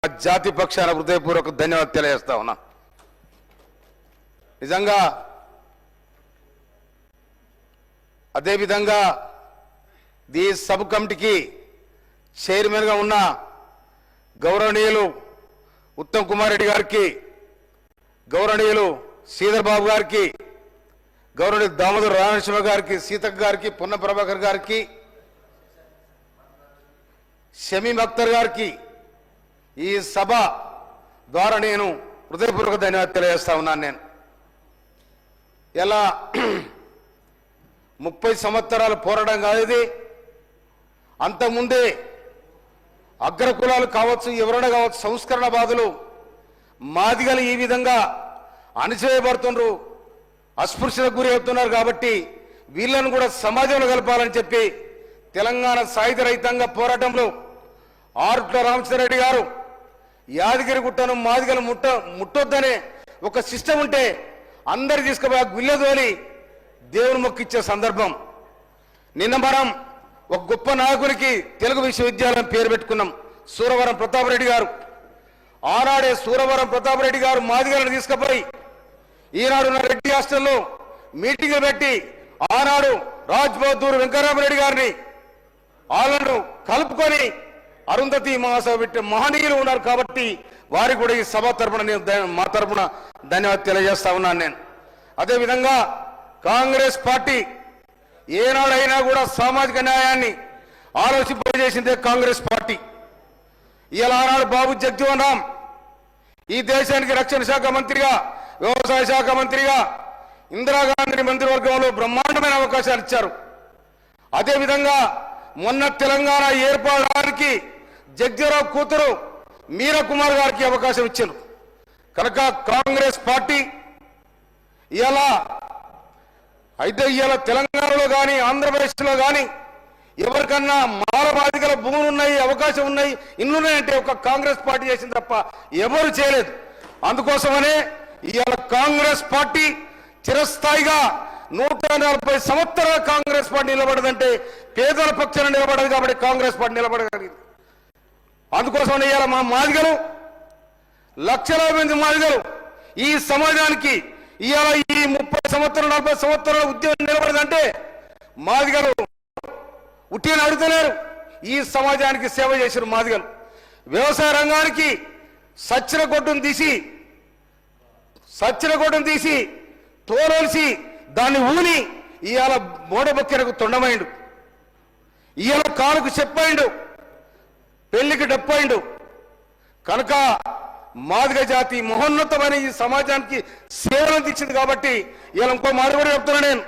జాతి పక్షాన హృదయపూర్వక ధన్యవాదాలు తెలియజేస్తా ఉన్నా. నిజంగా అదేవిధంగా ఈ సబ్ కమిటీకి చైర్మన్గా ఉన్న గౌరవనీయులు ఉత్తమ్ కుమార్ రెడ్డి గారికి, గౌరవనీయులు శ్రీధర్ బాబు గారికి, గౌరవనీయులు దామోదర్ రామేశ్వర గారికి, సీతక్క గారికి, పొన్న ప్రభాకర్ గారికి, షమీం అఖ్తర్ గారికి ఈ సభ ద్వారా నేను హృదయపూర్వక ధన్యవాదాలు తెలియజేస్తా ఉన్నాను. నేను ఎలా 30 సంవత్సరాలు పోరాటం కాదు ఇది. అంతకుముందే అగ్రకులాలు కావచ్చు, ఎవరైనా కావచ్చు, సంస్కరణ బాధలు మాదిగలు ఈ విధంగా అణచివేయబడుతున్నారు, అస్పృశ్యతకు గురి అవుతున్నారు. కాబట్టి వీళ్ళను కూడా సమాజంలో కలపాలని చెప్పి తెలంగాణ సాయుధ రైతాంగ పోరాటంలో ఆరుట్ల రామచంద్రరెడ్డి గారు యాదగిరి గుట్టను మాదిగలు ముట్టొద్దనే ఒక సిస్టమ్ ఉంటే అందరు తీసుకుపోయి గుల్లెదోలి దేవుని మొక్కిచ్చే సందర్భం. నిన్న మనం ఒక గొప్ప నాయకునికి తెలుగు విశ్వవిద్యాలయం పేరు పెట్టుకున్నాం, సూరవరం ప్రతాప్ రెడ్డి గారు. ఆనాడే సూరవరం ప్రతాప్ రెడ్డి గారు మాదిగలను తీసుకుపోయి ఈనాడు రెడ్డి హాస్టల్లో మీటింగ్లు పెట్టి ఆనాడు రాజ్ బహదూర్ వెంకటరామరెడ్డి గారిని వాళ్ళను కలుపుకొని అరుంధతి మహాసభ పెట్టే మహనీయులు ఉన్నారు. కాబట్టి వారికి కూడా ఈ సభ తరపున నేను మా తరపున ధన్యవాదాలు తెలియజేస్తా ఉన్నాను. నేను అదేవిధంగా కాంగ్రెస్ పార్టీ ఏనాడైనా కూడా సామాజిక న్యాయాన్ని ఆలోచింపజేసిందే కాంగ్రెస్ పార్టీ. ఇలా ఆనాడు బాబు జగజ్జీవన్ రామ్ ఈ దేశానికి రక్షణ శాఖ మంత్రిగా, వ్యవసాయ శాఖ మంత్రిగా, ఇందిరాగాంధీ మంత్రివర్గంలో బ్రహ్మాండమైన అవకాశాలు ఇచ్చారు. అదేవిధంగా మొన్న తెలంగాణ ఏర్పడడానికి జగ్జీరావు కూతురు మీరా కుమార్ గారికి అవకాశం ఇచ్చారు. కనుక కాంగ్రెస్ పార్టీ ఇలా అయితే ఇలా తెలంగాణలో కానీ ఆంధ్రప్రదేశ్లో కానీ ఎవరికన్నా మాలబాధికల భూములు ఉన్నాయి, అవకాశం ఉన్నాయి, ఇన్నున్నాయంటే ఒక కాంగ్రెస్ పార్టీ చేసింది తప్ప ఎవరు చేయలేదు. అందుకోసమనే ఇవాళ కాంగ్రెస్ పార్టీ చిరస్థాయిగా 140 సంవత్సరాల కాంగ్రెస్ పార్టీ నిలబడదంటే పేదల పక్షాన నిలబడదు. కాబట్టి కాంగ్రెస్ పార్టీ నిలబడగలిగింది. అందుకోసమనే ఇవాళ మా మాదిగలు, లక్షలాది మంది మాదిగలు ఈ సమాజానికి ఇవాళ ఈ 30 సంవత్సరాలు 40 సంవత్సరాల ఉద్యమం నిలబడదంటే మాదిగలు ఉట్టిన అడుగుతలేరు, ఈ సమాజానికి సేవ చేసిన మాదిగలు. వ్యవసాయ రంగానికి సచ్చిన గొడ్డును తీసి తోలసి దాన్ని ఊని ఇవాళ మోడబొక్కెరకు తొండమైండు, ఇవాళ కాలుకు చెప్పైండు, పెళ్లికి డప్పైండు. కనుక మాదిగ జాతి మహోన్నతమైన ఈ సమాజానికి సేవలు అందించింది. కాబట్టి ఇవాళ ఇంకో మాట కూడా చెప్తున్నా నేను,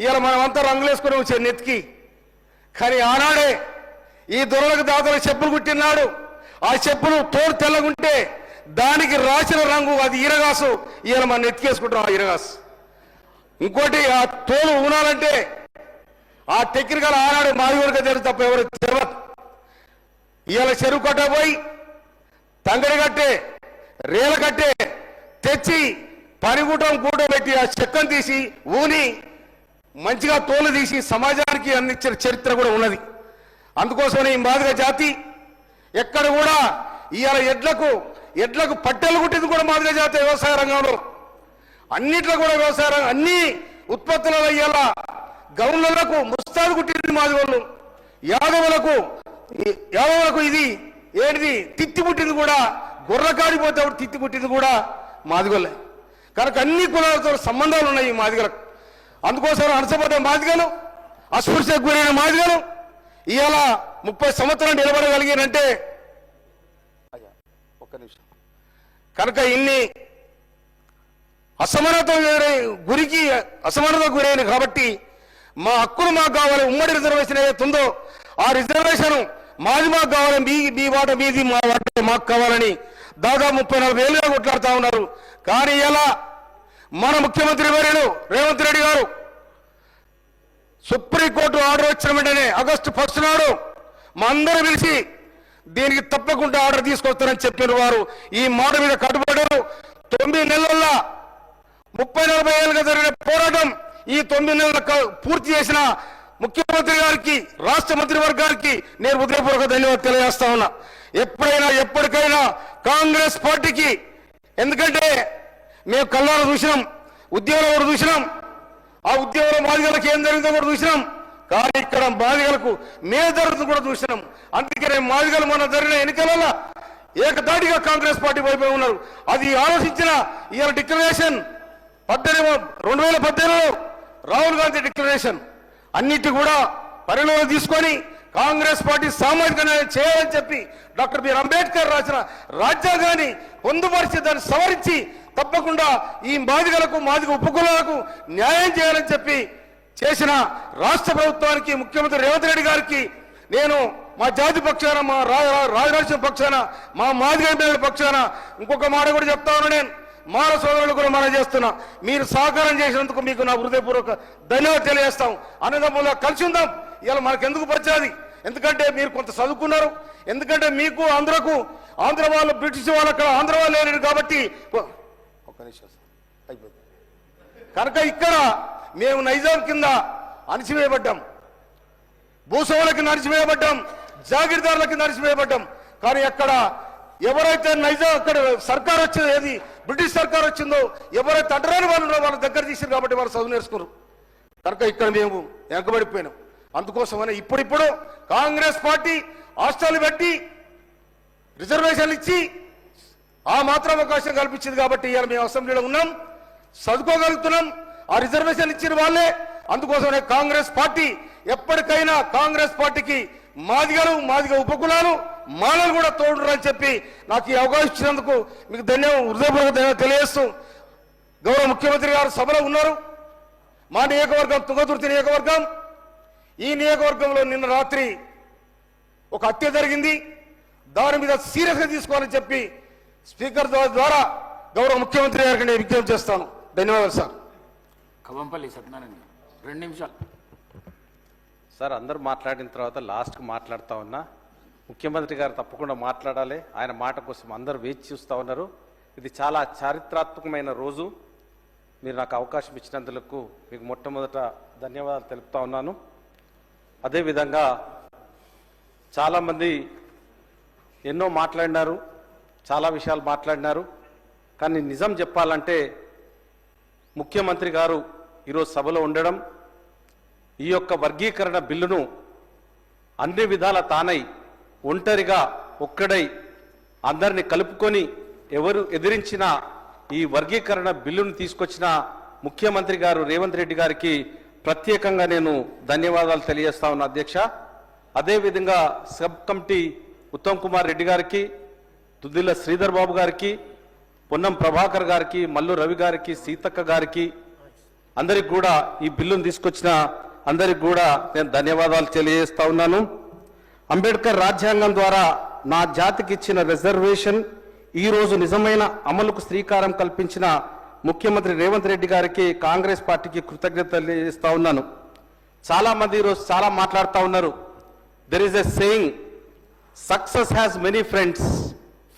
ఇవాళ మనమంతా రంగులేసుకుని వచ్చే నెత్తికి. కానీ ఆనాడే ఈ దొరలకు దాతలకు చెప్పులు కుట్టినాడు. ఆ చెప్పులు తోడు తెల్లగుంటే దానికి రాసిన రంగు అది ఈరగాసు. ఇవాళ మనం నెత్తికేసుకుంటాం ఆ ఈరగాసు. ఇంకోటి ఆ తోలు ఊనాలంటే ఆ టెక్నికల్ ఆనాడు మాదిగోడికి తెలుసు తప్ప ఎవరు తెలియదు. ఇవాళ చెరువు కట్ట పోయి తంగడి కట్టే రేల కట్టే తెచ్చి పనిగూటం పెట్టి ఆ చెక్కను తీసి ఊని మంచిగా తోలు తీసి సమాజానికి అందించిన చరిత్ర కూడా ఉన్నది. అందుకోసమే ఈ మాదిగ జాతి ఎక్కడ కూడా ఇవాళ ఎడ్లకు పట్టెలు కుట్టింది కూడా మాదిగ జాతి. వ్యవసాయ రంగంలో అన్నిట్లో కూడా వ్యవసాయ రంగం అన్ని ఉత్పత్తులలో ఇవాళ గౌన్లకు ముస్తాదు కుట్టింది మాదిగోళ్ళు. యాదవులకు ఇది ఏంటిది తిత్తి పుట్టింది కూడా, గొర్రె కాడిపోతే తిత్తి పుట్టింది కూడా మాదిగోళ్ళే. కనుక అన్ని కులాలతో సంబంధాలు ఉన్నాయి ఈ మాదిగలకు. అందుకోసం అణచబడ్డ మాదిగలు, అస్పృశ్యకు గురైన మాదిగలు ఇవాళ 30 సంవత్సరాలు నిలబడగలిగారంటే ఒక్క నిమిషం. కనుక ఇన్ని అసమానతకు గురైన కాబట్టి మా హక్కులు మాకు కావాలి. ఉమ్మడి రిజర్వేషన్ ఏదైతుందో ఆ రిజర్వేషన్ మాది మాకు కావాలి, మీ వాట మీది, మా వాట మాకు కావాలని దాదాపు 34 ఏళ్ళుగా కొట్లాడుతూ ఉన్నారు. కానీ ఇలా మన ముఖ్యమంత్రి వర్యులు రేవంత్ రెడ్డి గారు సుప్రీంకోర్టు ఆర్డర్ వచ్చిన వెంటనే ఆగస్టు 1 నాడు మా అందరూ పిలిచి దీనికి తప్పకుండా ఆర్డర్ తీసుకొస్తారని చెప్పిన వారు ఈ మాట మీద కట్టుబడ్డారు. 9 నెలల్లో 30-40 ఏళ్ళుగా జరిగిన పోరాటం ఈ 9 నెలలు పూర్తి చేసిన ముఖ్యమంత్రి గారికి రాష్ట్ర మంత్రివర్గానికి నేను హృదయపూర్వక ధన్యవాదాలు తెలియజేస్తా ఉన్నా. ఎప్పుడైనా ఎప్పటికైనా కాంగ్రెస్ పార్టీకి, ఎందుకంటే మేము కళ్ళారా చూసినాం, ఉద్యోగంలో కూడా చూసినాం, ఆ ఉద్యోగంలో మాదిగలకు ఏం జరిగిందో కూడా చూసినాం, కానీ ఇక్కడ మాదిగలకు మేధరతను కూడా చూసినాం. అందుకనే మాదిగలు మన జరిగిన ఎన్నికలలో ఏకదాటిగా కాంగ్రెస్ పార్టీ వైపు ఉన్నారు. అది ఆలోచించిన ఇవాళ డిక్లరేషన్ 2018లో రాహుల్ గాంధీ డిక్లరేషన్ అన్నిటి కూడా పరిగణలో తీసుకొని కాంగ్రెస్ పార్టీ సామాజిక న్యాయం చేయాలని చెప్పి డాక్టర్ బిఆర్ అంబేద్కర్ రాసిన రాజ్యాంగాన్ని పొందుపరిచి దాన్ని సవరించి తప్పకుండా ఈ మాదిగలకు మాదిగ ఉపకులాలకు న్యాయం చేయాలని చెప్పి చేసిన రాష్ట్ర ప్రభుత్వానికి, ముఖ్యమంత్రి రేవంత్ రెడ్డి గారికి నేను మా జాతి పక్షాన, మా రాజరాజ్యం పక్షాన, మా మాదిగ పక్షాన ఇంకొక మాట కూడా చెప్తా ఉన్నా. నేను మాల సోదరులు కూడా మనం చేస్తున్నా, మీరు సహకారం చేసినందుకు మీకు నా హృదయపూర్వక ధన్యవాదాలు తెలియజేస్తాం. అన్నదమ్ములా కలిసి ఉందాం. ఇలా మనకెందుకు పరిచయాది, ఎందుకంటే మీరు కొంత చదువుకున్నారు, ఎందుకంటే మీకు ఆంధ్రకు ఆంధ్ర వాళ్ళు బ్రిటిష్ వాళ్ళు అక్కడ ఆంధ్ర వాళ్ళు లేరు కాబట్టి ఒక్క నిమిషం అయిపోయింది కనుక ఇక్కడ మేము నైజాం కింద అణిచివేయబడ్డాం, భూస్వాములకి అణిచివేయబడ్డాం, జాగీర్దారులకి అణిచివేయబడ్డాం. కానీ అక్కడ ఎవరైతే నైజాం అక్కడ సర్కార్ వచ్చిందో, ఏది బ్రిటిష్ సర్కార్ వచ్చిందో, ఎవరైతే అడ్డరాని వాళ్ళు వాళ్ళ దగ్గర తీసారు కాబట్టి వాళ్ళు చదువు నేర్చుకున్నారు. కనుక ఇక్కడ మేము వెనకబడిపోయినాం. అందుకోసమనే ఇప్పుడిప్పుడు కాంగ్రెస్ పార్టీ హాస్టల్ పెట్టి రిజర్వేషన్లు ఇచ్చి ఆ మాత్రం అవకాశం కల్పించింది కాబట్టి ఇవాళ మేము అసెంబ్లీలో ఉన్నాం, చదువుకోగలుగుతున్నాం. ఆ రిజర్వేషన్ ఇచ్చిన వాళ్ళే. అందుకోసమే కాంగ్రెస్ పార్టీ ఎప్పటికైనా కాంగ్రెస్ పార్టీకి మాదిగలు, మాదిగ ఉపకులాలు, మాలలు కూడా తోడురని చెప్పి నాకు ఈ అవకాశం ఇచ్చినందుకు మీకు హృదయపూర్వక ధన్యవాదాలు తెలియజేస్తూ, గౌరవ ముఖ్యమంత్రి గారు సభలో ఉన్నారు. మా నియోజకవర్గం తుంగతుర్తి నియోజకవర్గం. ఈ నియోజకవర్గంలో నిన్న రాత్రి ఒక హత్య జరిగింది. దాని మీద సీరియస్గా తీసుకోవాలని చెప్పి స్పీకర్ ద్వారా గౌరవ ముఖ్యమంత్రి గారికి నేను విజ్ఞప్తి చేస్తాను. ధన్యవాదాలు సార్. కవంపల్లి సత్యనారాయణ 2 నిమిషాలు. సార్, అందరూ మాట్లాడిన తర్వాత లాస్ట్కి మాట్లాడుతూ ఉన్నా. ముఖ్యమంత్రి గారు తప్పకుండా మాట్లాడాలి. ఆయన మాట కోసం అందరూ వేచి చూస్తూ ఉన్నారు. ఇది చాలా చారిత్రాత్మకమైన రోజు. మీరు నాకు అవకాశం ఇచ్చినందుకు మీకు మొట్టమొదట ధన్యవాదాలు తెలుపుతా ఉన్నాను. అదేవిధంగా చాలామంది ఎన్నో మాట్లాడినారు, చాలా విషయాలు మాట్లాడినారు. కానీ నిజం చెప్పాలంటే ముఖ్యమంత్రి గారు ఈరోజు సభలో ఉండడం, ఈ యొక్క వర్గీకరణ బిల్లును అన్ని విధాల తానై ఒంటరిగా ఒక్కడై అందరిని కలుపుకొని ఎవరు ఎదిరించిన ఈ వర్గీకరణ బిల్లును తీసుకొచ్చిన ముఖ్యమంత్రి గారు రేవంత్ రెడ్డి గారికి ప్రత్యేకంగా నేను ధన్యవాదాలు తెలియజేస్తా ఉన్నా అధ్యక్ష. అదేవిధంగా సబ్ కమిటీ ఉత్తమ్ కుమార్ రెడ్డి గారికి, దుద్దిల్ల శ్రీధర్ బాబు గారికి, పొన్నం ప్రభాకర్ గారికి, మల్లు రవి గారికి, సీతక్క గారికి, అందరికి కూడా ఈ బిల్లును తీసుకొచ్చిన అందరికి కూడా నేను ధన్యవాదాలు తెలియజేస్తా ఉన్నాను. అంబేద్కర్ రాజ్యాంగం ద్వారా నా జాతికి ఇచ్చిన రిజర్వేషన్ ఈ రోజు నిజమైన అమలుకు శ్రీకారం కల్పించిన ముఖ్యమంత్రి రేవంత్ రెడ్డి గారికి, కాంగ్రెస్ పార్టీకి కృతజ్ఞతలు తెలియజేస్తా ఉన్నాను. చాలా మంది ఈరోజు చాలా మాట్లాడుతూ ఉన్నారు. There is a saying, success has many friends,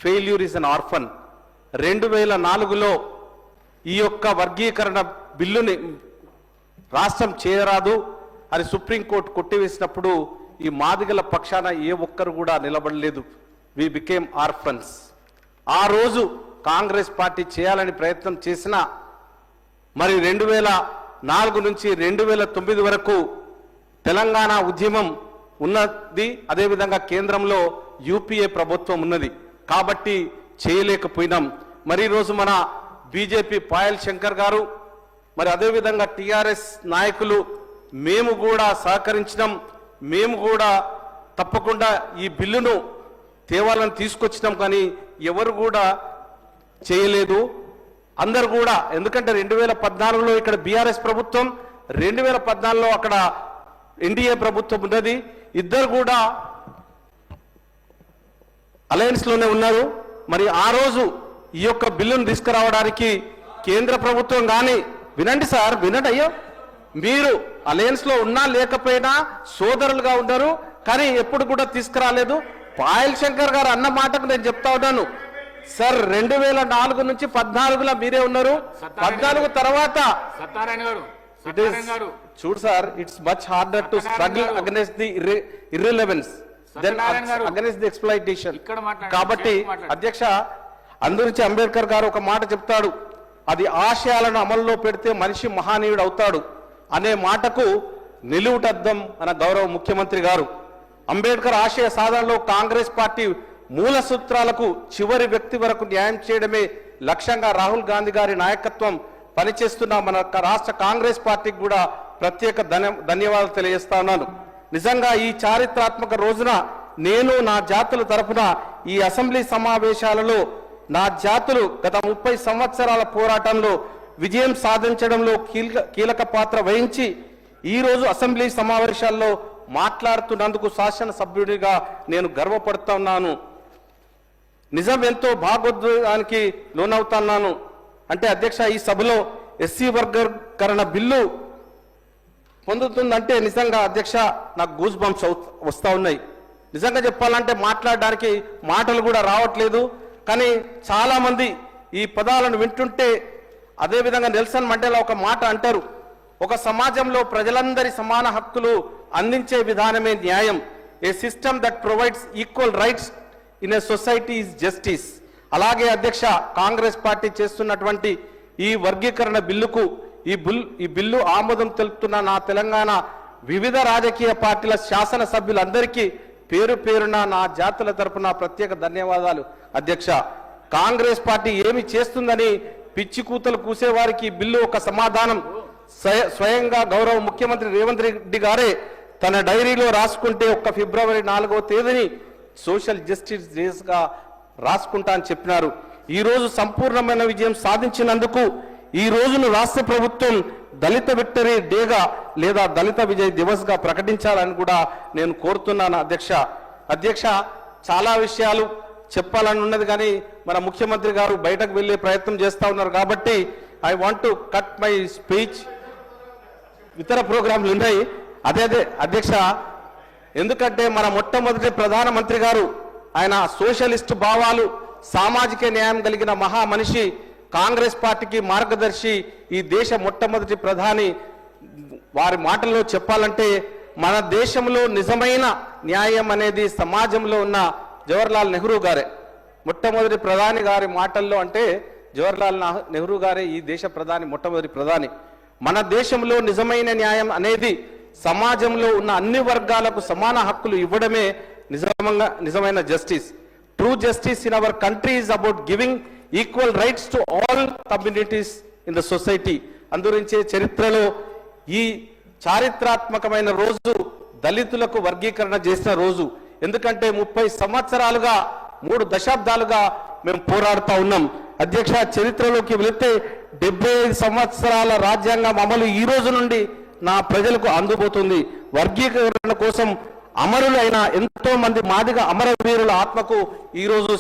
failure is an orphan. 2004లో ఈ యొక్క వర్గీకరణ బిల్లుని రాష్ట్రం చేయరాదు అని సుప్రీంకోర్టు కొట్టివేసినప్పుడు ఈ మాదిగల పక్షాన ఏ ఒక్కరు కూడా నిలబడలేదు. We became orphans. ఆ రోజు కాంగ్రెస్ పార్టీ చేయాలని ప్రయత్నం చేసిన మరి 2004 నుంచి 2009 వరకు తెలంగాణ ఉద్యమం ఉన్నది. అదేవిధంగా కేంద్రంలో యూపీఏ ప్రభుత్వం ఉన్నది కాబట్టి చేయలేకపోయినాం. మరి ఈరోజు మన బీజేపీ పాయల్ శంకర్ గారు, మరి అదేవిధంగా టీఆర్ఎస్ నాయకులు మేము కూడా సహకరించినాం. మేము కూడా తప్పకుండా ఈ బిల్లును తేవాలని తీసుకొచ్చినాం. కానీ ఎవరు కూడా చేయలేదు. అందరు కూడా, ఎందుకంటే 2014లో ఇక్కడ బీఆర్ఎస్ ప్రభుత్వం, 2014లో అక్కడ ఎన్డీఏ ప్రభుత్వం ఉన్నది. ఇద్దరు కూడా అలయన్స్ లోనే ఉన్నారు. మరి ఆ రోజు ఈ యొక్క బిల్లును తీసుకురావడానికి కేంద్ర ప్రభుత్వం కానీ, వినండి సార్, వినండి అయ్యో, మీరు అలయన్స్ లో ఉన్నా లేకపోయినా సోదరులుగా ఉన్నారు, కానీ ఎప్పుడు కూడా తీసుకురాలేదు. పాయల్ శంకర్ గారు అన్న మాటకు నేను చెప్తా ఉన్నాను సార్, 2004 నుంచి 14లో మీరే ఉన్నారు. 14 తర్వాత సత్యనారాయణ గారు చూడు sir, it's much harder to struggle against the irrelevance than Satyanarayana garu, against the exploitation. ఇక్కడ మాట్లాడండి, కాబట్టి ఇక్కడ మాట్లాడండి. అధ్యక్ష, అందురించి అంబేద్కర్ గారు ఒక మాట చెప్తాడు, అది ఆశయాలను అమల్లో పెడితే మనిషి మహానీయుడు అవుతాడు అనే మాటకు నిలువుటద్దం మన గౌరవ ముఖ్యమంత్రి గారు. అంబేద్కర్ ఆశయ సాధనలో కాంగ్రెస్ పార్టీ మూల సూత్రాలకు చివరి వ్యక్తి వరకు న్యాయం చేయడమే లక్ష్యంగా రాహుల్ గాంధీ గారి నాయకత్వం పనిచేస్తున్న మన రాష్ట్ర కాంగ్రెస్ పార్టీకి కూడా ప్రత్యేక ధన్యవాదాలు తెలియజేస్తా ఉన్నాను. నిజంగా ఈ చారిత్రాత్మక రోజున నేను నా జాతుల తరఫున ఈ అసెంబ్లీ సమావేశాలలో నా జాతులు గత 30 సంవత్సరాల పోరాటంలో విజయం సాధించడంలో కీలక పాత్ర వహించి ఈ రోజు అసెంబ్లీ సమావేశాల్లో మాట్లాడుతున్నందుకు శాసనసభ్యుడిగా నేను గర్వపడుతున్నాను. నిజం ఎంతో భాగోద్వేగానికి లోనవుతున్నాను. అంటే అధ్యక్ష, ఈ సభలో ఎస్సీ వర్గీకరణ బిల్లు పొందుతుందంటే నిజంగా అధ్యక్ష నాకు గూస్ బంప్స్ వస్తూ ఉన్నాయి. నిజంగా చెప్పాలంటే మాట్లాడడానికి మాటలు కూడా రావట్లేదు. కానీ చాలా మంది ఈ పదాలను వింటుంటే, అదేవిధంగా నెల్సన్ మండేలా ఒక మాట అంటారు, ఒక సమాజంలో ప్రజలందరి సమాన హక్కులు అందించే విధానమే న్యాయం. A system that provides equal rights in a society is justice. అలాగే అధ్యక్ష, కాంగ్రెస్ పార్టీ చేస్తున్నటువంటి ఈ వర్గీకరణ బిల్లుకు ఈ బిల్లు ఆమోదం తెలుపుతున్న నా తెలంగాణ వివిధ రాజకీయ పార్టీల శాసనసభ్యులందరికీ పేరు పేరున నా జాతుల తరపున ప్రత్యేక ధన్యవాదాలు. అధ్యక్ష, కాంగ్రెస్ పార్టీ ఏమి చేస్తుందని పిచ్చి కూతలు కూసేవారికి బిల్లు ఒక సమాధానం. స్వయంగా గౌరవ ముఖ్యమంత్రి రేవంత్ రెడ్డి గారే తన డైరీలో రాసుకుంటే ఒక్క ఫిబ్రవరి 4వ తేదీని సోషల్ జస్టిస్ డేస్ గా రాసుకుంటా అని చెప్పినారు. ఈ రోజు సంపూర్ణమైన విజయం సాధించినందుకు ఈ రోజును రాష్ట్ర ప్రభుత్వం దళిత విక్టరీ డేగా లేదా దళిత విజయ్ దివస్ గా ప్రకటించాలని కూడా నేను కోరుతున్నాను. అధ్యక్ష, చాలా విషయాలు చెప్పాలని ఉన్నది, కానీ మన ముఖ్యమంత్రి గారు బయటకు వెళ్లే ప్రయత్నం చేస్తా ఉన్నారు కాబట్టి I want to cut my speech. ఇతర ప్రోగ్రాంలు ఉన్నాయి. అదే అధ్యక్ష, ఎందుకంటే మన మొట్టమొదటి ప్రధానమంత్రి గారు ఆయన సోషలిస్ట్ భావాలు, సామాజిక న్యాయం కలిగిన మహా మనిషి, కాంగ్రెస్ పార్టీకి మార్గదర్శి, ఈ దేశ మొట్టమొదటి ప్రధాని. వారి మాటల్లో చెప్పాలంటే మన దేశంలో నిజమైన న్యాయం అనేది సమాజంలో ఉన్న జవహర్లాల్ నెహ్రూ గారే. మొట్టమొదటి ప్రధాని గారి మాటల్లో అంటే జవహర్లాల్ నెహ్రూ గారే ఈ దేశ ప్రధాని, మొట్టమొదటి ప్రధాని. మన దేశంలో నిజమైన న్యాయం అనేది సమాజంలో ఉన్న అన్ని వర్గాలకు సమాన హక్కులు ఇవ్వడమే నిజమైన justice. True justice in our country is about giving equal rights to all communities in the society. అందుగురించే చరిత్రలో ఈ చారిత్రాత్మకమైన రోజు దళితులకు వర్గీకరణ చేసిన రోజు. ఎందుకంటే 30 సంవత్సరాలుగా 3 దశాబ్దాలుగా మేము పోరాడుతూ ఉన్నాం. అధ్యక్ష, చరిత్రలోకి వెళితే 75 సంవత్సరాల రాజ్యాంగం అమలు ఈ రోజు నుండి నా ప్రజలకు అందుబోతుంది. వర్గీకరణ కోసం అమరులైన ఎంతో మంది మాదిగ అమరవీరుల ఆత్మకు ఈ రోజు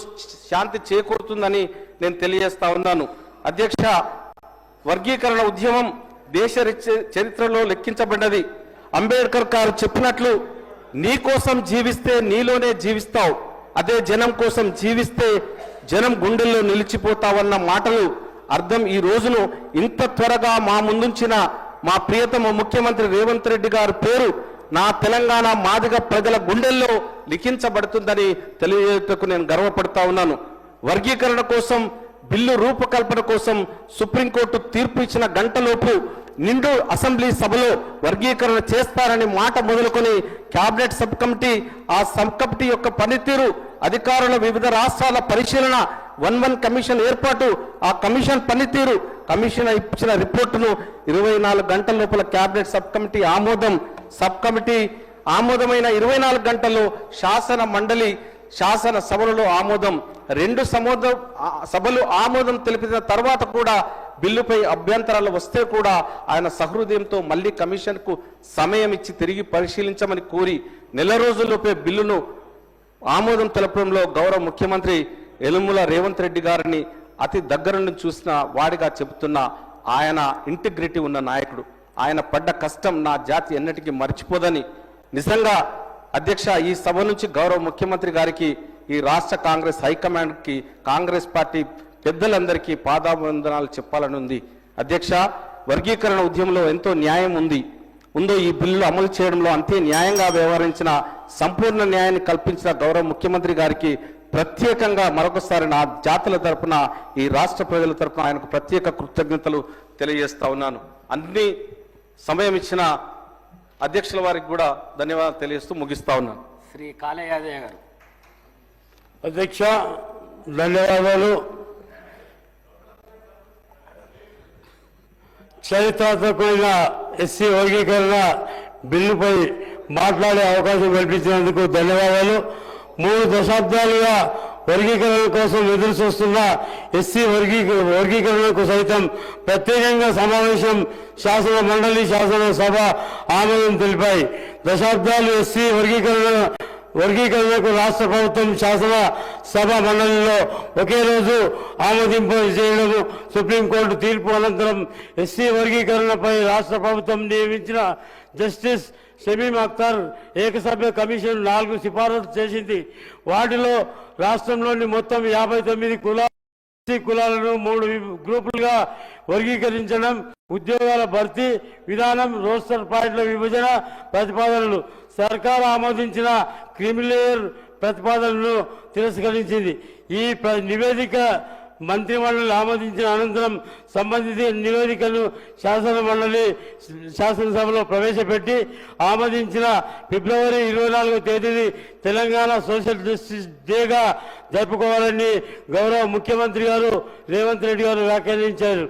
శాంతి చేకూరుతుందని నేను తెలియజేస్తా ఉన్నాను. అధ్యక్ష, వర్గీకరణ ఉద్యమం దేశ చరిత్రలో లెక్కించబడ్డది. అంబేద్కర్ గారు చెప్పినట్లు, నీ కోసం జీవిస్తే నీలోనే జీవిస్తావు, అదే జనం కోసం జీవిస్తే జనం గుండెల్లో నిలిచిపోతావన్న మాటలు అర్థం ఈ రోజును ఇంత త్వరగా మా ముందుంచిన మా ప్రియతమ ముఖ్యమంత్రి రేవంత్ రెడ్డి గారి పేరు నా తెలంగాణ మాదిగ ప్రజల గుండెల్లో లిఖించబడుతుందని తెలియజేయటకు నేను గర్వపడతా ఉన్నాను. వర్గీకరణ కోసం బిల్లు రూపకల్పన కోసం సుప్రీంకోర్టు తీర్పు ఇచ్చిన గంటలోపు నిండు అసెంబ్లీ సభలో వర్గీకరణ చేస్తారని మాట మొదలుకొని కేబినెట్ సబ్ కమిటీ, ఆ సబ్ కమిటీ యొక్క పనితీరు, అధికారుల వివిధ రాష్ట్రాల పరిశీలన, 1-1 కమిషన్ ఏర్పాటు, ఆ కమిషన్ పనితీరు, కమిషన్ ఇచ్చిన రిపోర్టును 24 గంటల లోపల కేబినెట్ సబ్ కమిటీ ఆమోదం. సబ్ కమిటీ ఆమోదమైన 24 గంటల్లో శాసన మండలి శాసన సభలలో ఆమోదం. 2 సభలు ఆమోదం తెలిపిన తర్వాత కూడా బిల్లుపై అభ్యంతరాలు వస్తే కూడా ఆయన సహృదయంతో మళ్లీ కమిషన్ కు సమయం ఇచ్చి తిరిగి పరిశీలించమని కోరి నెల రోజుల్లోపే బిల్లును ఆమోదం తెలపడంలో గౌరవ ముఖ్యమంత్రి యనుమల రేవంత్ రెడ్డి గారిని అతి దగ్గర నుండి చూసిన వాడిగా చెబుతున్న ఆయన ఇంటిగ్రిటీ ఉన్న నాయకుడు. ఆయన పడ్డ కష్టం నా జాతి ఎన్నటికీ మర్చిపోదని నిజంగా అధ్యక్ష, ఈ సభ నుంచి గౌరవ ముఖ్యమంత్రి గారికి, ఈ రాష్ట్ర కాంగ్రెస్ హైకమాండ్ కి, కాంగ్రెస్ పార్టీ పెద్దలందరికీ పాదాభివందనాలు చెప్పాలని ఉంది. అధ్యక్ష, వర్గీకరణ ఉద్యమంలో ఎంతో న్యాయం ఉంది. ఉందో ఈ బిల్లు అమలు చేయడంలో అంతే న్యాయంగా వ్యవహరించిన, సంపూర్ణ న్యాయాన్ని కల్పించిన గౌరవ ముఖ్యమంత్రి గారికి ప్రత్యేకంగా మరొకసారి నా జాతుల తరపున, ఈ రాష్ట్ర ప్రజల తరపున ఆయనకు ప్రత్యేక కృతజ్ఞతలు తెలియజేస్తా ఉన్నాను. అన్ని సమయం ఇచ్చిన అధ్యక్షుల వారికి కూడా ధన్యవాదాలు తెలియజేస్తూ ముగిస్తా ఉన్నాను. శ్రీ కాళే యాదయ్య గారు. అధ్యక్ష ధన్యవాదాలు. చరిత్రాత్మకమైన ఎస్సీ వర్గీకరణ బిల్లుపై మాట్లాడే అవకాశం కల్పించినందుకు ధన్యవాదాలు. 3 దశాబ్దాలుగా వర్గీకరణ కోసం ఎదురు చూస్తున్న ఎస్సీ వర్గీకరణకు సైతం ప్రత్యేకంగా సమావేశం, శాసన మండలి, శాసనసభ ఆమోదం తెలిపాయి. దశాబ్దాలు ఎస్సీ వర్గీకరణకు రాష్ట్ర ప్రభుత్వం శాసన సభ మండలిలో ఒకే రోజు ఆమోదింపు చేయడం, సుప్రీంకోర్టు తీర్పు అనంతరం ఎస్సీ వర్గీకరణపై రాష్ట్ర ప్రభుత్వం నియమించిన జస్టిస్ షమీమ్ అఖ్తర్ ఏకసభ్య కమిషన్ 4 సిఫారసు చేసింది. వాటిలో రాష్ట్రంలోని మొత్తం 59 కులాలను 3 గ్రూపులుగా వర్గీకరించడం, ఉద్యోగాల భర్తీ విధానం, రోస్టర్ పాయింట్ల విభజన ప్రతిపాదనలు, సర్కారు ఆమోదించిన క్రిమిలేయర్ ప్రతిపాదనలను తిరస్కరించింది. ఈ నివేదిక మంత్రిమండలి ఆమోదించిన అనంతరం సంబంధిత నివేదికను శాసనసభలో ప్రవేశపెట్టి ఆమోదించిన ఫిబ్రవరి 24వ తేదీని తెలంగాణ సోషల్ జస్టిస్ డేగా జరుపుకోవాలని గౌరవ ముఖ్యమంత్రి గారు రేవంత్ రెడ్డి గారు వ్యాఖ్యానించారు.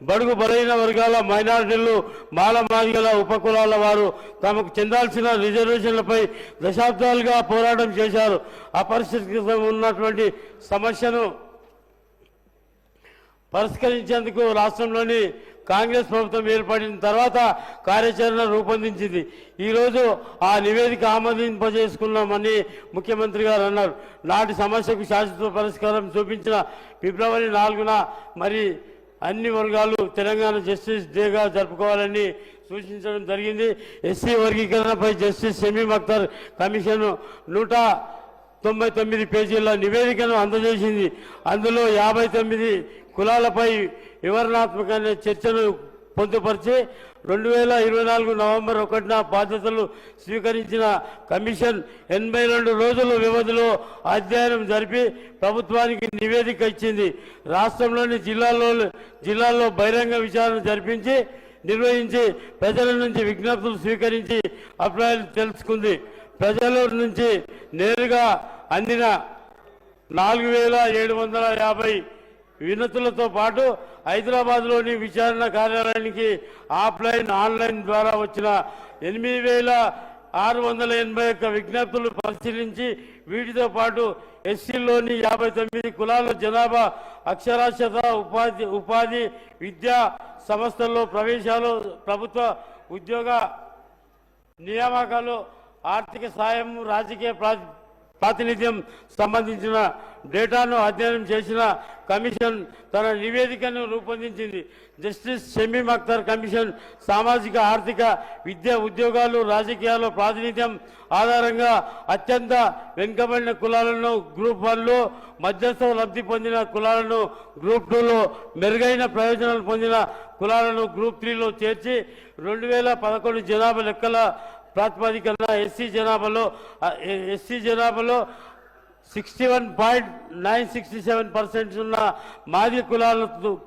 బడుగు బలైన వర్గాల, మైనారిటీలు, మాలమాదిగల, ఉపకులాల వారు తమకు చెందాల్సిన రిజర్వేషన్లపై దశాబ్దాలుగా పోరాటం చేశారు. అపరిష్కృత ఉన్నటువంటి సమస్యను పరిష్కరించేందుకు రాష్ట్రంలోని కాంగ్రెస్ ప్రభుత్వం ఏర్పడిన తర్వాత కార్యాచరణ రూపొందించింది. ఈరోజు ఆ నివేదిక ఆమోదింపజేసుకున్నామని ముఖ్యమంత్రి గారు అన్నారు. నాటి సమస్యకు శాశ్వత పరిష్కారం చూపించిన ఫిబ్రవరి 4న మరి అన్ని వర్గాలు తెలంగాణ జస్టిస్ డేగా జరుపుకోవాలని సూచించడం జరిగింది. ఎస్సీ వర్గీకరణపై జస్టిస్ షమీమ్ అఖ్తర్ కమిషన్ 199 పేజీల నివేదికను అందజేసింది. అందులో 59 కులాలపై వివరణాత్మకమైన చర్చను పొందుపరిచి 2024 నవంబర్ 1న బాధ్యతలు స్వీకరించిన కమిషన్ 82 రోజుల వ్యవధిలో అధ్యయనం జరిపి ప్రభుత్వానికి నివేదిక ఇచ్చింది. రాష్ట్రంలోని జిల్లాల్లో బహిరంగ విచారణ నిర్వహించి ప్రజల నుంచి విజ్ఞప్తులు స్వీకరించి అభిప్రాయాలు తెలుసుకుంది. ప్రజల నుంచి నేరుగా అందిన 4750 వినతులతో పాటు హైదరాబాద్లోని విచారణ కార్యాలయానికి ఆఫ్లైన్, ఆన్లైన్ ద్వారా వచ్చిన 8681 విజ్ఞప్తులు పరిశీలించి వీటితో పాటు ఎస్సీలోని 59 కులాల జనాభా అక్షరాస్యత, ఉపాధి, విద్యా సంస్థల్లో ప్రవేశాలు, ప్రభుత్వ ఉద్యోగ నియామకాలు, ఆర్థిక సాయం, రాజకీయ ప్రాతినిధ్యం సంబంధించిన డేటాను అధ్యయనం చేసిన కమిషన్ తన నివేదికను రూపొందించింది. జస్టిస్ షమీమ్ అఖ్తర్ కమిషన్ సామాజిక, ఆర్థిక, విద్య, ఉద్యోగాలు, రాజకీయాల్లో ప్రాతినిధ్యం ఆధారంగా అత్యంత వెనుకబడిన కులాలను గ్రూప్ 1లో, మధ్యస్థ లబ్ధి పొందిన కులాలను గ్రూప్ 2లో, మెరుగైన ప్రయోజనాలు పొందిన కులాలను గ్రూప్ 3లో చేర్చి 2011 జనాభా లెక్కల ప్రాతిపదికన ఎస్సీ జనాభాలో 61.967% ఉన్న మాదిగ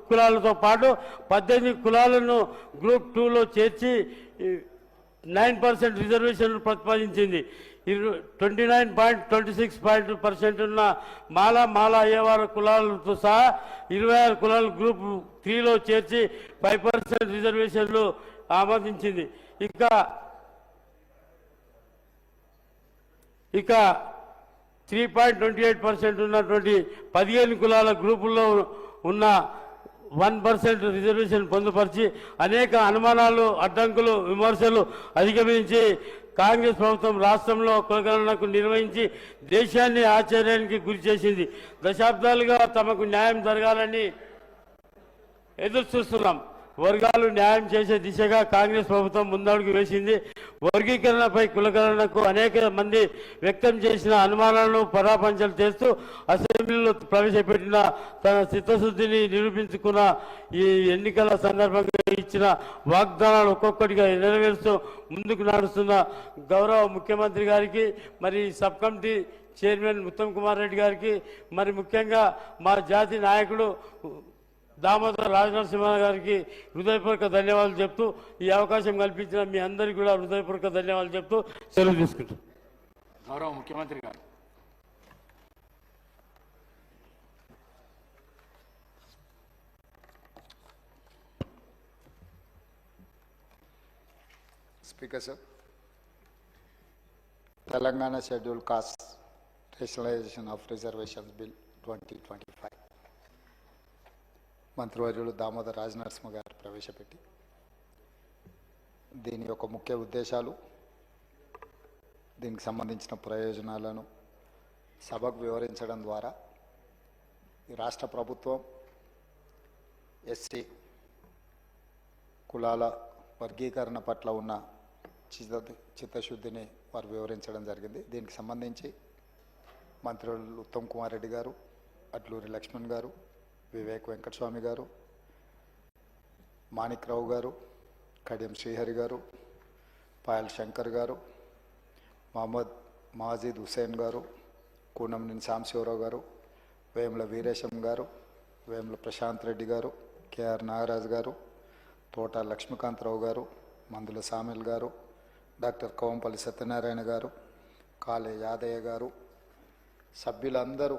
కులాలతో పాటు 18 కులాలను గ్రూప్ 2లో చేర్చి 9% రిజర్వేషన్లు ప్రతిపాదించింది. 29.26% ఉన్న మాల అయ్యవారి కులాలతో సహా 26 కులాలు గ్రూప్ 3లో చేర్చి 5% రిజర్వేషన్లు ఆమోదించింది. ఇక 3.28% ఉన్నటువంటి 15 కులాల గ్రూపుల్లో ఉన్న 1% రిజర్వేషన్ పొందుపరిచి అనేక అనుమానాలు, అడ్డంకులు, విమర్శలు అధిగమించి కాంగ్రెస్ ప్రభుత్వం రాష్ట్రంలో కులగణనకు నిర్వహించి దేశాన్ని ఆశ్చర్యానికి గురి చేసింది. దశాబ్దాలుగా తమకు న్యాయం జరగాలని ఎదురు చూస్తున్నాం. వర్గాలు న్యాయం చేసే దిశగా కాంగ్రెస్ ప్రభుత్వం ముందడుగు వేసింది. వర్గీకరణపై కులకరణకు అనేక మంది వ్యక్తం చేసిన అనుమానాలను పరాపంచలు చేస్తూ అసెంబ్లీలో ప్రవేశపెట్టిన తన చిత్తశుద్ధిని నిరూపించుకున్న ఈ ఎన్నికల సందర్భంగా ఇచ్చిన వాగ్దానాలు ఒక్కొక్కటిగా నెరవేరుస్తూ ముందుకు నడుస్తున్న గౌరవ ముఖ్యమంత్రి గారికి, మరి sub committee chairman Uttam Kumar Reddy గారికి, మరి ముఖ్యంగా మా జాతి నాయకుడు దామోదర్ రాజనరసింహ గారికి హృదయపూర్వక ధన్యవాదాలు చెప్తూ, ఈ అవకాశం కల్పించిన మీ అందరికీ కూడా హృదయపూర్వక ధన్యవాదాలు చెప్తూ సెలవు తీసుకుంటాం. గౌరవ ముఖ్యమంత్రి గారు. Speaker sir, Telangana schedule caste rationalization of reservations bill 2025 మంత్రివర్యులు దామోదర్ రాజనరసింహ గారు ప్రవేశపెట్టి దీని యొక్క ముఖ్య ఉద్దేశాలు, దీనికి సంబంధించిన ప్రయోజనాలను సభకు వివరించడం ద్వారా ఈ రాష్ట్ర ప్రభుత్వం ఎస్సీ కులాల వర్గీకరణ పట్ల ఉన్న చిత్తశుద్ధిని వారు వివరించడం జరిగింది. దీనికి సంబంధించి మంత్రులు ఉత్తమ్ కుమార్ రెడ్డి గారు, అట్లూరి లక్ష్మణ్ గారు, వివేక్ వెంకటస్వామి గారు, మాణిక్రావు గారు, కడియం శ్రీహరి గారు, పాయల్ శంకర్ గారు, మహమ్మద్ మాజిద్ హుసేన్ గారు, కూనంనేని సాంబశివరావు గారు, వేముల వీరేశం గారు, వేముల ప్రశాంత్ రెడ్డి గారు, కేఆర్ నాగరాజు గారు, తోట లక్ష్మీకాంతరావు గారు, మందుల సామిల్ గారు, డాక్టర్ కవంపల్లి సత్యనారాయణ గారు, కాళే యాదయ్య గారు, సభ్యులందరూ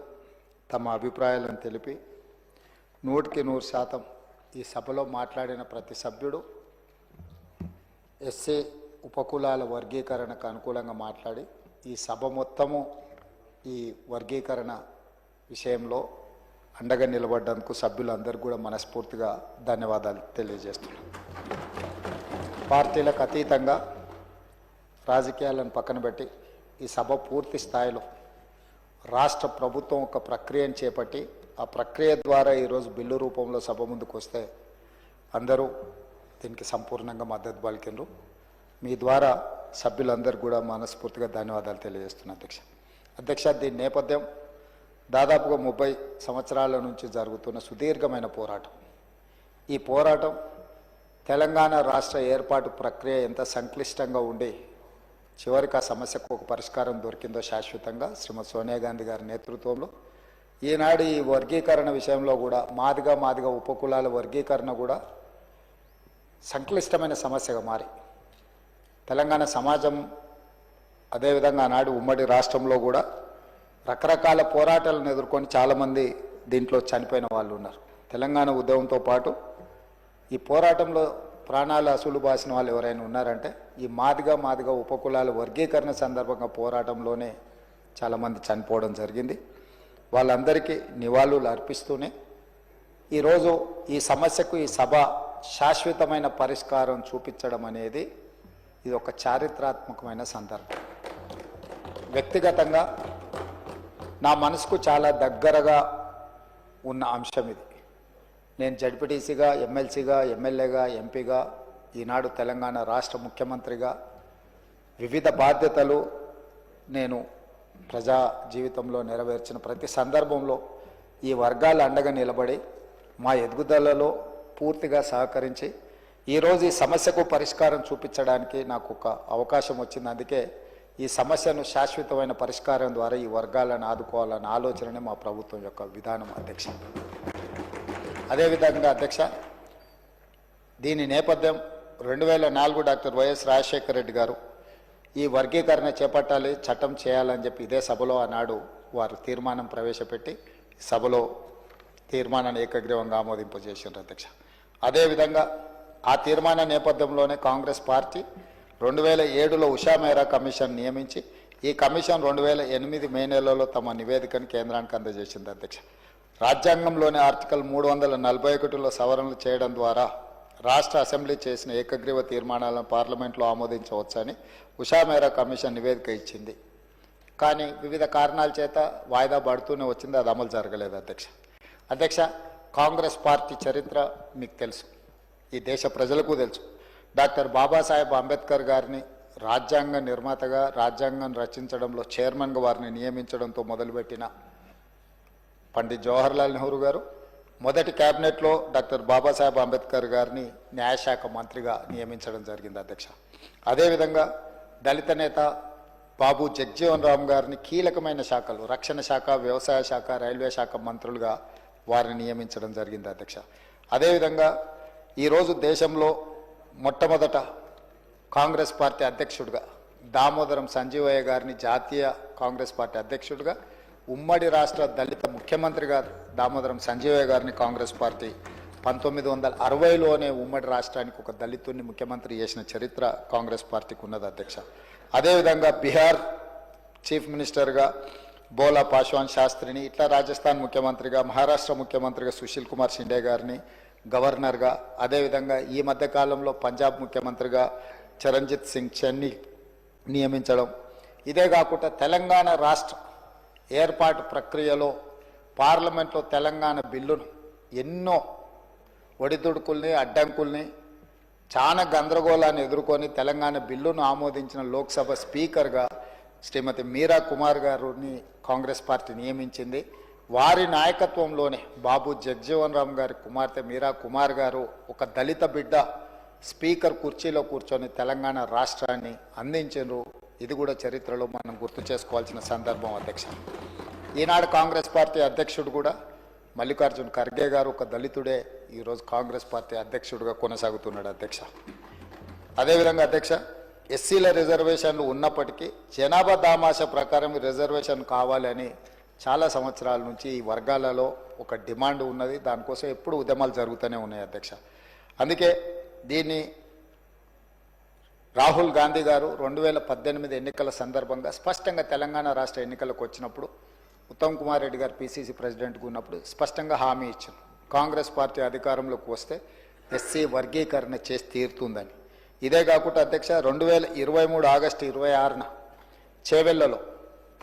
తమ అభిప్రాయాలను తెలిపి 100% ఈ సభలో మాట్లాడిన ప్రతి సభ్యుడు ఎస్సీ ఉపకులాల వర్గీకరణకు అనుకూలంగా మాట్లాడి ఈ సభ మొత్తము ఈ వర్గీకరణ విషయంలో అండగా నిలబడ్డందుకు సభ్యులందరూ కూడా మనస్ఫూర్తిగా ధన్యవాదాలు తెలియజేస్తున్నాను. పార్టీలకు అతీతంగా రాజకీయాలను పక్కన పెట్టి ఈ సభ పూర్తి స్థాయిలో రాష్ట్ర ప్రభుత్వం ఒక ప్రక్రియను చేపట్టి ఆ ప్రక్రియ ద్వారా ఈరోజు బిల్లు రూపంలో సభ ముందుకు వస్తే అందరూ దీనికి సంపూర్ణంగా మద్దతు పలికిండ్రు. మీ ద్వారా సభ్యులందరూ కూడా మనస్ఫూర్తిగా ధన్యవాదాలు తెలియజేస్తున్నా అధ్యక్ష. దీని నేపథ్యం దాదాపుగా 30 సంవత్సరాల నుంచి జరుగుతున్న సుదీర్ఘమైన పోరాటం. ఈ పోరాటం తెలంగాణ రాష్ట్ర ఏర్పాటు ప్రక్రియ ఎంత సంక్లిష్టంగా ఉండి చివరికి ఆ సమస్యకు ఒక పరిష్కారం దొరికిందో శాశ్వతంగా శ్రీమతి సోనియా గాంధీ గారి నేతృత్వంలో ఈనాడు ఈ వర్గీకరణ విషయంలో కూడా మాదిగా ఉపకులాల వర్గీకరణ కూడా సంక్లిష్టమైన సమస్యగా మారి తెలంగాణ సమాజం, అదేవిధంగా ఆనాడు ఉమ్మడి రాష్ట్రంలో కూడా రకరకాల పోరాటాలను ఎదుర్కొని చాలామంది దీంట్లో చనిపోయిన వాళ్ళు ఉన్నారు. తెలంగాణ ఉద్యమంతో పాటు ఈ పోరాటంలో ప్రాణాలు అసలు బాసిన వాళ్ళు ఎవరైనా ఉన్నారంటే ఈ మాదిగా ఉపకులాల వర్గీకరణ సందర్భంగా పోరాటంలోనే చాలామంది చనిపోవడం జరిగింది. వాళ్ళందరికీ నివాళులు అర్పిస్తూనే ఈరోజు ఈ సమస్యకు ఈ సభ శాశ్వతమైన పరిష్కారం చూపించడం అనేది ఇది ఒక చారిత్రాత్మకమైన సందర్భం. వ్యక్తిగతంగా నా మనసుకు చాలా దగ్గరగా ఉన్న అంశం ఇది. నేను జడ్పీటీసీగా, ఎమ్మెల్సీగా, ఎమ్మెల్యేగా, ఎంపీగా, ఈనాడు తెలంగాణ రాష్ట్ర ముఖ్యమంత్రిగా వివిధ బాధ్యతలు నేను ప్రజా జీవితంలో నెరవేర్చిన ప్రతి సందర్భంలో ఈ వర్గాల అండగా నిలబడి మా ఎదుగుదలలో పూర్తిగా సహకరించి ఈరోజు ఈ సమస్యకు పరిష్కారం చూపించడానికి నాకు ఒక అవకాశం వచ్చింది. అందుకే ఈ సమస్యను శాశ్వతమైన పరిష్కారం ద్వారా ఈ వర్గాలను ఆదుకోవాలన్న ఆలోచననే మా ప్రభుత్వం యొక్క విధానం అధ్యక్ష. అదేవిధంగా అధ్యక్ష, దీని నేపథ్యం 2004 డాక్టర్ వైఎస్ రాజశేఖర రెడ్డి గారు ఈ వర్గీకరణ చేపట్టాలి, చట్టం చేయాలని చెప్పి ఇదే సభలో ఆనాడు వారు తీర్మానం ప్రవేశపెట్టి సభలో తీర్మానాన్ని ఏకగ్రీవంగా ఆమోదింపజేసారు అధ్యక్ష. అదేవిధంగా ఆ తీర్మాన నేపథ్యంలోనే కాంగ్రెస్ పార్టీ 2007లో ఉషా మెహ్రా కమిషన్ నియమించి ఈ కమిషన్ 2008 మే నెలలో తమ నివేదికను కేంద్రానికి అందజేసింది అధ్యక్ష. రాజ్యాంగంలోని ఆర్టికల్ 341లో సవరణలు చేయడం ద్వారా రాష్ట్ర అసెంబ్లీ చేసిన ఏకగ్రీవ తీర్మానాలను పార్లమెంట్లో ఆమోదించవచ్చని ఉషా మెహ్రా కమిషన్ నివేదిక ఇచ్చింది. కానీ వివిధ కారణాల చేత వాయిదా పడుతూనే వచ్చింది, అది అమలు జరగలేదు అధ్యక్ష. కాంగ్రెస్ పార్టీ చరిత్ర మీకు తెలుసు. ఈ దేశ ప్రజలకు తెలుసు. డాక్టర్ బాబాసాహెబ్ అంబేద్కర్ గారిని రాజ్యాంగ నిర్మాతగా, రాజ్యాంగం రచించడంలో చైర్మన్గా వారిని నియమించడంతో మొదలుపెట్టిన పండిత్ జవహర్లాల్ నెహ్రూ గారు మొదటి క్యాబినెట్లో డాక్టర్ బాబాసాహెబ్ అంబేద్కర్ గారిని న్యాయశాఖ మంత్రిగా నియమించడం జరిగింది అధ్యక్ష. అదేవిధంగా దళిత నేత బాబు జగ్జీవన్ రామ్ గారిని కీలకమైన శాఖలు రక్షణ శాఖ, వ్యవసాయ శాఖ, రైల్వే శాఖ మంత్రులుగా వారిని నియమించడం జరిగింది అధ్యక్ష. అదేవిధంగా ఈరోజు దేశంలో మొట్టమొదట కాంగ్రెస్ పార్టీ అధ్యక్షుడిగా దామోదరం సంజీవయ్య గారిని జాతీయ కాంగ్రెస్ పార్టీ అధ్యక్షుడిగా, ఉమ్మడి రాష్ట్ర దళిత ముఖ్యమంత్రిగా దామోదరం సంజీవయ్య గారిని కాంగ్రెస్ పార్టీ 1960లోనే ఉమ్మడి రాష్ట్రానికి ఒక దళితుడిని ముఖ్యమంత్రి చేసిన చరిత్ర కాంగ్రెస్ పార్టీకి ఉన్నది అధ్యక్ష. అదేవిధంగా బీహార్ చీఫ్ మినిస్టర్గా బోలా పాశ్వాన్ శాస్త్రిని, ఇట్లా రాజస్థాన్ ముఖ్యమంత్రిగా, మహారాష్ట్ర ముఖ్యమంత్రిగా సుశీల్ కుమార్ షిండే గారిని గవర్నర్గా, అదేవిధంగా ఈ మధ్య కాలంలో పంజాబ్ ముఖ్యమంత్రిగా చరణ్జిత్ సింగ్ చెన్ని నియమించడం. ఇదే కాకుండా తెలంగాణ రాష్ట్ర ఏర్పాటు ప్రక్రియలో పార్లమెంట్లో తెలంగాణ బిల్లును ఎన్నో ఒడిదుడుకుల్ని, అడ్డంకుల్ని, చాలా గందరగోళాన్ని ఎదుర్కొని తెలంగాణ బిల్లును ఆమోదించిన లోక్సభ స్పీకర్గా శ్రీమతి మీరా కుమార్ గారిని కాంగ్రెస్ పార్టీ నియమించింది. వారి నాయకత్వంలోనే బాబు జగ్జీవన్ రామ్ గారి కుమార్తె మీరా కుమార్ గారు ఒక దళిత బిడ్డ స్పీకర్ కుర్చీలో కూర్చొని తెలంగాణ రాష్ట్రాన్ని అందించారు. ఇది కూడా చరిత్రలో మనం గుర్తు చేసుకోవాల్సిన సందర్భం అధ్యక్ష. ఈనాడు కాంగ్రెస్ పార్టీ అధ్యక్షుడు కూడా మల్లికార్జున్ ఖర్గే గారు ఒక దళితుడే ఈరోజు కాంగ్రెస్ పార్టీ అధ్యక్షుడిగా కొనసాగుతున్నాడు అధ్యక్ష. అదేవిధంగా అధ్యక్ష, ఎస్సీల రిజర్వేషన్లు ఉన్నప్పటికీ జనాభా దామాష ప్రకారం రిజర్వేషన్ కావాలని చాలా సంవత్సరాల నుంచి ఈ వర్గాలలో ఒక డిమాండ్ ఉన్నది. దానికోసం ఎప్పుడు ఉద్యమాలు జరుగుతూనే ఉన్నాయి అధ్యక్ష. అందుకే దీన్ని రాహుల్ గాంధీ గారు 2018 ఎన్నికల సందర్భంగా స్పష్టంగా తెలంగాణ రాష్ట్ర ఎన్నికలకు వచ్చినప్పుడు ఉత్తమ్ కుమార్ రెడ్డి గారు పిసిసి ప్రెసిడెంట్గా ఉన్నప్పుడు స్పష్టంగా హామీ ఇచ్చారు, కాంగ్రెస్ పార్టీ అధికారంలోకి వస్తే ఎస్సీ వర్గీకరణ చేసి తీరుతుందని. ఇదే కాకుండా అధ్యక్ష 2023 ఆగస్టు 26న చేవెళ్లలో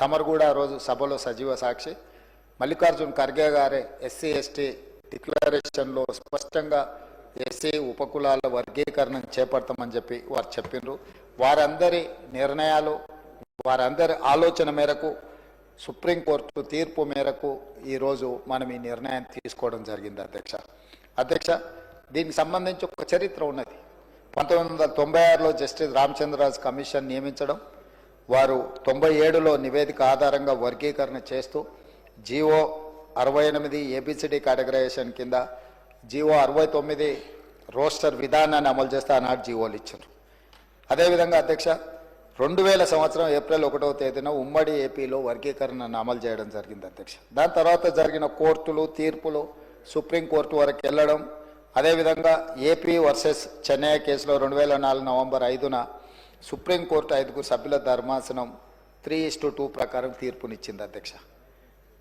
తమరుగూడ రోజు సభలో సజీవ సాక్షి మల్లికార్జున్ ఖర్గే గారే ఎస్సీ ఎస్టీ డిక్లరేషన్లో స్పష్టంగా ఎస్సీ ఉపకులాల వర్గీకరణ చేపడతామని చెప్పి వారు చెప్పినారు. వారందరి నిర్ణయాలు, వారందరి ఆలోచన మేరకు సుప్రీంకోర్టు తీర్పు మేరకు ఈరోజు మనం ఈ నిర్ణయాన్ని తీసుకోవడం జరిగింది అధ్యక్ష. దీనికి సంబంధించి ఒక చరిత్ర ఉన్నది. 1996లో జస్టిస్ రామచంద్రరాజు కమిషన్ నియమించడం, వారు 97లో నివేదిక ఆధారంగా వర్గీకరణ చేస్తూ జీవో 68 ఏబిసిడి కేటగరైజేషన్ కింద, జీవో 69 రోస్టర్ విధానాన్ని అమలు చేస్తే ఆనాడు జీవోలు ఇచ్చారు. అదేవిధంగా అధ్యక్ష 2000 సంవత్సరం ఏప్రిల్ 1వ తేదీన ఉమ్మడి ఏపీలో వర్గీకరణను అమలు చేయడం జరిగింది అధ్యక్ష. దాని తర్వాత జరిగిన కోర్టులు తీర్పులు సుప్రీంకోర్టు వరకు వెళ్ళడం, అదేవిధంగా ఏపీ వర్సెస్ చెన్నై కేసులో 2004 నవంబర్ 5న సుప్రీంకోర్టు 5 సభ్యుల ధర్మాసనం 3:2 ప్రకారం తీర్పునిచ్చింది అధ్యక్ష.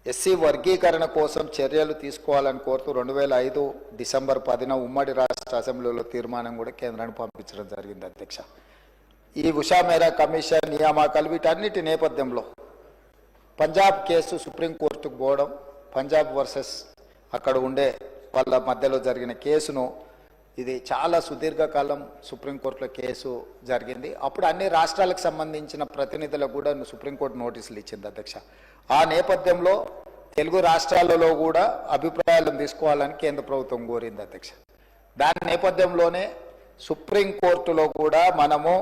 ఎస్సీ వర్గీకరణ కోసం చర్యలు తీసుకోవాలని కోరుతూ 2005 డిసెంబర్ 10న ఉమ్మడి రాష్ట్ర అసెంబ్లీలో తీర్మానం కూడా కేంద్రానికి పంపించడం జరిగింది అధ్యక్ష. ఈ ఉషా మేరా కమిషన్ నియామకాలు వీటన్నిటి నేపథ్యంలో పంజాబ్ కేసు సుప్రీంకోర్టుకు పోవడం, పంజాబ్ వర్సెస్ అక్కడ ఉండే వాళ్ళ మధ్యలో జరిగిన కేసును, ఇది చాలా సుదీర్ఘకాలం సుప్రీంకోర్టులో కేసు జరిగింది. అప్పుడు అన్ని రాష్ట్రాలకు సంబంధించిన ప్రతినిధులకు కూడా సుప్రీంకోర్టు నోటీసులు ఇచ్చింది అధ్యక్ష. ఆ నేపథ్యంలో తెలుగు రాష్ట్రాలలో కూడా అభిప్రాయాలను తీసుకోవాలని కేంద్ర ప్రభుత్వం కోరింది అధ్యక్ష. దాని నేపథ్యంలోనే సుప్రీంకోర్టులో కూడా మనము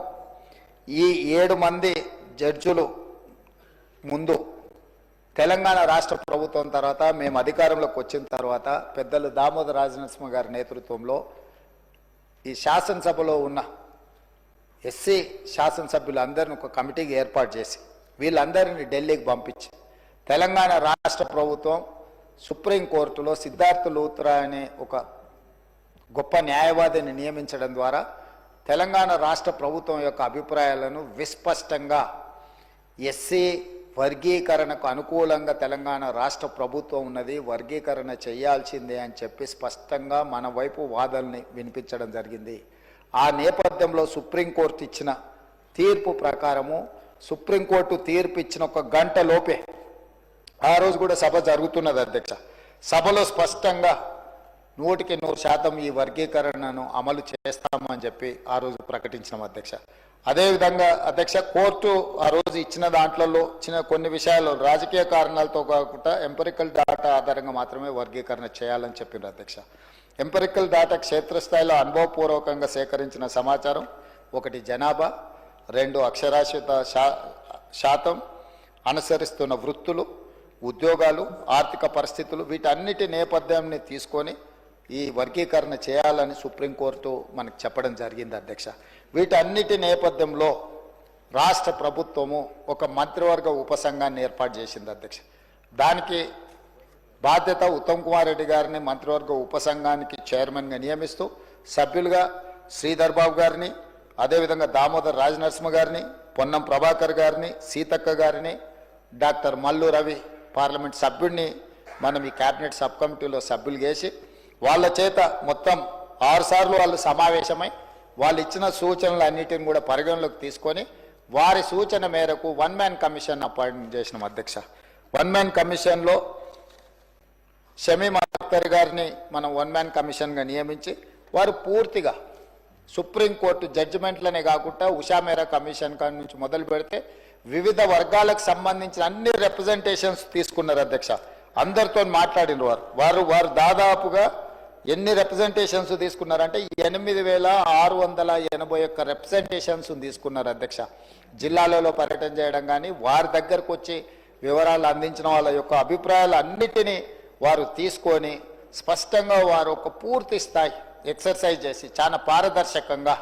ఈ 7 మంది జడ్జులు ముందు తెలంగాణ రాష్ట్ర ప్రభుత్వం తర్వాత మేము అధికారంలోకి వచ్చిన తర్వాత పెద్దలు దామోదర రాజనరసింహ గారి నేతృత్వంలో ఈ శాసనసభలో ఉన్న ఎస్సీ శాసనసభ్యులందరినీ ఒక కమిటీకి ఏర్పాటు చేసి వీళ్ళందరినీ ఢిల్లీకి పంపించి తెలంగాణ రాష్ట్ర ప్రభుత్వం సుప్రీంకోర్టులో సిద్ధార్థ లూత్రా అనే ఒక గొప్ప న్యాయవాదిని నియమించడం ద్వారా తెలంగాణ రాష్ట్ర ప్రభుత్వం యొక్క అభిప్రాయాలను విస్పష్టంగా ఎస్సీ వర్గీకరణకు అనుకూలంగా తెలంగాణ రాష్ట్ర ప్రభుత్వం ఉన్నది, వర్గీకరణ చేయాల్సిందే అని చెప్పి స్పష్టంగా మన వైపు వాదనని వినిపించడం జరిగింది. ఆ నేపథ్యంలో సుప్రీంకోర్టు ఇచ్చిన తీర్పు ప్రకారము, సుప్రీంకోర్టు తీర్పు ఇచ్చిన 1 గంట లోపే ఆ రోజు కూడా సభ జరుగుతున్నది అధ్యక్ష. సభలో స్పష్టంగా 100% ఈ వర్గీకరణను అమలు చేస్తామని చెప్పి ఆ రోజు ప్రకటించినాం అధ్యక్ష. అదేవిధంగా అధ్యక్ష, కోర్టు ఆ రోజు ఇచ్చిన దాంట్లో కొన్ని విషయాలు రాజకీయ కారణాలతో కాకుండా ఎంపెరికల్ డాటా ఆధారంగా మాత్రమే వర్గీకరణ చేయాలని చెప్పిండ్రు అధ్యక్ష. ఎంపెరికల్ డాటా క్షేత్రస్థాయిలో అనుభవపూర్వకంగా సేకరించిన సమాచారం, 1 జనాభా, 2 అక్షరాస్యత శాతం, అనుసరిస్తున్న వృత్తులు, ఉద్యోగాలు, ఆర్థిక పరిస్థితులు, వీటన్నిటి నేపథ్యాన్ని తీసుకొని ఈ వర్గీకరణ చేయాలని సుప్రీంకోర్టు మనకు చెప్పడం జరిగింది అధ్యక్ష. వీటన్నిటి నేపథ్యంలో రాష్ట్ర ప్రభుత్వము ఒక మంత్రివర్గ ఉపసంఘాన్ని ఏర్పాటు చేసింది అధ్యక్ష. దానికి బాధ్యత ఉత్తమ్ కుమార్ రెడ్డి గారిని మంత్రివర్గ ఉపసంఘానికి చైర్మన్గా నియమిస్తూ సభ్యులుగా శ్రీధర్ బాబు గారిని, అదేవిధంగా దామోదర్ రాజనరసింహ గారిని, పొన్నం ప్రభాకర్ గారిని, సీతక్క గారిని, డాక్టర్ మల్లు రవి పార్లమెంట్ సభ్యుడిని మనం ఈ కేబినెట్ సబ్ కమిటీలో సభ్యులు చేసి వాళ్ళ చేత మొత్తం 6 సార్లు వాళ్ళు సమావేశమై వాళ్ళు ఇచ్చిన సూచనలు అన్నిటిని కూడా పరిగణలోకి తీసుకొని వారి సూచన మేరకు 1 మ్యాన్ కమిషన్ అపాయింట్ చేసినాం అధ్యక్ష. 1 మ్యాన్ కమిషన్లో షమీమ్ అఖ్తర్ గారిని మనం 1 మ్యాన్ కమిషన్గా నియమించి వారు పూర్తిగా సుప్రీంకోర్టు జడ్జిమెంట్లనే కాకుండా ఉషా మేరా కమిషన్ నుంచి మొదలు పెడితే వివిధ వర్గాలకు సంబంధించిన అన్ని రిప్రజెంటేషన్స్ తీసుకున్నారు అధ్యక్ష. అందరితో మాట్లాడిన వారు దాదాపుగా ఎన్ని రిప్రజెంటేషన్స్ తీసుకున్నారంటే 8,681 రిప్రజెంటేషన్స్ తీసుకున్నారు అధ్యక్ష. జిల్లాలలో పర్యటన చేయడం కానీ వారి దగ్గరకు వచ్చి వివరాలు అందించిన వాళ్ళ యొక్క అభిప్రాయాలు అన్నిటినీ వారు తీసుకొని స్పష్టంగా వారు ఒక పూర్తి స్థాయి ఎక్సర్సైజ్ చేసి చాలా పారదర్శకంగా,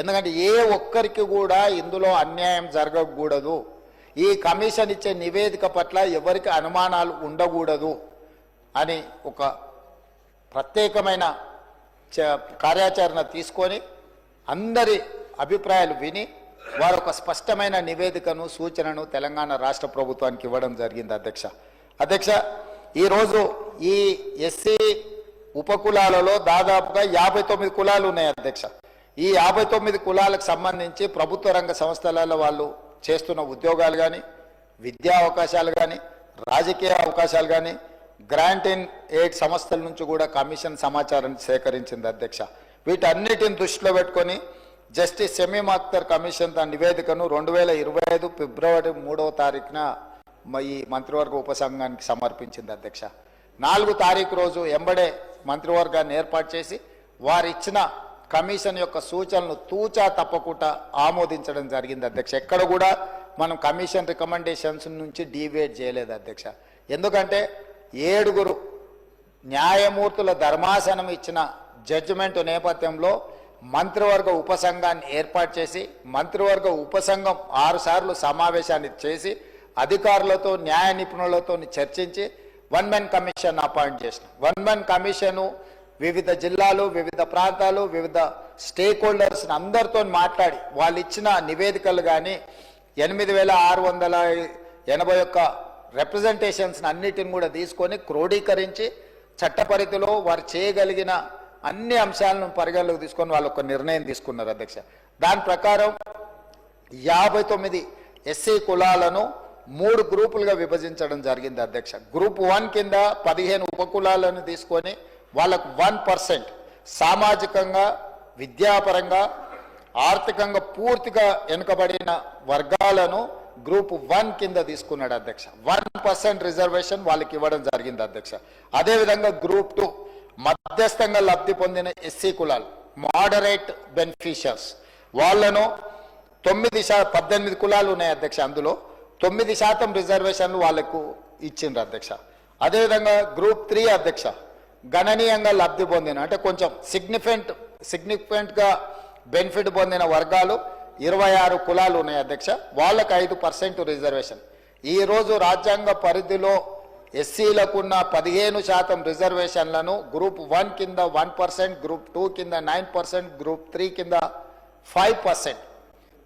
ఎందుకంటే ఏ ఒక్కరికి కూడా ఇందులో అన్యాయం జరగకూడదు, ఈ కమిషన్ ఇచ్చే నివేదిక పట్ల ఎవరికి అనుమానాలు ఉండకూడదు అని ఒక ప్రత్యేకమైన కార్యాచరణ తీసుకొని అందరి అభిప్రాయాలు విని వారు ఒక స్పష్టమైన నివేదికను సూచనను తెలంగాణ రాష్ట్ర ప్రభుత్వానికి ఇవ్వడం జరిగింది అధ్యక్ష. ఈరోజు ఈ ఎస్సీ ఉపకులాలలో దాదాపుగా 59 కులాలు ఉన్నాయి అధ్యక్ష. ఈ 59 కులాలకు సంబంధించి ప్రభుత్వ రంగ సంస్థలలో వాళ్ళు చేస్తున్న ఉద్యోగాలు కానీ, విద్యా అవకాశాలు కానీ, రాజకీయ అవకాశాలు కానీ, గ్రాంట్ అండ్ ఎయిడ్ సంస్థల నుంచి కూడా కమిషన్ సమాచారాన్ని సేకరించింది అధ్యక్ష. వీటన్నిటిని దృష్టిలో పెట్టుకొని జస్టిస్ షమీమ్ అఖ్తర్ కమిషన్ తన నివేదికను 2025 ఫిబ్రవరి 3వ తారీఖున ఈ మంత్రివర్గ ఉపసంఘానికి సమర్పించింది అధ్యక్ష. 4వ తారీఖు రోజు ఎంబడే మంత్రివర్గాన్ని ఏర్పాటు చేసి వారు ఇచ్చిన కమిషన్ యొక్క సూచనలు తూచా తప్పకుండా ఆమోదించడం జరిగింది అధ్యక్ష. ఎక్కడ కూడా మనం కమిషన్ రికమెండేషన్స్ నుంచి డీవియేట్ చేయలేదు అధ్యక్ష. ఎందుకంటే 7 న్యాయమూర్తుల ధర్మాసనం ఇచ్చిన జడ్జిమెంట్ నేపథ్యంలో మంత్రివర్గ ఉపసంఘాన్ని ఏర్పాటు చేసి మంత్రివర్గ ఉపసంఘం 6 సార్లు సమావేశాన్ని చేసి అధికారులతో న్యాయ నిపుణులతో చర్చించి 1 మ్యాన్ కమిషన్ అపాయింట్ చేసిన 1 మ్యాన్ కమిషను వివిధ జిల్లాలు, వివిధ ప్రాంతాలు, వివిధ స్టేక్ హోల్డర్స్ అందరితో మాట్లాడి వాళ్ళు ఇచ్చిన నివేదికలు కానీ 8,681 రిప్రజెంటేషన్స్ అన్నిటిని కూడా తీసుకొని క్రోడీకరించి చట్టపరిధిలో వారు చేయగలిగిన అన్ని అంశాలను పరిగణలోకి తీసుకొని వాళ్ళు ఒక నిర్ణయం తీసుకున్నారు అధ్యక్ష. దాని ప్రకారం 59 ఎస్సీ కులాలను 3 గ్రూపులుగా విభజించడం జరిగింది అధ్యక్ష. గ్రూప్ 1 కింద 15 ఉపకులాలను తీసుకొని వాళ్ళకు 1% సామాజికంగా, విద్యాపరంగా, ఆర్థికంగా పూర్తిగా వెనుకబడిన వర్గాలను గ్రూప్ 1 కింద తీసుకున్నాడు అధ్యక్ష. 1% రిజర్వేషన్ వాళ్ళకి ఇవ్వడం జరిగింది అధ్యక్ష. అదేవిధంగా గ్రూప్ 2 మధ్యస్థంగా లబ్ధి పొందిన ఎస్సీ కులాలు, మోడరేట్ బెనిఫిషియర్స్, వాళ్ళను 18 కులాలు ఉన్నాయి అధ్యక్ష. అందులో 9% రిజర్వేషన్లు వాళ్ళకు ఇచ్చిండ్రు అధ్యక్ష. అదేవిధంగా గ్రూప్ 3 అధ్యక్ష గణనీయంగా లబ్ధి పొందిన, అంటే కొంచెం సిగ్నిఫికెంట్గా బెనిఫిట్ పొందిన వర్గాలు 26 కులాలు ఉన్నాయి అధ్యక్ష. వాళ్ళకు 5% రిజర్వేషన్. ఈరోజు రాజ్యాంగ పరిధిలో ఎస్సీలకున్న 15% రిజర్వేషన్లను గ్రూప్ 1 కింద 1%, గ్రూప్ 2 కింద 9%, గ్రూప్ 3 కింద 5%,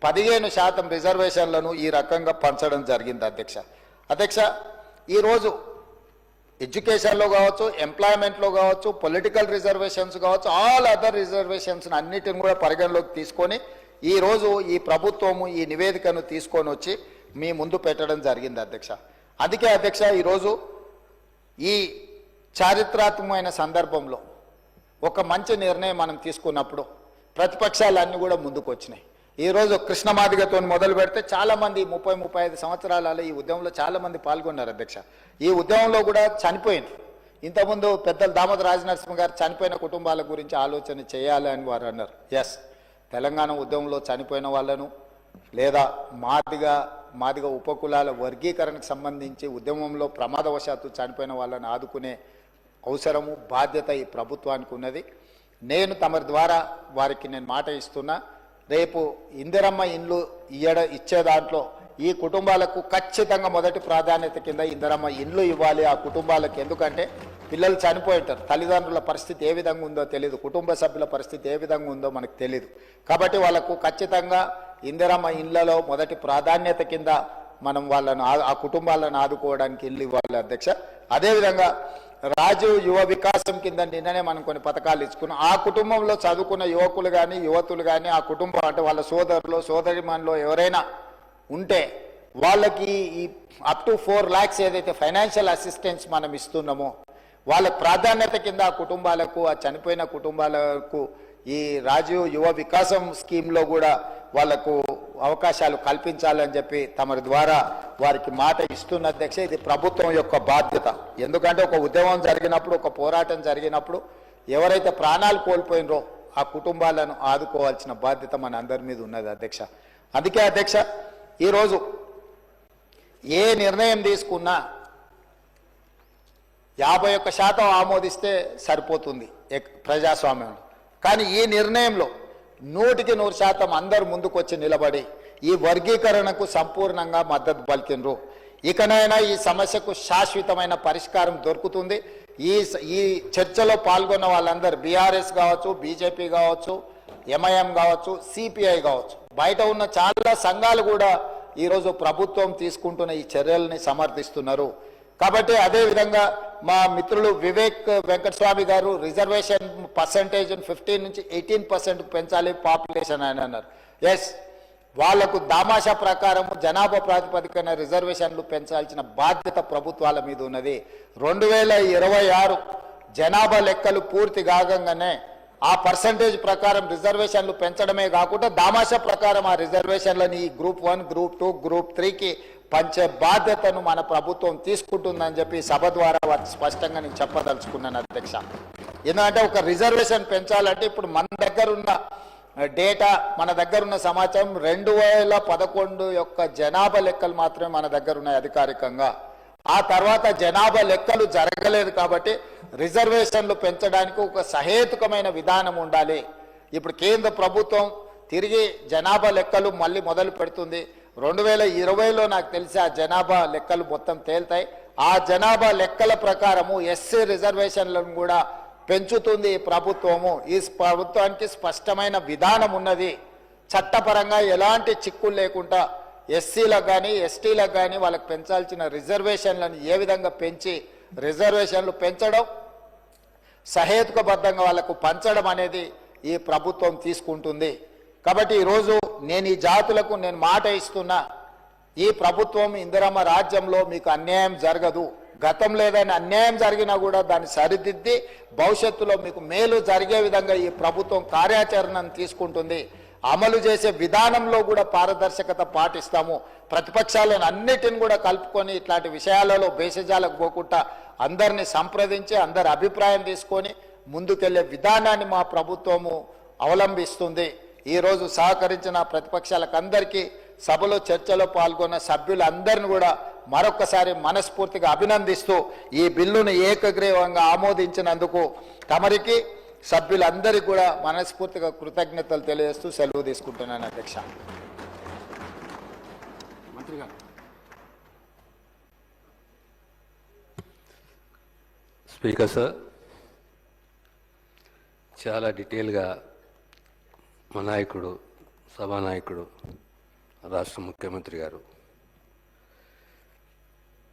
15% రిజర్వేషన్లను ఈ రకంగా పంచడం జరిగింది అధ్యక్ష. ఈరోజు ఎడ్యుకేషన్లో కావచ్చు, ఎంప్లాయ్మెంట్లో కావచ్చు, పొలిటికల్ రిజర్వేషన్స్ కావచ్చు, ఆల్ అదర్ రిజర్వేషన్స్ అన్నిటిని కూడా పరిగణలోకి తీసుకొని ఈరోజు ఈ ప్రభుత్వము ఈ నివేదికను తీసుకొని వచ్చి మీ ముందు పెట్టడం జరిగింది అధ్యక్ష. అందుకే అధ్యక్ష ఈరోజు ఈ చారిత్రాత్మకమైన సందర్భంలో ఒక మంచి నిర్ణయం మనం తీసుకున్నప్పుడు ప్రతిపక్షాలన్నీ కూడా ముందుకు వచ్చినాయి. ఈరోజు కృష్ణ మాదిగతో మొదలు పెడితే చాలామంది 30-35 సంవత్సరాలలో ఈ ఉద్యమంలో చాలామంది పాల్గొన్నారు అధ్యక్ష. ఈ ఉద్యమంలో కూడా చనిపోయింది. ఇంతకుముందు పెద్దలు దామోదర రాజనరసింహ గారు చనిపోయిన కుటుంబాల గురించి ఆలోచన చేయాలి అని వారు అన్నారు. ఎస్, తెలంగాణ ఉద్యమంలో చనిపోయిన వాళ్ళను లేదా మాదిగ ఉపకులాల వర్గీకరణకు సంబంధించి ఉద్యమంలో ప్రమాదవశాత్తు చనిపోయిన వాళ్ళని ఆదుకునే అవసరము బాధ్యత ఈ ప్రభుత్వానికి ఉన్నది. నేను తమరి ద్వారా వారికి నేను మాట ఇస్తున్నా, రేపు ఇందిరమ్మ ఇండ్లు ఇచ్చే దాంట్లో ఈ కుటుంబాలకు ఖచ్చితంగా మొదటి ప్రాధాన్యత కింద ఇందిరమ్మ ఇండ్లు ఇవ్వాలి ఆ కుటుంబాలకు. ఎందుకంటే పిల్లలు చనిపోయింటారు, తల్లిదండ్రుల పరిస్థితి ఏ విధంగా ఉందో తెలియదు, కుటుంబ సభ్యుల పరిస్థితి ఏ విధంగా ఉందో మనకు తెలియదు. కాబట్టి వాళ్ళకు ఖచ్చితంగా ఇందిరమ్మ ఇండ్లలో మొదటి ప్రాధాన్యత కింద మనం వాళ్ళను ఆ కుటుంబాలను ఆదుకోవడానికి ఇల్లు ఇవ్వాలి అధ్యక్ష. అదేవిధంగా రాజీవ్ యువ వికాసం కింద నిన్ననే మనం కొన్ని పథకాలు ఇచ్చుకున్నాం. ఆ కుటుంబంలో చదువుకున్న యువకులు కానీ యువతులు కానీ ఆ కుటుంబం అంటే వాళ్ళ సోదరులు సోదరిమణులు ఎవరైనా ఉంటే వాళ్ళకి ఈ అప్ టు 4 lakhs ఏదైతే ఫైనాన్షియల్ అసిస్టెన్స్ మనం ఇస్తున్నామో వాళ్ళ ప్రాధాన్యత కింద ఆ కుటుంబాలకు, ఆ చనిపోయిన కుటుంబాలకు ఈ రాజీవ్ యువ వికాసం స్కీమ్లో కూడా వాళ్లకు అవకాశాలు కల్పించాలని చెప్పి తమరి ద్వారా వారికి మాట ఇస్తున్న అధ్యక్ష. ఇది ప్రభుత్వం యొక్క బాధ్యత. ఎందుకంటే ఒక ఉద్యమం జరిగినప్పుడు, ఒక పోరాటం జరిగినప్పుడు ఎవరైతే ప్రాణాలు కోల్పోయినరో ఆ కుటుంబాలను ఆదుకోవాల్సిన బాధ్యత మన అందరి మీద ఉన్నది అధ్యక్ష. అందుకే అధ్యక్ష, ఈరోజు ఏ నిర్ణయం తీసుకున్నా 51% ఆమోదిస్తే సరిపోతుంది ప్రజాస్వామ్యంలో. కానీ ఈ నిర్ణయంలో 100% అందరు ముందుకు వచ్చి నిలబడి ఈ వర్గీకరణకు సంపూర్ణంగా మద్దతు పలికినరు. ఇకనైనా ఈ సమస్యకు శాశ్వతమైన పరిష్కారం దొరుకుతుంది. ఈ చర్చలో పాల్గొన్న వాళ్ళందరూ బీఆర్ఎస్ కావచ్చు, బీజేపీ కావచ్చు, ఎంఐఎం కావచ్చు, సిపిఐ కావచ్చు, బయట ఉన్న చాలా సంఘాలు కూడా ఈరోజు ప్రభుత్వం తీసుకుంటున్న ఈ చర్యల్ని సమర్థిస్తున్నారు. కాబట్టి అదేవిధంగా మా మిత్రులు వివేక్ వెంకటస్వామి గారు రిజర్వేషన్ పర్సంటేజ్ 15 నుంచి 18% పెంచాలి పాపులేషన్ అని అన్నారు. ఎస్, వాళ్లకు దామాషా ప్రకారము జనాభా ప్రాతిపదికన రిజర్వేషన్లు పెంచాల్సిన బాధ్యత ప్రభుత్వాల మీద ఉన్నది. 2026 జనాభా లెక్కలు పూర్తి కాగానే ఆ పర్సంటేజ్ ప్రకారం రిజర్వేషన్లు పెంచడమే కాకుండా దామాషా ప్రకారం ఆ రిజర్వేషన్లని గ్రూప్ 1, గ్రూప్ 2, గ్రూప్ 3కి పంచే బాధ్యతను మన ప్రభుత్వం తీసుకుంటుందని చెప్పి సభ ద్వారా వారికి స్పష్టంగా నేను చెప్పదలుచుకున్నాను అధ్యక్ష. ఎందుకంటే ఒక రిజర్వేషన్ పెంచాలంటే ఇప్పుడు మన దగ్గర ఉన్న డేటా, మన దగ్గర ఉన్న సమాచారం 2011 యొక్క జనాభా లెక్కలు మాత్రమే మన దగ్గర ఉన్నాయి అధికారికంగా. ఆ తర్వాత జనాభా లెక్కలు జరగలేదు కాబట్టి రిజర్వేషన్లు పెంచడానికి ఒక సహేతుకమైన విధానం ఉండాలి. ఇప్పుడు కేంద్ర ప్రభుత్వం తిరిగి జనాభా లెక్కలు మళ్ళీ మొదలు పెడుతుంది. 2020లో నాకు తెలిసి ఆ జనాభా లెక్కలు మొత్తం తేల్తాయి. ఆ జనాభా లెక్కల ప్రకారము ఎస్సీ రిజర్వేషన్లను కూడా పెంచుతుంది ఈ ప్రభుత్వము. ఈ ప్రభుత్వానికి స్పష్టమైన విధానం ఉన్నది. చట్టపరంగా ఎలాంటి చిక్కులు లేకుండా ఎస్సీలకు కానీ ఎస్టీలకు కానీ వాళ్ళకి పెంచాల్సిన రిజర్వేషన్లను ఏ విధంగా పెంచి రిజర్వేషన్లు పెంచడం, సహేతుకబద్ధంగా వాళ్లకు పంచడం అనేది ఈ ప్రభుత్వం తీసుకుంటుంది. కాబట్టి ఈరోజు నేను ఈ జాతులకు నేను మాట ఇస్తున్నా, ఈ ప్రభుత్వం ఇందిరమ్మ రాజ్యంలో మీకు అన్యాయం జరగదు. గతంలో ఏదైనా అన్యాయం జరిగినా కూడా దాన్ని సరిదిద్ది భవిష్యత్తులో మీకు మేలు జరిగే విధంగా ఈ ప్రభుత్వం కార్యాచరణను తీసుకుంటుంది. అమలు చేసే విధానంలో కూడా పారదర్శకత పాటిస్తాము. ప్రతిపక్షాలను అన్నిటిని కూడా కలుపుకొని ఇట్లాంటి విషయాలలో బేసిజాలకు పోకుండా అందరినీ సంప్రదించి అందరి అభిప్రాయం తీసుకొని ముందుకెళ్లే విధానాన్ని మా ప్రభుత్వము అవలంబిస్తుంది. ఈరోజు సహకరించిన ప్రతిపక్షాలకు అందరికీ, సభలో చర్చలో పాల్గొన్న సభ్యులందరిని కూడా మరొకసారి మనస్ఫూర్తిగా అభినందిస్తూ ఈ బిల్లును ఏకగ్రీవంగా ఆమోదించినందుకు తమరికి సభ్యులందరికీ కూడా మనస్ఫూర్తిగా కృతజ్ఞతలు తెలియజేస్తూ సెలవు తీసుకుంటున్నాను అధ్యక్ష. మంత్రి గారు. స్పీకర్ సార్, చాలా డీటెయిల్గా మా నాయకుడు, సభానాయకుడు, రాష్ట్ర ముఖ్యమంత్రి గారు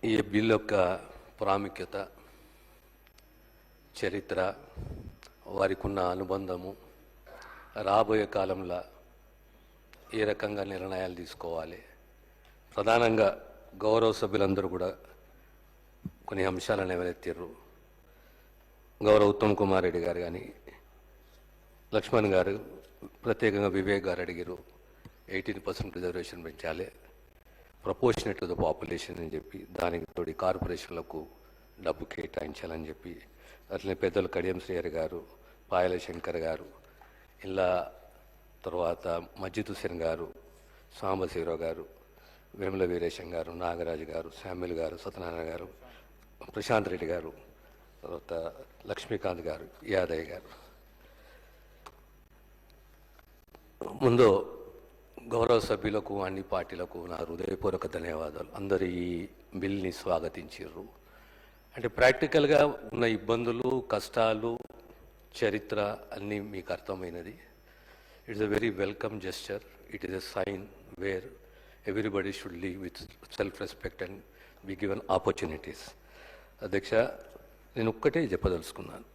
ఈ బిల్ యొక్క ప్రాముఖ్యత, చరిత్ర, వారికి ఉన్న అనుబంధము, రాబోయే కాలంలో ఏ రకంగా నిర్ణయాలు తీసుకోవాలి, ప్రధానంగా గౌరవ సభ్యులందరూ కూడా కొన్ని అంశాలను ఎవరెత్తారు. గౌరవ ఉత్తమ్ కుమార్ రెడ్డి గారు కానీ, లక్ష్మణ్ గారు, ప్రత్యేకంగా వివేక్ గారు అడిగారు 18% రిజర్వేషన్ పెంచాలి, ప్రపోర్షనేట్ టు ద పాపులేషన్ అని చెప్పి, దానికి తోడి కార్పొరేషన్లకు డబ్బు కేటాయించాలని చెప్పి, అట్లనే పెద్దలు కడియం శ్రీహరి గారు, పాయల శంకర్ గారు, ఇలా తర్వాత మస్జిద్ హుసేన్ గారు, సాంబశివరావు గారు, వేముల వీరేశం గారు, నాగరాజు గారు, శామ్యుల్ గారు, సత్యనారాయణ గారు, ప్రశాంత్ రెడ్డి గారు, తర్వాత లక్ష్మీకాంత్ గారు, యాదయ్య గారు. ముందు గౌరవ సభ్యులకు, అన్ని పార్టీలకు నా హృదయపూర్వక ధన్యవాదాలు. అందరు ఈ బిల్ని స్వాగతించారు. అంటే ప్రాక్టికల్గా ఉన్న ఇబ్బందులు, కష్టాలు, చరిత్ర అన్నీ మీకు అర్థమైనది. It's a very welcome gesture. It is a sign where everybody should live with self-respect and be given opportunities. అధ్యక్ష, నేను ఒక్కటే చెప్పదలుచుకున్నాను.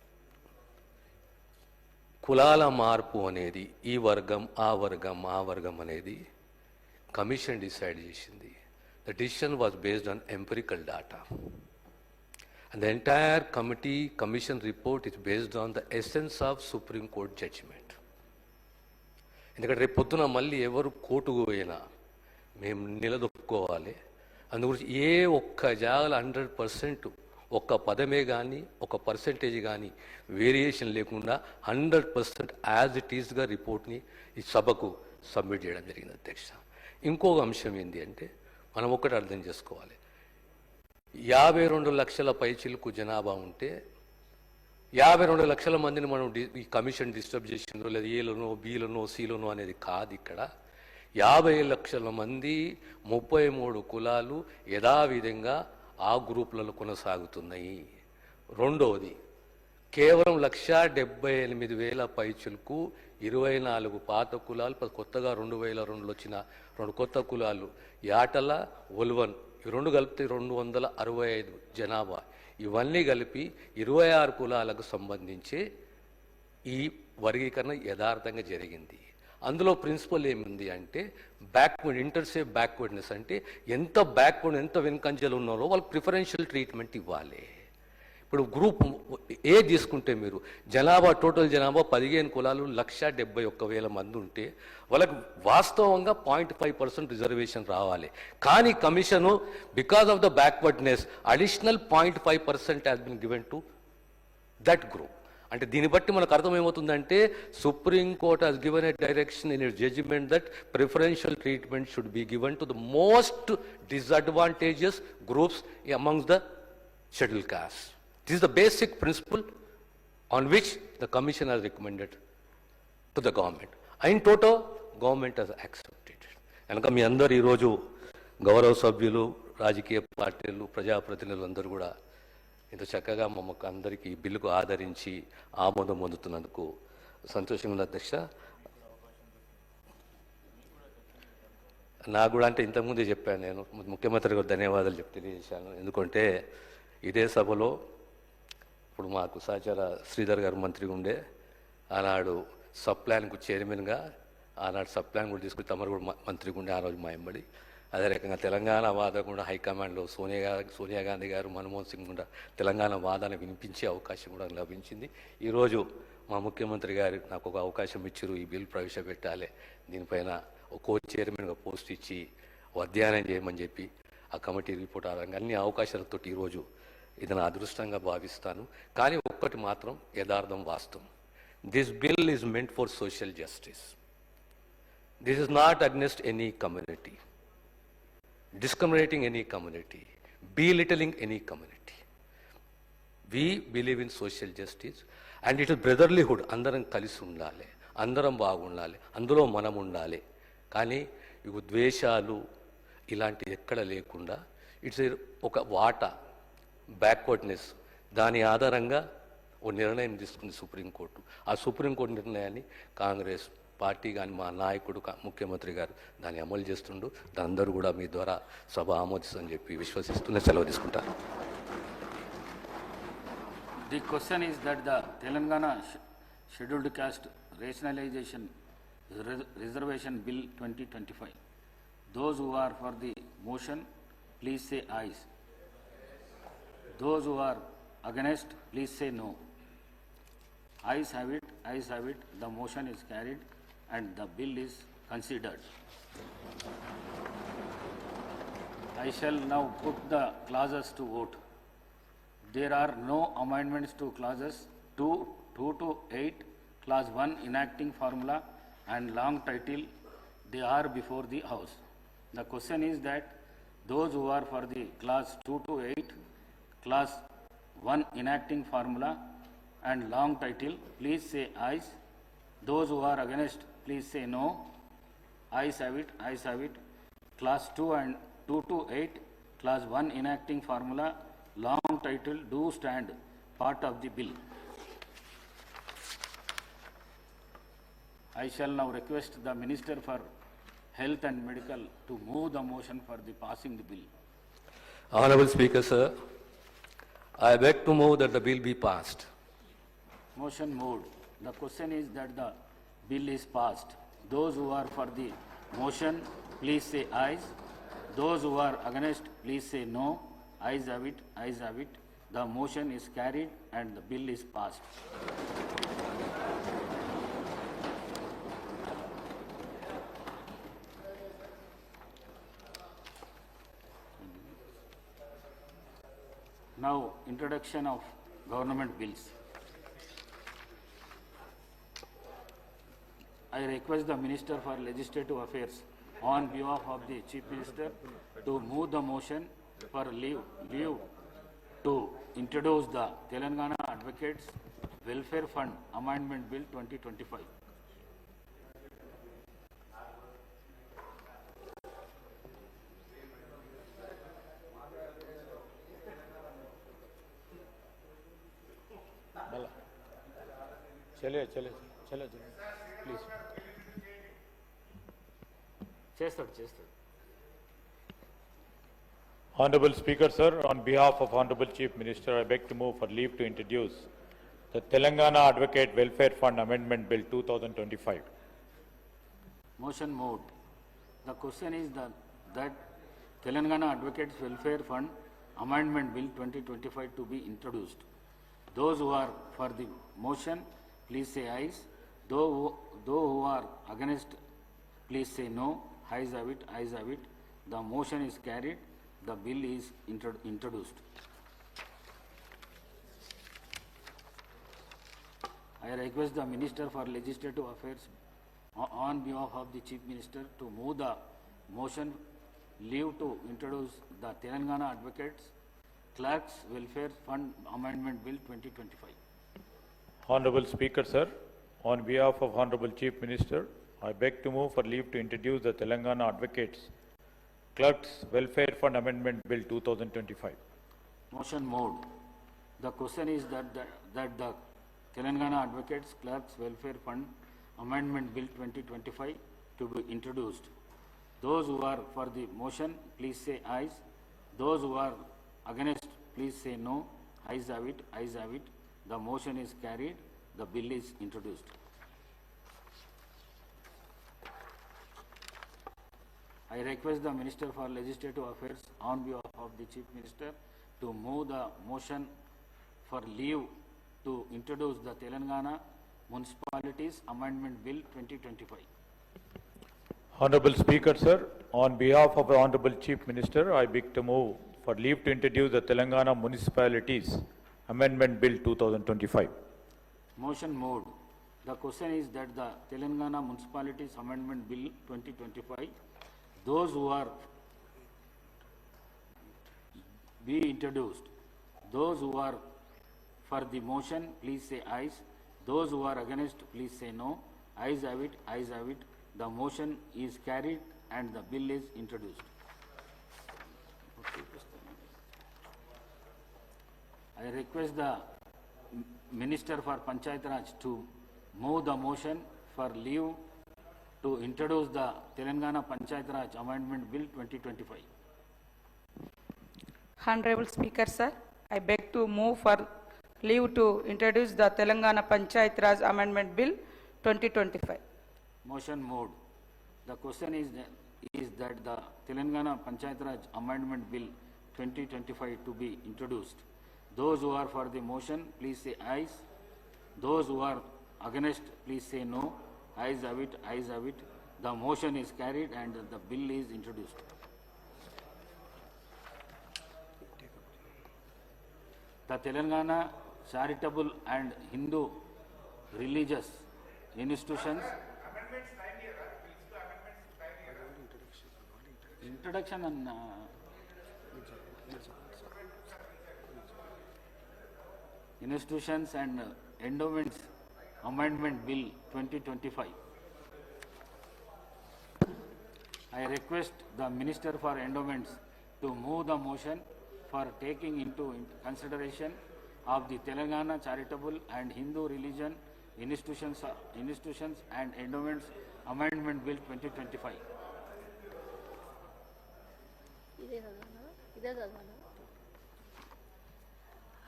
కులాల మార్పు అనేది ఈ వర్గం ఆ వర్గం అనేది కమిషన్ డిసైడ్ చేసింది. The decision was based on empirical data and the entire commission report is based on the essence of supreme court judgment. ఎందుకంటే రేపు పొద్దున మళ్ళీ ఎవరు కోర్టుకు పోయినా మేము నిలదొక్కుకోవాలి. అందుగురించి ఏ ఒక్క జాగాలో 100% ఒక్క పదమే కానీ ఒక పర్సెంటేజ్ కానీ వేరియేషన్ లేకుండా 100% యాజ్ ఇట్ ఈస్గా రిపోర్ట్ని ఈ సభకు సబ్మిట్ చేయడం జరిగింది అధ్యక్ష. ఇంకొక అంశం ఏంటి అంటే, మనం ఒక్కటి అర్థం చేసుకోవాలి. 52 లక్షల పైచిలకు జనాభా ఉంటే 52 లక్షల మందిని మనం ఈ కమిషన్ డిస్టర్బ్ చేసిందో లేదా ఏలోనో బీలోనో సీలోనో అనేది కాదు. ఇక్కడ 50 లక్షల మంది 33 కులాలు యథావిధంగా ఆ గ్రూపులలో కొనసాగుతున్నాయి. రెండవది, కేవలం 1,78,000 పైచులకు 24 పాత కులాలు, కొత్తగా 2002లో వచ్చిన 2 కొత్త కులాలు, యాటల, ఒల్వన్, ఈ 2 కలిపితే 265 జనాభా. ఇవన్నీ కలిపి 26 కులాలకు సంబంధించి ఈ వర్గీకరణ యథార్థంగా జరిగింది. అందులో ప్రిన్సిపల్ ఏముంది అంటే బ్యాక్వర్డ్, ఇంటర్సేఫ్ బ్యాక్వర్డ్నెస్ అంటే ఎంత బ్యాక్వర్డ్, ఎంత వెనుకంజలు ఉన్నారో వాళ్ళకి ప్రిఫరెన్షియల్ ట్రీట్మెంట్ ఇవ్వాలి. ఇప్పుడు గ్రూప్ ఏ తీసుకుంటే మీరు టోటల్ జనాభా 15 కులాలు 1,71,000 మంది ఉంటే వాళ్ళకి వాస్తవంగా 0.5% రిజర్వేషన్ రావాలి. కానీ commission because of the backwardness additional 0.5% has been given to that group. అంటే దీన్ని బట్టి మనకు అర్థమేమవుతుందంటే supreme court has given a direction in it judgment that preferential treatment should be given to the most disadvantages groups amongst the schedule caste. This is the basic principle on which the commission has recommended to the government. In total government has accepted. కనుక మీ అందరు ఈరోజు గౌరవ సభ్యులు, రాజకీయ పార్టీలు, ప్రజాప్రతినిధులు అందరూ కూడా ఇంత చక్కగా మమ్మల్ని అందరికీ ఈ బిల్లుకు ఆదరించి ఆమోదం పొందుతున్నందుకు సంతోషంగా ఉంది అధ్యక్ష. నాకు కూడా అంటే ఇంతకుముందే చెప్పాను, నేను ముఖ్యమంత్రి గారు ధన్యవాదాలు తెలియజేశాను. ఎందుకంటే ఇదే సభలో ఇప్పుడు మాకు సహచర శ్రీధర్ గారు మంత్రిగా ఉండే, ఆనాడు సబ్ ప్లాన్కు చైర్మన్గా, ఆనాడు సబ్ ప్లాన్ కూడా తీసుకుని తమరు కూడా మంత్రిగా ఉండే ఆ రోజు మా ఎంబడి. అదే రకంగా తెలంగాణ వాదన కూడా హైకమాండ్లో సోనియా గాంధీ గారు, మన్మోహన్ సింగ్ కూడా తెలంగాణ వాదన వినిపించే అవకాశం కూడా లభించింది. ఈరోజు మా ముఖ్యమంత్రి గారు నాకు ఒక అవకాశం ఇచ్చారు, ఈ బిల్ ప్రవేశపెట్టాలి, దీనిపైన కో చైర్మన్గా పోస్ట్ ఇచ్చి అధ్యయనం చేయమని చెప్పి ఆ కమిటీ రిపోర్ట్ ఆధారంగా అన్ని అవకాశాలతో ఈరోజు ఇది నా అదృష్టంగా భావిస్తాను. కానీ ఒక్కటి మాత్రం యథార్థం, వాస్తవం. This bill is meant for social justice. This is not against any community, discriminating any community, belittling any community. We believe in social justice and it is brotherlyhood. అందరం కలిసి ఉండాలి, అందరం బాగుండాలి, అందులో మనం ఉండాలి. కానీ ఇవి ద్వేషాలు ఇలాంటివి ఎక్కడ లేకుండా ఇట్స్ ఒక వాటా బ్యాక్వర్డ్నెస్, దాని ఆధారంగా ఓ నిర్ణయం తీసుకుంది సుప్రీంకోర్టు. ఆ సుప్రీంకోర్టు నిర్ణయాన్ని కాంగ్రెస్ పార్టీ కానీ మా నాయకుడు ముఖ్యమంత్రి గారు దాన్ని అమలు చేస్తుండు. దాని అందరూ కూడా మీ ద్వారా సభ ఆమోదిస్తుందని చెప్పి విశ్వసిస్తూనే సెలవు తీసుకుంటారు. The question is that the Telangana scheduled caste rationalization reservation bill 2025. Those who are for the motion, please say ayes. Those who are against, please say no. Ayes have it, ayes have it. The motion is carried and the bill is considered. I shall now put the clauses to vote. There are no amendments to clauses 2 to 8, clause 1 enacting formula and long title. They are before the House. The question is that those who are for the clause 2 to 8, clause 1 enacting formula and long title, please say ayes. Those who are against, please say no. Ayes have it, ayes have it. Clause 2 and 2 to 8, clause 1 enacting formula, long title do stand part of the bill. I shall now request the Minister for Health and Medical to move the motion for the passing the bill. Honorable Speaker, sir, I beg to move that the bill be passed. Motion moved. The question is that the bill is passed. Those who are for the motion, please say ayes. Those who are against, please say no. Ayes have it, ayes have it. The motion is carried and the bill is passed. Now, introduction of government bills. I request the Minister for Legislative Affairs on behalf of the Chief Minister to move the motion for leave to introduce the Telangana Advocates Welfare Fund Amendment Bill 2025. Chale please చేస్తాడు. Honorable Speaker, sir, on behalf of Honorable Chief Minister, I beg to move for leave to introduce the Telangana Advocate Welfare Fund Amendment Bill 2025. Motion moved. The question is that Telangana Advocates Welfare Fund Amendment Bill 2025 to be introduced. Those who are for the motion, please say ayes. Those who are against, please say no. Ayes have it, ayes have it. The motion is carried. The bill is introduced. I request the Minister for Legislative Affairs on behalf of the Chief Minister to move the motion leave to introduce the Telangana Advocates Clerks Welfare Fund Amendment Bill 2025. Honorable Speaker, sir, on behalf of Honorable Chief Minister, I beg to move for leave to introduce the Telangana Advocates Clerks Welfare Fund Amendment Bill 2025. Motion moved. The question is that the Telangana Advocates Clerks Welfare Fund Amendment Bill 2025 to be introduced. Those who are for the motion, please say ayes. Those who are against, please say no. Ayes have it, ayes have it. The motion is carried. The bill is introduced. I request the Minister for Legislative Affairs on behalf of the Chief Minister to move the motion for leave to introduce the Telangana Municipalities Amendment Bill 2025. Honorable Speaker, sir, on behalf of the Honorable Chief Minister, I beg to move for leave to introduce the Telangana Municipalities Amendment Bill 2025. Motion moved. The question is that the Telangana Municipalities Amendment Bill 2025, those who are be introduced, those who are for the motion, please say ayes. Those who are against, please say no. Ayes have it, ayes have it. The motion is carried and the bill is introduced. I request the Minister for Panchayat Raj to move the motion for leave to introduce the Telangana Panchayat Raj Amendment Bill 2025. Honorable Speaker, sir, I beg to move for leave to introduce the Telangana Panchayat Raj Amendment Bill 2025. Motion moved. The question is that the Telangana Panchayat Raj Amendment Bill 2025 to be introduced. Those who are for the motion, please say ayes. Those who are against, please say no. Ayes have it, ayes have it. The motion is carried and the bill is introduced. The Telangana Charitable and Hindu Religious Institutions. Introduction and Institutions and Endowments Amendment Bill 2025. I request the Minister for Endowments to move the motion for taking into consideration of the Telangana Charitable and Hindu Religion Institutions and Endowments Amendment Bill 2025.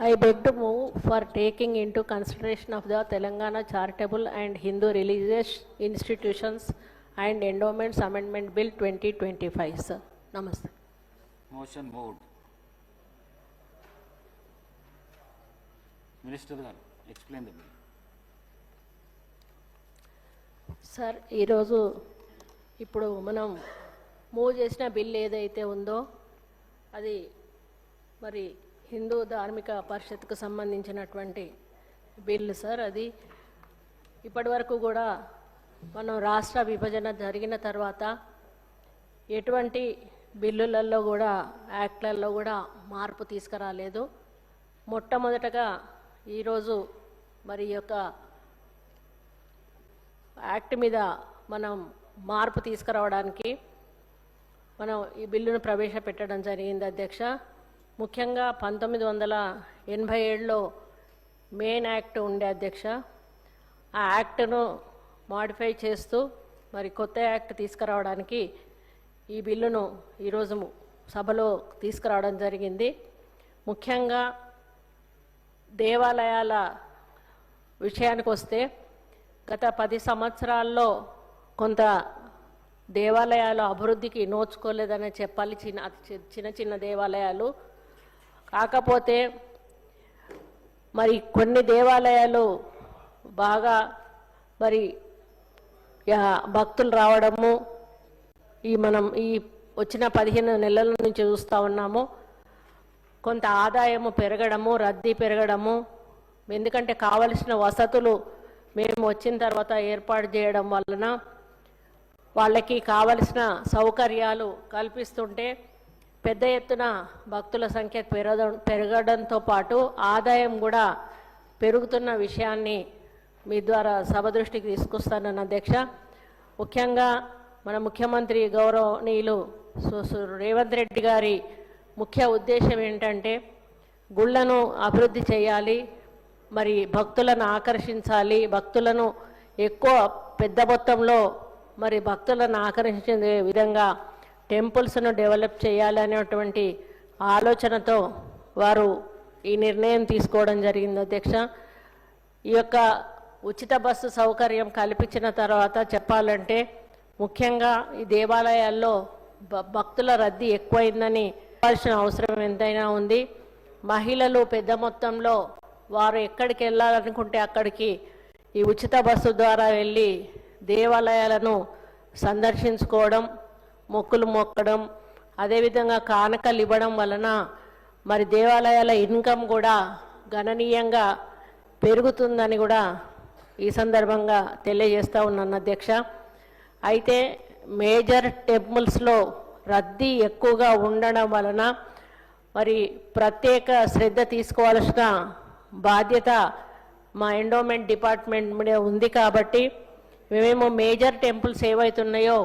I beg to move for taking into consideration of the Telangana Charitable and Hindu Religious Institutions and Endowments Amendment Bill 2025, sir. Namaste. Motion moved. Minister garu, explain the bill. Sir ఈరోజు ఇప్పుడు మనం move చేసిన bill ఏదైతే ఉందో అది మరి హిందూ ధార్మిక పరిషత్కు సంబంధించినటువంటి బిల్లు సార్. అది ఇప్పటి వరకు కూడా మనం రాష్ట్ర విభజన జరిగిన తర్వాత ఎటువంటి బిల్లులలో కూడా యాక్ట్లలో కూడా మార్పు తీసుకురాలేదు. మొట్టమొదటగా ఈరోజు మరి యొక్క యాక్ట్ మీద మనం మార్పు తీసుకురావడానికి మనం ఈ బిల్లును ప్రవేశపెట్టడం జరిగింది అధ్యక్ష. ముఖ్యంగా 1987లో మెయిన్ యాక్ట్ ఉండే అధ్యక్ష. ఆ యాక్ట్ను మాడిఫై చేస్తూ మరి కొత్త యాక్ట్ తీసుకురావడానికి ఈ బిల్లును ఈరోజు సభలో తీసుకురావడం జరిగింది. ముఖ్యంగా దేవాలయాల విషయానికి వస్తే గత 10 సంవత్సరాల్లో కొంత దేవాలయాలు అభివృద్ధికి నోచుకోలేదని చెప్పాలి. చిన్న చిన్న దేవాలయాలు కాకపోతే మరి కొన్ని దేవాలయాలు బాగా మరి భక్తులు రావడము మనం ఈ వచ్చిన 15 నెలల నుంచి చూస్తూ ఉన్నాము. కొంత ఆదాయము పెరగడము, రద్దీ పెరగడము, ఎందుకంటే కావలసిన వసతులు మేము వచ్చిన తర్వాత ఏర్పాటు చేయడం వలన వాళ్ళకి కావలసిన సౌకర్యాలు కల్పిస్తుంటే పెద్ద ఎత్తున భక్తుల సంఖ్య పెరగడంతో పాటు ఆదాయం కూడా పెరుగుతున్న విషయాన్ని మీ ద్వారా సభ దృష్టికి తీసుకొస్తానన్న అధ్యక్ష. ముఖ్యంగా మన ముఖ్యమంత్రి గౌరవనీయులు రేవంత్ రెడ్డి గారి ముఖ్య ఉద్దేశం ఏంటంటే గుళ్ళను అభివృద్ధి చేయాలి, మరి భక్తులను ఆకర్షించాలి, భక్తులను ఎక్కువ పెద్ద మొత్తంలో మరి భక్తులను ఆకర్షించే విధంగా టెంపుల్స్ను డెవలప్ చేయాలి అనేటువంటి ఆలోచనతో వారు ఈ నిర్ణయం తీసుకోవడం జరిగింది అధ్యక్ష. ఈ యొక్క ఉచిత బస్సు సౌకర్యం కల్పించిన తర్వాత చెప్పాలంటే ముఖ్యంగా ఈ దేవాలయాల్లో భక్తుల రద్దీ ఎక్కువైందని చెప్పాల్సిన అవసరం ఎంతైనా ఉంది. మహిళలు పెద్ద మొత్తంలో వారు ఎక్కడికి వెళ్ళాలనుకుంటే అక్కడికి ఈ ఉచిత బస్సు ద్వారా వెళ్ళి దేవాలయాలను సందర్శించుకోవడం, మొక్కులు మొక్కడం, అదేవిధంగా కానుకలు ఇవ్వడం వలన మరి దేవాలయాల ఇన్కమ్ కూడా గణనీయంగా పెరుగుతుందని కూడా ఈ సందర్భంగా తెలియజేస్తూ ఉన్నాను అధ్యక్ష. అయితే మేజర్ టెంపుల్స్లో రద్దీ ఎక్కువగా ఉండడం వలన మరి ప్రత్యేక శ్రద్ధ తీసుకోవాల్సిన బాధ్యత మా ఎండోమెంట్ డిపార్ట్మెంట్ మీద ఉంది. కాబట్టి మేము మేజర్ టెంపుల్స్ ఏవైతున్నాయో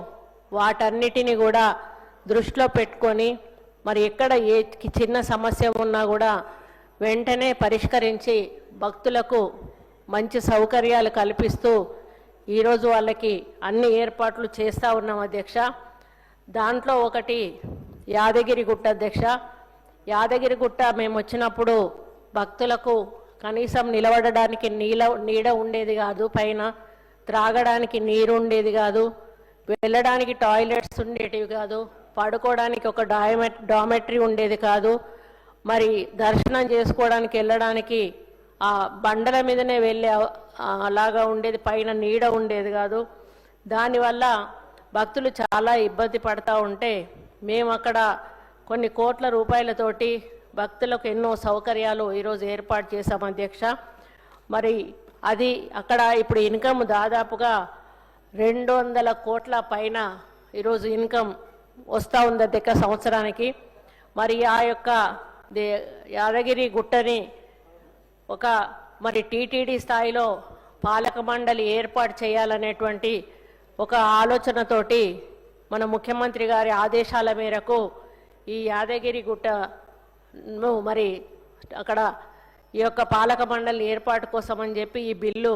వాటన్నిటిని కూడా దృష్టిలో పెట్టుకొని మరి ఎక్కడ ఏ చిన్న సమస్య ఉన్నా కూడా వెంటనే పరిష్కరించి భక్తులకు మంచి సౌకర్యాలు కల్పిస్తూ ఈరోజు వాళ్ళకి అన్ని ఏర్పాట్లు చేస్తూ ఉన్నాం అధ్యక్ష. దాంట్లో ఒకటి యాదగిరిగుట్ట అధ్యక్ష. యాదగిరిగుట్ట మేము వచ్చినప్పుడు భక్తులకు కనీసం నిలబడడానికి నీడ ఉండేది కాదు, పైన త్రాగడానికి నీరు ఉండేది కాదు, వెళ్ళడానికి టాయిలెట్స్ ఉండేటివి కాదు, పడుకోవడానికి ఒక డామెట్రీ ఉండేది కాదు, మరి దర్శనం చేసుకోవడానికి వెళ్ళడానికి ఆ బండల మీదనే వెళ్ళే అలాగా ఉండేది, పైన నీడ ఉండేది కాదు. దానివల్ల భక్తులు చాలా ఇబ్బంది పడతా ఉంటే మేము అక్కడ కొన్ని కోట్ల రూపాయలతోటి భక్తులకు ఎన్నో సౌకర్యాలు ఈరోజు ఏర్పాటు చేశాం అధ్యక్ష. మరి అది అక్కడ ఇప్పుడు ఇన్కమ్ దాదాపుగా 200 కోట్ల పైన ఈరోజు ఇన్కమ్ వస్తూ ఉంది అధ్యక్ష సంవత్సరానికి. మరి ఆ యొక్క యాదగిరి గుట్టని ఒక మరి టీటీడీ స్థాయిలో పాలక మండలి ఏర్పాటు చేయాలనేటువంటి ఒక ఆలోచనతోటి మన ముఖ్యమంత్రి గారి ఆదేశాల మేరకు ఈ యాదగిరి గుట్టను మరి అక్కడ ఈ యొక్క పాలక మండలి ఏర్పాటు కోసం అని చెప్పి ఈ బిల్లు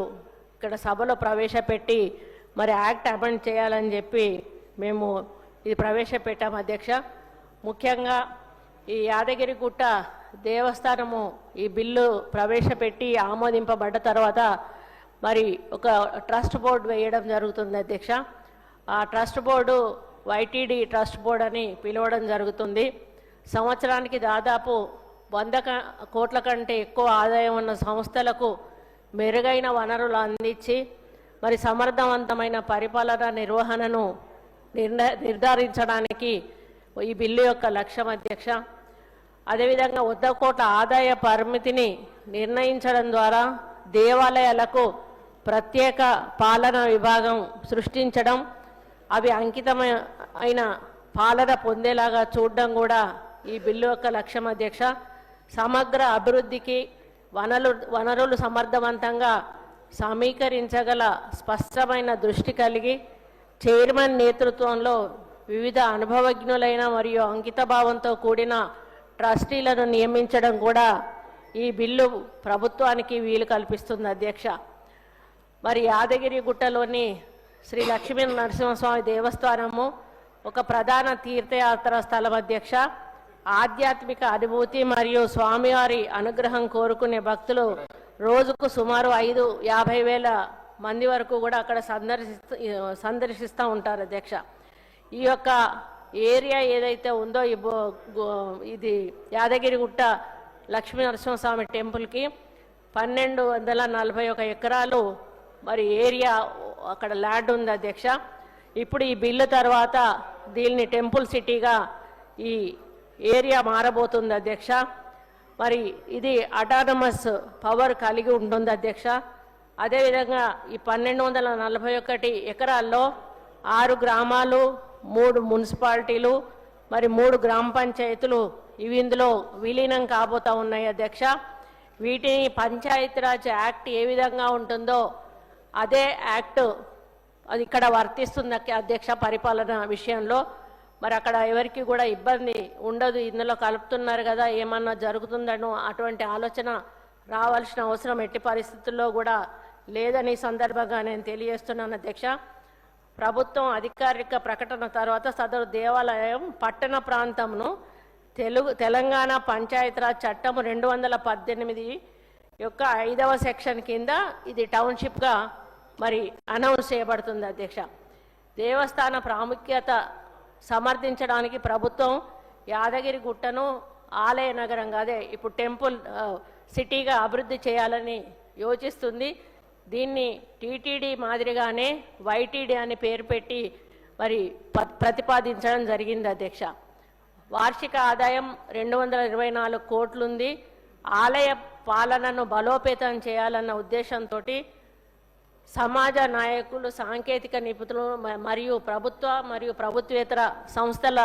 ఇక్కడ సభలో ప్రవేశపెట్టి మరి యాక్ట్ అమెండ్ చేయాలని చెప్పి మేము ఇది ప్రవేశపెట్టాము అధ్యక్ష. ముఖ్యంగా ఈ యాదగిరిగుట్ట దేవస్థానము ఈ బిల్లు ప్రవేశపెట్టి ఆమోదింపబడ్డ తర్వాత మరి ఒక ట్రస్ట్ బోర్డు వేయడం జరుగుతుంది అధ్యక్ష. ఆ trust board YTD trust board అని పిలవడం జరుగుతుంది. సంవత్సరానికి దాదాపు 100 కోట్ల కంటే ఎక్కువ ఆదాయం ఉన్న సంస్థలకు మెరుగైన వనరులు అందించి మరి సమర్థవంతమైన పరిపాలన నిర్వహణను నిర్ధారించడానికి ఈ బిల్లు యొక్క లక్ష్యం అధ్యక్ష. అదేవిధంగా 100 కోట్ల ఆదాయ పరిమితిని నిర్ణయించడం ద్వారా దేవాలయాలకు ప్రత్యేక పాలన విభాగం సృష్టించడం, అవి అంకితమైన పాలన పొందేలాగా చూడడం కూడా ఈ బిల్లు యొక్క లక్ష్యం అధ్యక్ష. సమగ్ర అభివృద్ధికి వనరులు సమర్థవంతంగా సమీకరించగల స్పష్టమైన దృష్టి కలిగి చైర్మన్ నేతృత్వంలో వివిధ అనుభవజ్ఞులైన మరియు అంకితభావంతో కూడిన ట్రస్టీలను నియమించడం కూడా ఈ బిల్లు ప్రభుత్వానికి వీలు కల్పిస్తుంది అధ్యక్ష. మరి యాదగిరి గుట్టలోని శ్రీ లక్ష్మీ నరసింహస్వామి దేవస్థానము ఒక ప్రధాన తీర్థయాత్ర స్థలం అధ్యక్ష. ఆధ్యాత్మిక అనుభూతి మరియు స్వామివారి అనుగ్రహం కోరుకునే భక్తులు రోజుకు సుమారు 50 వేల మంది వరకు కూడా అక్కడ సందర్శిస్తూ ఉంటారు అధ్యక్ష. ఈ యొక్క ఏరియా ఏదైతే ఉందో ఇది యాదగిరిగుట్ట లక్ష్మీ నరసింహస్వామి టెంపుల్కి 1241 ఎకరాలు మరి ఏరియా అక్కడ ల్యాండ్ ఉంది అధ్యక్ష. ఇప్పుడు ఈ బిల్లు తర్వాత దీన్ని టెంపుల్ సిటీగా ఈ ఏరియా మారబోతుంది అధ్యక్ష. మరి ఇది అటానమస్ పవర్ కలిగి ఉంటుంది అధ్యక్ష. అదేవిధంగా ఈ 1241 ఎకరాల్లో 6 గ్రామాలు, 3 మున్సిపాలిటీలు, మరి 3 గ్రామ పంచాయతీలు ఇవి ఇందులో విలీనం కాబోతా ఉన్నాయి అధ్యక్ష. వీటిని పంచాయతీరాజ్ యాక్ట్ ఏ విధంగా ఉంటుందో అదే యాక్ట్ అది ఇక్కడ వర్తిస్తుంది అధ్యక్ష పరిపాలన విషయంలో. మరి అక్కడ ఎవరికి కూడా ఇబ్బంది ఉండదు, ఇందులో కలుపుతున్నారు కదా ఏమన్నా జరుగుతుందనో అటువంటి ఆలోచన రావాల్సిన అవసరం ఎట్టి పరిస్థితుల్లో కూడా లేదని సందర్భంగా నేను తెలియజేస్తున్నాను అధ్యక్ష. ప్రభుత్వం అధికారిక ప్రకటన తర్వాత సదరు దేవాలయం పట్టణ ప్రాంతంను తెలంగాణ పంచాయతీరాజ్ చట్టం 218 యొక్క 5వ సెక్షన్ కింద ఇది టౌన్షిప్గా మరి అనౌన్స్ చేయబడుతుంది అధ్యక్ష. దేవస్థాన ప్రాముఖ్యత సమర్థించడానికి ప్రభుత్వం యాదగిరి గుట్టను ఆలయ నగరంగా అదే ఇప్పుడు టెంపుల్ సిటీగా అభివృద్ధి చేయాలని యోచిస్తుంది. దీన్ని టీటీడీ మాదిరిగానే వైటీడీ అని పేరు పెట్టి మరి ప్రతిపాదించడం జరిగింది అధ్యక్ష. వార్షిక ఆదాయం 224 కోట్లుంది. ఆలయ పాలనను బలోపేతం చేయాలన్న ఉద్దేశంతో సమాజ నాయకులు, సాంకేతిక నిపుణులు మరియు ప్రభుత్వేతర సంస్థల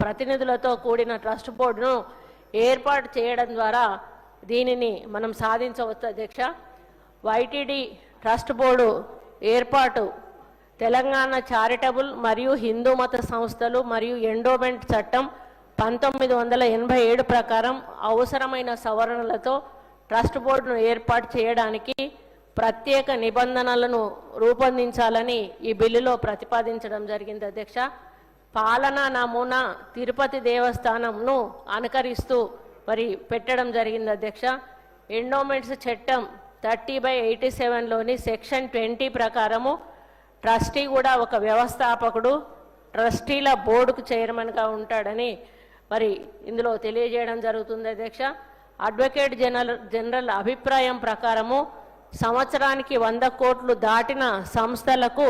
ప్రతినిధులతో కూడిన ట్రస్ట్ బోర్డును ఏర్పాటు చేయడం ద్వారా దీనిని మనం సాధించవచ్చు అధ్యక్ష. వైటీడీ ట్రస్ట్ బోర్డు ఏర్పాటు తెలంగాణ చారిటబుల్ మరియు హిందూ మత సంస్థలు మరియు ఎండోమెంట్ చట్టం 1987 ప్రకారం అవసరమైన సవరణలతో ట్రస్ట్ బోర్డును ఏర్పాటు చేయడానికి ప్రత్యేక నిబంధనలను రూపొందించాలని ఈ బిల్లులో ప్రతిపాదించడం జరిగింది అధ్యక్ష. పాలనా నమూనా తిరుపతి దేవస్థానంను అనుకరిస్తూ మరి పెట్టడం జరిగింది అధ్యక్ష. ఎండోమెంట్స్ చట్టం 30/87లోని సెక్షన్ 20 ప్రకారము ట్రస్టీ కూడా ఒక వ్యవస్థాపకుడు, ట్రస్టీల బోర్డుకు చైర్మన్గా ఉంటాడని మరి ఇందులో తెలియజేయడం జరుగుతుంది అధ్యక్ష. అడ్వకేట్ జనరల్ అభిప్రాయం ప్రకారము సంవత్సరానికి 100 కోట్లు దాటిన సంస్థలకు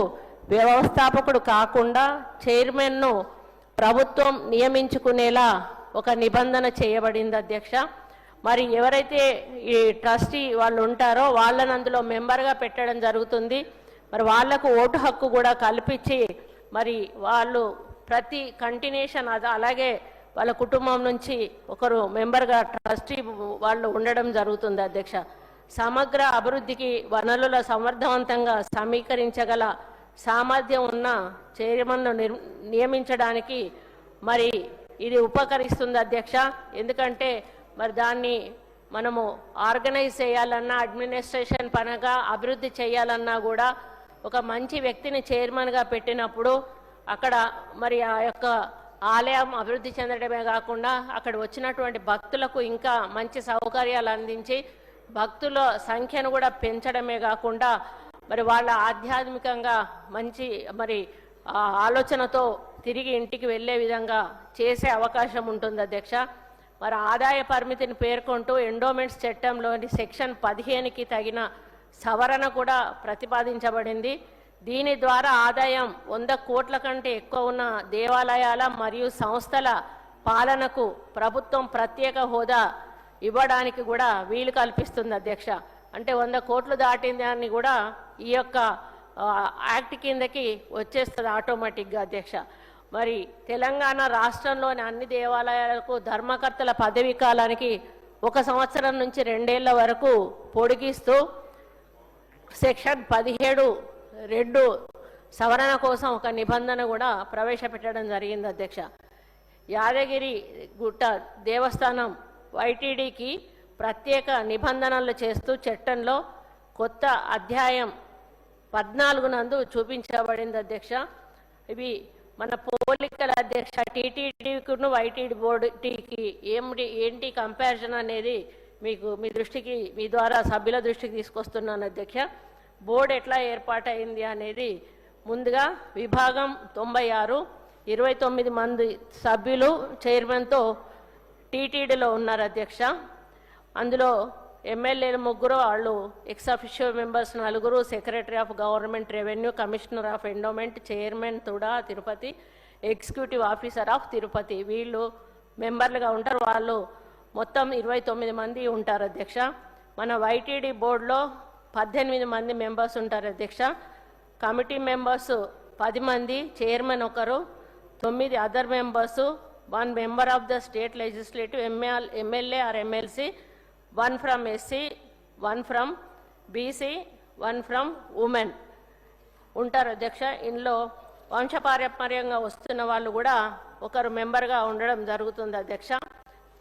వ్యవస్థాపకుడు కాకుండా చైర్మన్ను ప్రభుత్వం నియమించుకునేలా ఒక నిబంధన చేయబడింది అధ్యక్ష. మరి ఎవరైతే ఈ ట్రస్టీ వాళ్ళు ఉంటారో వాళ్ళని అందులో మెంబర్గా పెట్టడం జరుగుతుంది. మరి వాళ్లకు ఓటు హక్కు కూడా కల్పించి మరి వాళ్ళు ప్రతి కంటిన్యూషన్ అలాగే వాళ్ళ కుటుంబం నుంచి ఒకరు మెంబర్గా ట్రస్టీ వాళ్ళు ఉండడం జరుగుతుంది అధ్యక్ష. సమగ్ర అభివృద్ధికి వనరుల సమర్థవంతంగా సమీకరించగల సామర్థ్యం ఉన్న చైర్మన్ను నియమించడానికి మరి ఇది ఉపకరిస్తుంది అధ్యక్ష. ఎందుకంటే మరి దాన్ని మనము ఆర్గనైజ్ చేయాలన్నా అడ్మినిస్ట్రేషన్ పరంగా అభివృద్ధి చేయాలన్నా కూడా ఒక మంచి వ్యక్తిని చైర్మన్గా పెట్టినప్పుడు అక్కడ మరి ఆ యొక్క ఆలయం అభివృద్ధి చెందడమే కాకుండా అక్కడ వచ్చినటువంటి భక్తులకు ఇంకా మంచి సౌకర్యాలు అందించి భక్తుల సంఖ్యను కూడా పెంచడమే కాకుండా మరి వాళ్ళ ఆధ్యాత్మికంగా మంచి మరి ఆలోచనతో తిరిగి ఇంటికి వెళ్ళే విధంగా చేసే అవకాశం ఉంటుంది అధ్యక్ష. మరి ఆదాయ పరిమితిని పేర్కొంటూ ఎండోమెంట్స్ చట్టంలోని సెక్షన్ 15కి తగిన సవరణ కూడా ప్రతిపాదించబడింది. దీని ద్వారా ఆదాయం 100 కోట్ల కంటే ఎక్కువ ఉన్న దేవాలయాల మరియు సంస్థల పాలనకు ప్రభుత్వం ప్రత్యేక హోదా ఇవ్వడానికి కూడా వీలు కల్పిస్తుంది అధ్యక్ష. అంటే 100 కోట్లు దాటిన దాన్ని కూడా ఈ యొక్క యాక్ట్ కిందకి వచ్చేస్తుంది ఆటోమేటిక్గా అధ్యక్ష. మరి తెలంగాణ రాష్ట్రంలోని అన్ని దేవాలయాలకు ధర్మకర్తల పదవీ కాలానికి 1 సంవత్సరం నుంచి 2 ఏళ్ల వరకు పొడిగిస్తూ సెక్షన్ 17(2) సవరణ కోసం ఒక నిబంధన కూడా ప్రవేశపెట్టడం జరిగింది అధ్యక్ష. యాదగిరి గుట్ట దేవస్థానం వైటీడీకి ప్రత్యేక నిబంధనలు చేస్తూ చట్టంలో కొత్త అధ్యాయం 14 నందు చూపించబడింది అధ్యక్ష. ఇవి మన పోలికల అధ్యక్ష టీటీడీకును వైటీడీ బోర్డుకి ఏంటి కంపారిజన్ అనేది మీకు మీ ద్వారా సభ్యుల దృష్టికి తీసుకొస్తున్నాను అధ్యక్ష. బోర్డు ఎట్లా ఏర్పాటైంది అనేది ముందుగా విభాగం 96 29 మంది సభ్యులు చైర్మన్తో టీటీడీలో ఉన్నారు అధ్యక్ష. అందులో ఎమ్మెల్యేలు 3, వాళ్ళు X officio members 4, secretary of government revenue, commissioner of endowment, chairman TUDA Tirupati, executive officer of Tirupati వీళ్ళు మెంబర్లుగా ఉంటారు. వాళ్ళు మొత్తం 29 మంది ఉంటారు అధ్యక్ష. మన వైటీడీ బోర్డులో 18 మంది మెంబర్స్ ఉంటారు అధ్యక్ష. కమిటీ మెంబర్స్ 10 మంది, chairman 1, 9 other members, 1 member of the state legislative, MLA or MLC, 1 from SC, 1 from BC, 1 from women ఉంటారు అధ్యక్ష. ఇందులో వంశపారంపర్యంగా వస్తున్న వాళ్ళు కూడా ఒకరు మెంబర్గా ఉండడం జరుగుతుంది అధ్యక్ష.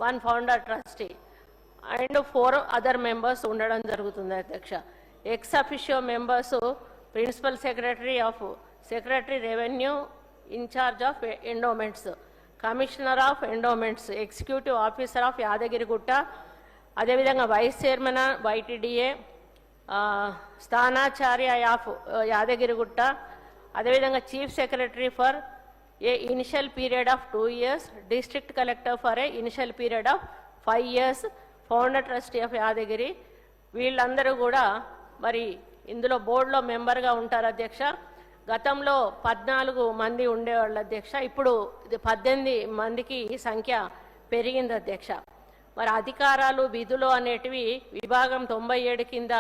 1 founder trustee and 4 other members ఉండడం జరుగుతుంది అధ్యక్ష. Ex officio members principal secretary revenue, incharge of endowments, commissioner of endowments, executive officer of Yadagirigutta, అదేవిధంగా వైస్ చైర్మన్ వైటీడీఏ, స్థానాచార్య ఆఫ్ యాదగిరిగుట్ట, అదేవిధంగా chief secretary for a initial period of 2 years, district collector for a initial period of 5 years, founder trustee of Yadagiri వీళ్ళందరూ కూడా మరి ఇందులో బోర్డులో మెంబర్గా ఉంటారు అధ్యక్ష. గతంలో 14 మంది ఉండేవాళ్ళు అధ్యక్ష. ఇప్పుడు ఇది 18 మందికి ఈ సంఖ్య పెరిగింది అధ్యక్ష. మరి అధికారాలు విధులు అనేటివి విభాగం 97 కింద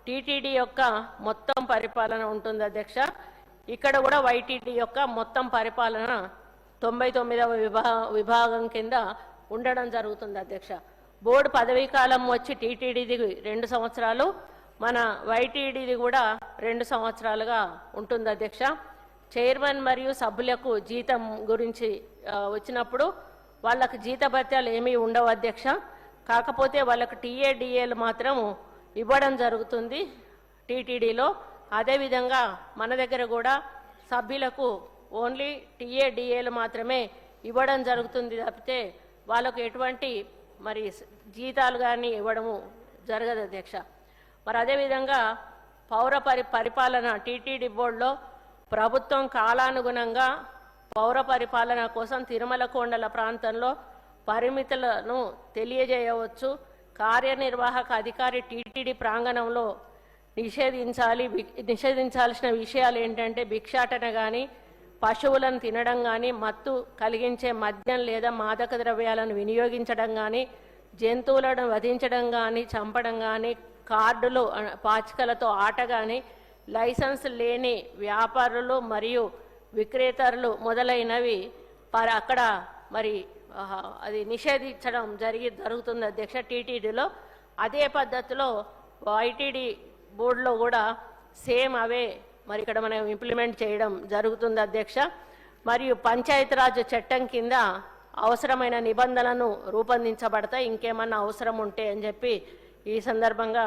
టీటీడీ యొక్క మొత్తం పరిపాలన ఉంటుంది అధ్యక్ష. ఇక్కడ కూడా వైటీడీ యొక్క మొత్తం పరిపాలన 99వ విభాగం కింద ఉండడం జరుగుతుంది అధ్యక్ష. బోర్డు పదవీ కాలం వచ్చి టీటీడీది 2 సంవత్సరాలు, మన వైటీడీది కూడా 2 సంవత్సరాలుగా ఉంటుంది అధ్యక్ష. చైర్మన్ మరియు సభ్యులకు జీతం గురించి వచ్చినప్పుడు వాళ్ళకు జీతభత్యాలు ఏమీ ఉండవు అధ్యక్ష. కాకపోతే వాళ్ళకు టీఏడిఏలు మాత్రం ఇవ్వడం జరుగుతుంది టీటీడీలో. అదేవిధంగా మన దగ్గర కూడా సభ్యులకు ఓన్లీ టీఏడిఏలు మాత్రమే ఇవ్వడం జరుగుతుంది తప్పితే వాళ్ళకు ఎటువంటి మరి జీతాలు కానీ ఇవ్వడము జరగదు అధ్యక్ష. మరి అదేవిధంగా పౌర పరిపాలన టీటీడీ బోర్డులో ప్రభుత్వం కాలానుగుణంగా పౌర పరిపాలన కోసం తిరుమల కొండల ప్రాంతంలో పరిమితులను తెలియజేయవచ్చు. కార్యనిర్వాహక అధికారి టీటీడీ ప్రాంగణంలో నిషేధించాల్సిన విషయాలు ఏంటంటే భిక్షాటన కానీ, పశువులను తినడం కానీ, మత్తు కలిగించే మద్యం లేదా మాదక ద్రవ్యాలను వినియోగించడం కానీ, జంతువులను వధించడం కానీ, చంపడం కానీ, కార్డులు పాచికలతో ఆట కానీ, లైసెన్స్ లేని వ్యాపారులు మరియు విక్రేతలు మొదలైనవి అక్కడ మరి అది నిషేధించడం జరుగుతుంది అధ్యక్ష టీటీడీలో. అదే పద్ధతిలో వైటీడీ బోర్డులో కూడా సేమ్ అవే మరి ఇక్కడ మనం ఇంప్లిమెంట్ చేయడం జరుగుతుంది అధ్యక్ష. మరియు పంచాయతీరాజ్ చట్టం కింద అవసరమైన నిబంధనలను రూపొందించబడతాయి, ఇంకేమన్నా అవసరం ఉంటే అని చెప్పి ఈ సందర్భంగా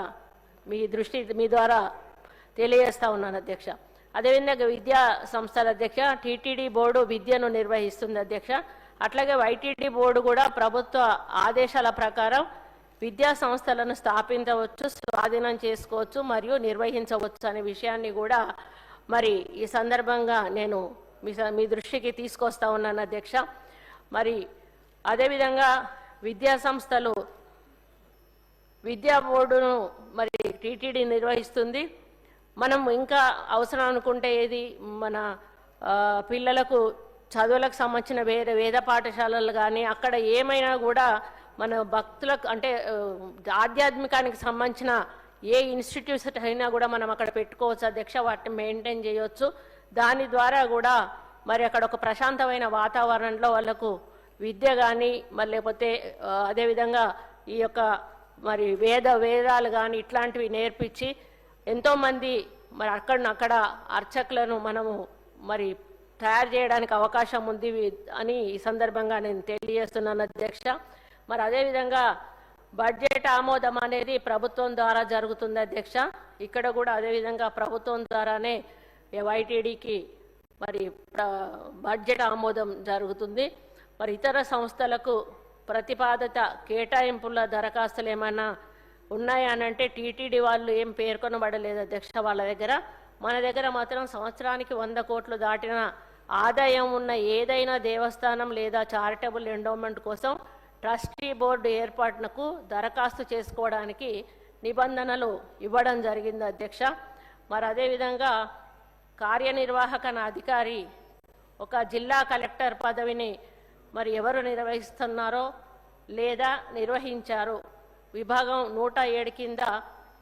మీ ద్వారా తెలియజేస్తా ఉన్నాను అధ్యక్ష. అదేవిధంగా విద్యా సంస్థల అధ్యక్ష, టీటీడీ బోర్డు విద్యను నిర్వహిస్తుంది అధ్యక్ష. అట్లాగే వైటీడీ బోర్డు కూడా ప్రభుత్వ ఆదేశాల ప్రకారం విద్యా సంస్థలను స్థాపించవచ్చు, స్వాధీనం చేసుకోవచ్చు మరియు నిర్వహించవచ్చు అనే విషయాన్ని కూడా మరి ఈ సందర్భంగా నేను మీ దృష్టికి తీసుకొస్తా ఉన్నాను అధ్యక్ష. మరి అదేవిధంగా విద్యా సంస్థలు విద్యా బోర్డును మరి టీటీడీ నిర్వహిస్తుంది. మనం ఇంకా అవసరం అనుకుంటే ఏది మన పిల్లలకు చదువులకు సంబంధించిన వేద పాఠశాలలు కానీ అక్కడ ఏమైనా కూడా మన భక్తులకు అంటే ఆధ్యాత్మికానికి సంబంధించిన ఏ ఇన్స్టిట్యూట్ అయినా కూడా మనం అక్కడ పెట్టుకోవచ్చు అధ్యక్ష, వాటిని మెయింటైన్ చేయవచ్చు. దాని ద్వారా కూడా మరి అక్కడ ఒక ప్రశాంతమైన వాతావరణంలో వాళ్ళకు విద్య కానీ మరి లేకపోతే అదేవిధంగా ఈ యొక్క మరి వేదాలు కానీ ఇట్లాంటివి నేర్పించి ఎంతోమంది మరి అక్కడ అర్చకులను మనము మరి తయారు చేయడానికి అవకాశం ఉంది అని ఈ సందర్భంగా నేను తెలియజేస్తున్నాను అధ్యక్ష. మరి అదేవిధంగా బడ్జెట్ ఆమోదం అనేది ప్రభుత్వం ద్వారా జరుగుతుంది అధ్యక్ష. ఇక్కడ కూడా అదేవిధంగా ప్రభుత్వం ద్వారానే వైటీడీకి మరి బడ్జెట్ ఆమోదం జరుగుతుంది. మరి ఇతర సంస్థలకు ప్రతిపాదిత కేటాయింపుల దరఖాస్తులు ఏమైనా ఉన్నాయనంటే టీటీడీ వాళ్ళు ఏం పేర్కొనబడలేదు అధ్యక్ష వాళ్ళ దగ్గర. మన దగ్గర మాత్రం సంవత్సరానికి 100 కోట్లు దాటిన ఆదాయం ఉన్న ఏదైనా దేవస్థానం లేదా చారిటబుల్ ఎండోమెంట్ కోసం ట్రస్టీ బోర్డు ఏర్పాటునకు దరఖాస్తు చేసుకోవడానికి నిబంధనలు ఇవ్వడం జరిగింది అధ్యక్ష. మరి అదేవిధంగా కార్యనిర్వాహక అధికారి ఒక జిల్లా కలెక్టర్ పదవిని మరి ఎవరు నిర్వహిస్తున్నారో లేదా నిర్వహించారో విభాగం 107 కింద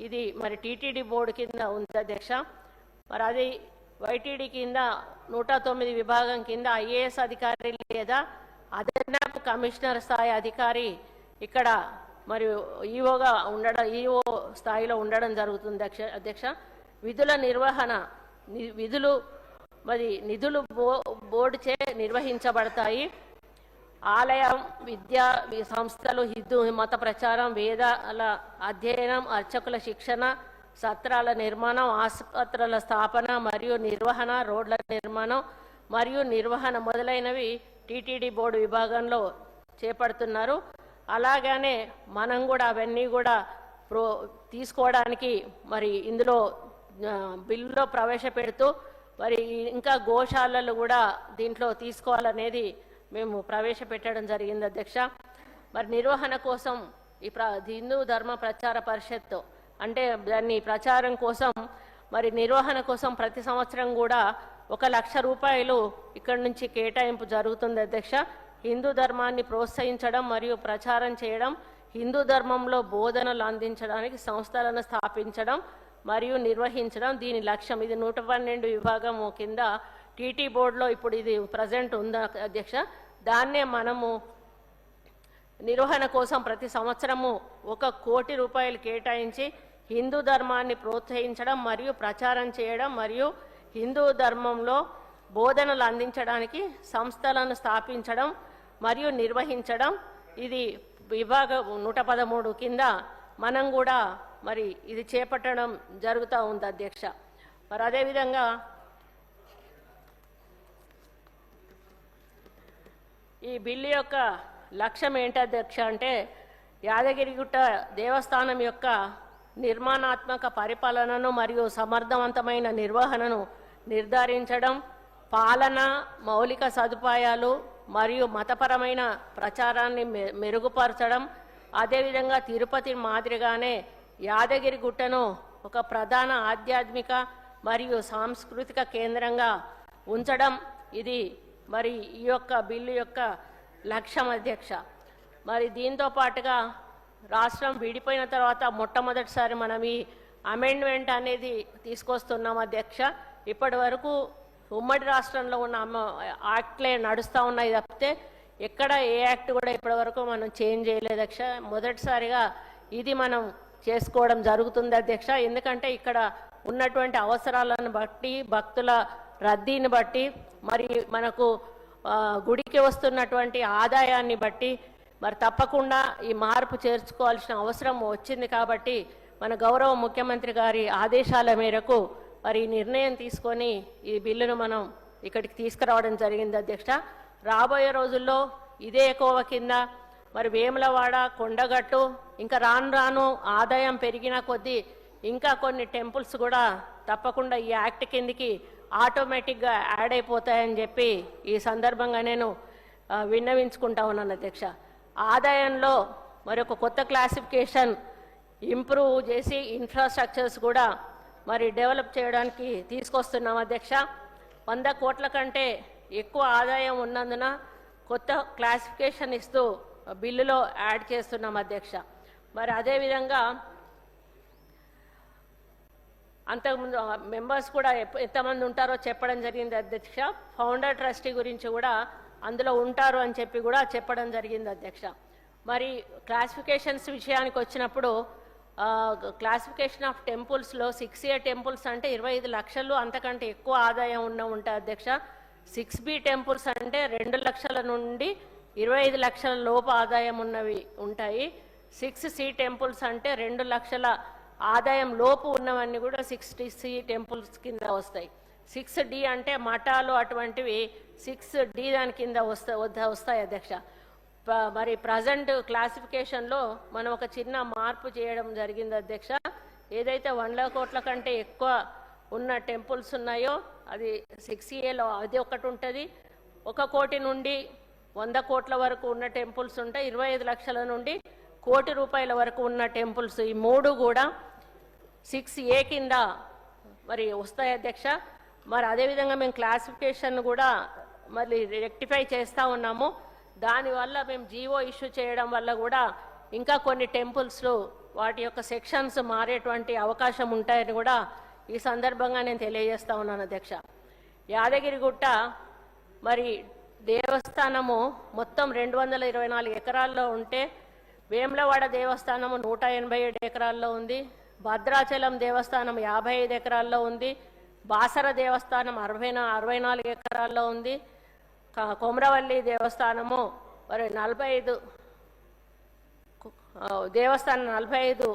ఇది మరి టీటీడీ బోర్డు కింద ఉంది అధ్యక్ష. మరి అది వైటీడీ కింద 109 విభాగం కింద ఐఏఎస్ అధికారి లేదా అదనపు కమిషనర్ స్థాయి అధికారి ఇక్కడ మరి ఈఓగా ఉండడం ఈఓ స్థాయిలో ఉండడం జరుగుతుంది అధ్యక్ష. విధుల నిర్వహణ నిధులు బోర్డుచే నిర్వహించబడతాయి. ఆలయం, విద్యా సంస్థలు, హిందూ మత ప్రచారం, వేదాల అధ్యయనం, అర్చకుల శిక్షణ, సత్రాల నిర్మాణం, ఆసుపత్రుల స్థాపన మరియు నిర్వహణ, రోడ్ల నిర్మాణం మరియు నిర్వహణ మొదలైనవి టీటీడీ బోర్డు విభాగంలో చేపడుతున్నారు. అలాగనే మనం కూడా అవన్నీ కూడా తీసుకోవడానికి మరి ఇందులో బిల్లులో ప్రవేశపెడుతూ మరి ఇంకా గోశాలలు కూడా దీంట్లో తీసుకోవాలనేది మేము ప్రవేశపెట్టడం జరిగింది అధ్యక్ష. మరి నిర్వహణ కోసం హిందూ ధర్మ ప్రచార పరిషత్ అంటే దాన్ని ప్రచారం కోసం మరి నిర్వహణ కోసం ప్రతి సంవత్సరం కూడా 1,00,000 రూపాయలు ఇక్కడి నుంచి కేటాయింపు జరుగుతుంది అధ్యక్ష. హిందూ ధర్మాన్ని ప్రోత్సహించడం మరియు ప్రచారం చేయడం, హిందూ ధర్మంలో బోధనలు అందించడానికి సంస్థలను స్థాపించడం మరియు నిర్వహించడం దీని లక్ష్యం. ఇది 112 విభాగం కింద టీటీ బోర్డులో ఇప్పుడు ఇది ప్రజెంట్ ఉందా అధ్యక్ష. దాన్నే మనము నిర్వహణ కోసం ప్రతి సంవత్సరము 1 కోటి రూపాయలు కేటాయించి హిందూ ధర్మాన్ని ప్రోత్సహించడం మరియు ప్రచారం చేయడం మరియు హిందూ ధర్మంలో బోధనలు అందించడానికి సంస్థలను స్థాపించడం మరియు నిర్వహించడం ఇది విభాగం 113 కింద మనం కూడా మరి ఇది చేపట్టడం జరుగుతూ ఉంది అధ్యక్ష. మరి అదేవిధంగా ఈ బిల్లు యొక్క లక్ష్యం ఏంటి అధ్యక్ష అంటే యాదగిరిగుట్ట దేవస్థానం యొక్క నిర్మాణాత్మక పరిపాలనను మరియు సమర్థవంతమైన నిర్వహణను నిర్ధారించడం, పాలన, మౌలిక సదుపాయాలు మరియు మతపరమైన ప్రచారాన్ని మెరుగుపరచడం, అదేవిధంగా తిరుపతి మాదిరిగానే యాదగిరి గుట్టను ఒక ప్రధాన ఆధ్యాత్మిక మరియు సాంస్కృతిక కేంద్రంగా ఉంచడం ఇది మరి ఈ యొక్క బిల్లు యొక్క లక్ష్యం అధ్యక్ష. మరి దీంతో పాటుగా రాష్ట్రం విడిపోయిన తర్వాత మొట్టమొదటిసారి మనం ఈ అమెండ్మెంట్ అనేది తీసుకొస్తున్నాం అధ్యక్ష. ఇప్పటి వరకు ఉమ్మడి రాష్ట్రంలో ఉన్న యాక్ట్లే నడుస్తూ ఉన్నాయి తప్పితే ఎక్కడ ఏ యాక్ట్ కూడా ఇప్పటి వరకు మనం చేంజ్ చేయలేదు అధ్యక్ష. మొదటిసారిగా ఇది మనం చేసుకోవడం జరుగుతుంది అధ్యక్ష. ఎందుకంటే ఇక్కడ ఉన్నటువంటి అవసరాలను బట్టి భక్తుల రద్దీని బట్టి మరి మనకు గుడికి వస్తున్నటువంటి ఆదాయాన్ని బట్టి మరి తప్పకుండా ఈ మార్పు చేర్చుకోవాల్సిన అవసరం వచ్చింది. కాబట్టి మన గౌరవ ముఖ్యమంత్రి గారి ఆదేశాల మేరకు మరి ఈ నిర్ణయం తీసుకొని ఈ బిల్లును మనం ఇక్కడికి తీసుకురావడం జరిగింది అధ్యక్ష. రాబోయే రోజుల్లో ఇదే కోవ కింద మరి వేములవాడ, కొండగట్టు ఇంకా రాను రాను ఆదాయం పెరిగిన కొద్దీ ఇంకా కొన్ని టెంపుల్స్ కూడా తప్పకుండా ఈ యాక్ట్ కిందికి ఆటోమేటిక్గా యాడ్ అయిపోతాయని చెప్పి ఈ సందర్భంగా నేను విన్నవించుకుంటా ఉన్నాను అధ్యక్ష. ఆదాయంలో మరి ఒక కొత్త క్లాసిఫికేషన్ ఇంప్రూవ్ చేసి ఇన్ఫ్రాస్ట్రక్చర్స్ కూడా మరి డెవలప్ చేయడానికి తీసుకొస్తున్నాం అధ్యక్ష. 100 కోట్ల కంటే ఎక్కువ ఆదాయం ఉన్నందున కొత్త క్లాసిఫికేషన్ ఇస్తూ బిల్లులో యాడ్ చేస్తున్నాం అధ్యక్ష. మరి అదేవిధంగా అంతకుముందు మెంబర్స్ కూడా ఎంతమంది ఉంటారో చెప్పడం జరిగింది అధ్యక్ష. ఫౌండర్ ట్రస్టీ గురించి కూడా అందులో ఉంటారు అని చెప్పి కూడా చెప్పడం జరిగింది అధ్యక్ష. మరి క్లాసిఫికేషన్స్ విషయానికి వచ్చినప్పుడు క్లాసిఫికేషన్ ఆఫ్ టెంపుల్స్లో 6A టెంపుల్స్ అంటే 25 లక్షలు అంతకంటే ఎక్కువ ఆదాయం ఉంటాయి అధ్యక్ష. 6B టెంపుల్స్ అంటే 2 లక్షల నుండి 25 లక్షల లోపు ఆదాయం ఉన్నవి ఉంటాయి. 6C టెంపుల్స్ అంటే 2 లక్షల ఆదాయం లోపు ఉన్నవన్నీ కూడా 6C టెంపుల్స్ కింద వస్తాయి. 6D అంటే మఠాలు అటువంటివి 6D దాని కింద వస్తాయి అధ్యక్ష. మరి ప్రజెంట్ క్లాసిఫికేషన్లో మనం ఒక చిన్న మార్పు చేయడం జరిగింది అధ్యక్ష. ఏదైతే 100 కోట్ల కంటే ఎక్కువ ఉన్న టెంపుల్స్ ఉన్నాయో అది 6Aలో అది ఒకటి ఉంటుంది. 1 కోటి నుండి 100 కోట్ల వరకు ఉన్న టెంపుల్స్ ఉంటాయి. 25 లక్షల నుండి 1 కోటి రూపాయల వరకు ఉన్న టెంపుల్స్ ఈ 3 కూడా 6A కింద మరి వస్తాయి అధ్యక్ష. మరి అదేవిధంగా మేము క్లాసిఫికేషన్ కూడా మరి రెక్టిఫై చేస్తూ ఉన్నాము. దానివల్ల మేము జీవో ఇష్యూ చేయడం వల్ల కూడా ఇంకా కొన్ని టెంపుల్స్లో వాటి యొక్క సెక్షన్స్ మారేటువంటి అవకాశం ఉంటాయని కూడా ఈ సందర్భంగా నేను తెలియజేస్తా ఉన్నాను అధ్యక్ష. యాదగిరిగుట్ట మరి దేవస్థానము మొత్తం 224 ఎకరాల్లో ఉంటే వేములవాడ దేవస్థానము 187 ఎకరాల్లో ఉంది. భద్రాచలం దేవస్థానం 55 ఎకరాల్లో ఉంది. బాసర దేవస్థానం 64 ఎకరాల్లో ఉంది. కొమరవల్లి దేవస్థానము మరి 45 దేవస్థానం 45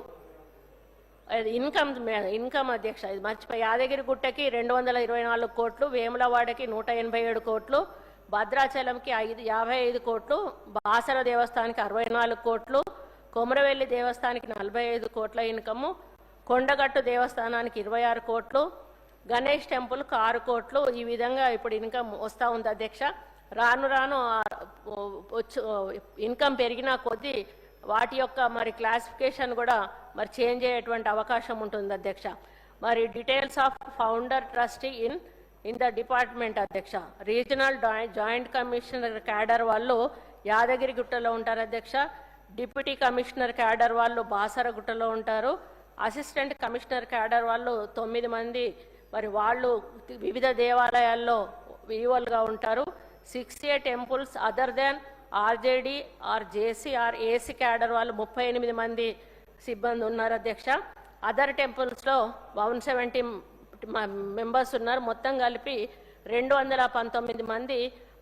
ఇన్కమ్ అధ్యక్ష. ఇది మర్చిపోయి యాదగిరి గుట్టకి 224 కోట్లు, వేములవాడకి 187 కోట్లు, భద్రాచలంకి 55 కోట్లు, బాసర దేవస్థానానికి 64 కోట్లు, కొమరవెల్లి దేవస్థానానికి 45 కోట్ల ఇన్కము, కొండగట్టు దేవస్థానానికి 26 కోట్లు, గణేష్ టెంపుల్కి 6 కోట్లు. ఈ విధంగా ఇప్పుడు ఇన్కమ్ వస్తూ ఉంది అధ్యక్ష. రాను రాను ఇన్కమ్ పెరిగిన కొద్దీ వాటి యొక్క మరి క్లాసిఫికేషన్ కూడా మరి చేంజ్ అయ్యేటువంటి అవకాశం ఉంటుంది అధ్యక్ష. మరి details of founder trustee in the department అధ్యక్ష. రీజనల్ జాయింట్ కమిషనర్ క్యాడర్ వాళ్ళు యాదగిరిగుట్టలో ఉంటారు అధ్యక్ష. డిప్యూటీ కమిషనర్ క్యాడర్ వాళ్ళు బాసరగుట్టలో ఉంటారు. అసిస్టెంట్ కమిషనర్ క్యాడర్ వాళ్ళు 9 మంది మరి వాళ్ళు వివిధ దేవాలయాల్లో వివోలుగా ఉంటారు. 6A temples other than RJD or JC or AC cadre వాళ్ళు 38 మంది సిబ్బంది ఉన్నారు అధ్యక్ష. అదర్ టెంపుల్స్లో 170 మెంబర్స్ ఉన్నారు. మొత్తం కలిపి 219 మంది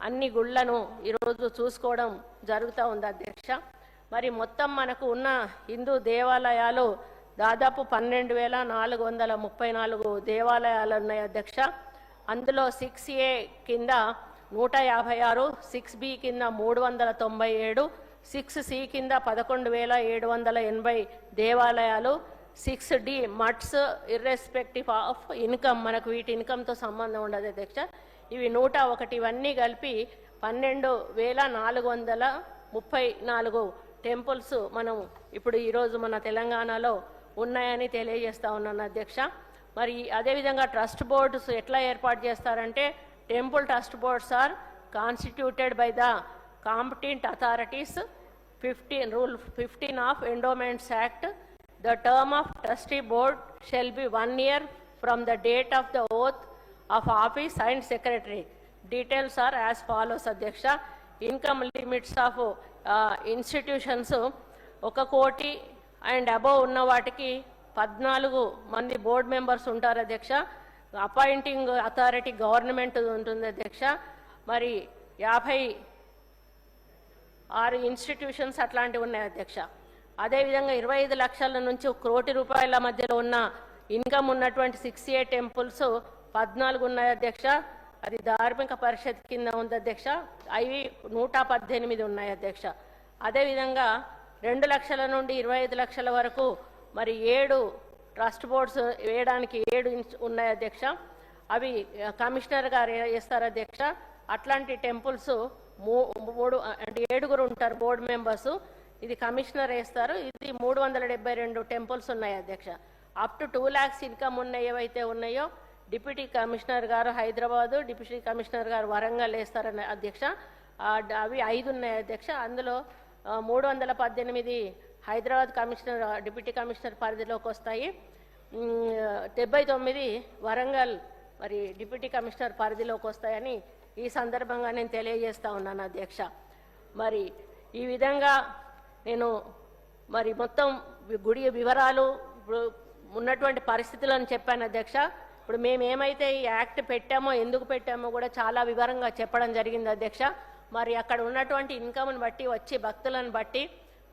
అన్ని గుళ్లను ఈరోజు చూసుకోవడం జరుగుతూ ఉంది అధ్యక్ష. మరి మొత్తం మనకు ఉన్న హిందూ దేవాలయాలు దాదాపు 12,434 దేవాలయాలు ఉన్నాయి అధ్యక్ష. అందులో 6A కింద 156, 6B కింద 397, 6C కింద 11,780 దేవాలయాలు, 6D మట్స్ ఇర్రెస్పెక్టివ్ ఆఫ్ ఇన్కమ్ మనకు వీటి ఇన్కమ్తో సంబంధం ఉండదు అధ్యక్ష. ఇవి 101 ఇవన్నీ కలిపి 12,434 టెంపుల్స్ మనం ఇప్పుడు ఈరోజు మన తెలంగాణలో ఉన్నాయని తెలియజేస్తా ఉన్నాను అధ్యక్ష. మరి అదేవిధంగా ట్రస్ట్ బోర్డ్స్ ఎట్లా ఏర్పాటు చేస్తారంటే temple trust boards are constituted by the competent authorities. Rule 15 of Endowments Act. The term of trustee board shall be 1 year from the date of the oath of office signed secretary. Details are as follows Adhyaksha. Income limits of institutions 1 కోటి and above ఉన్న వాటికి 14 మంది board members ఉంటారు అధ్యక్ష. Appointing authority government ఉంటుంది అధ్యక్ష. మరి 56 institutions అట్లాంటివి ఉన్నాయి అధ్యక్ష. అదేవిధంగా 25 లక్షల నుంచి 1 కోటి రూపాయల మధ్యలో ఉన్న ఇన్కమ్ ఉన్నటువంటి 68 టెంపుల్స్ 14 ఉన్నాయి అధ్యక్ష. అది ధార్మిక పరిషత్ కింద ఉంది అధ్యక్ష. అవి 118 ఉన్నాయి అధ్యక్ష. అదేవిధంగా 2 లక్షల నుండి 25 లక్షల వరకు మరి 7 ట్రస్ట్ బోర్డ్స్ వేయడానికి 7 ఉన్నాయి అధ్యక్ష. అవి కమిషనర్ గారు వేస్తారు అధ్యక్ష. అట్లాంటి టెంపుల్స్ 3 అంటే 7 ఉంటారు బోర్డు మెంబర్స్. ఇది కమిషనర్ వేస్తారు. ఇది 372 టెంపుల్స్ ఉన్నాయి అధ్యక్ష. అప్ టు 2 lakhs ఇన్కమ్ ఉన్నాయి ఏవైతే ఉన్నాయో డిప్యూటీ కమిషనర్ గారు హైదరాబాదు, డిప్యూటీ కమిషనర్ గారు వరంగల్ వేస్తారని అధ్యక్ష. అవి 5 ఉన్నాయి అధ్యక్ష. అందులో 318 హైదరాబాద్ కమిషనర్ డిప్యూటీ కమిషనర్ పరిధిలోకి వస్తాయి. 79 వరంగల్ మరి డిప్యూటీ కమిషనర్ పరిధిలోకి వస్తాయని ఈ సందర్భంగా నేను తెలియజేస్తా ఉన్నాను అధ్యక్ష. మరి ఈ విధంగా నేను మరి మొత్తం గుడి వివరాలు ఉన్నటువంటి పరిస్థితులను చెప్పాను అధ్యక్ష. ఇప్పుడు మేము ఏమైతే ఈ యాక్ట్ పెట్టామో ఎందుకు పెట్టామో కూడా చాలా వివరంగా చెప్పడం జరిగింది అధ్యక్ష. మరి అక్కడ ఉన్నటువంటి ఇన్కమ్ని బట్టి వచ్చే భక్తులను బట్టి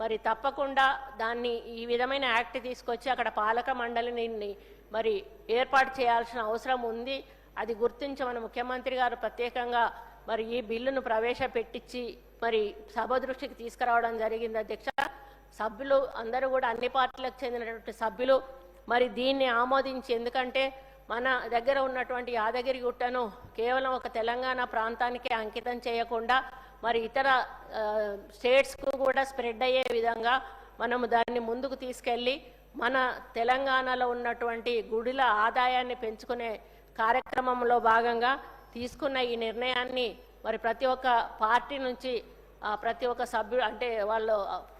మరి తప్పకుండా దాన్ని ఈ విధమైన యాక్ట్ తీసుకొచ్చి అక్కడ పాలక మండలిని మరి ఏర్పాటు చేయాల్సిన అవసరం ఉంది. అది గుర్తించి మన ముఖ్యమంత్రి గారు ప్రత్యేకంగా మరి ఈ బిల్లును ప్రవేశపెట్టించి మరి సభ దృష్టికి తీసుకురావడం జరిగింది అధ్యక్ష. సభ్యులు అందరూ కూడా అన్ని పార్టీలకు చెందినటువంటి సభ్యులు మరి దీన్ని ఆమోదించి, ఎందుకంటే మన దగ్గర ఉన్నటువంటి యాదగిరి గుట్టను కేవలం ఒక తెలంగాణ ప్రాంతానికే అంకితం చేయకుండా మరి ఇతర స్టేట్స్కు కూడా స్ప్రెడ్ అయ్యే విధంగా మనము దాన్ని ముందుకు తీసుకెళ్ళి మన తెలంగాణలో ఉన్నటువంటి గుడిల ఆదాయాన్ని పెంచుకునే కార్యక్రమంలో భాగంగా తీసుకున్న ఈ నిర్ణయాన్ని మరి ప్రతి ఒక్క పార్టీ నుంచి ప్రతి ఒక్క సభ్యుడు అంటే వాళ్ళు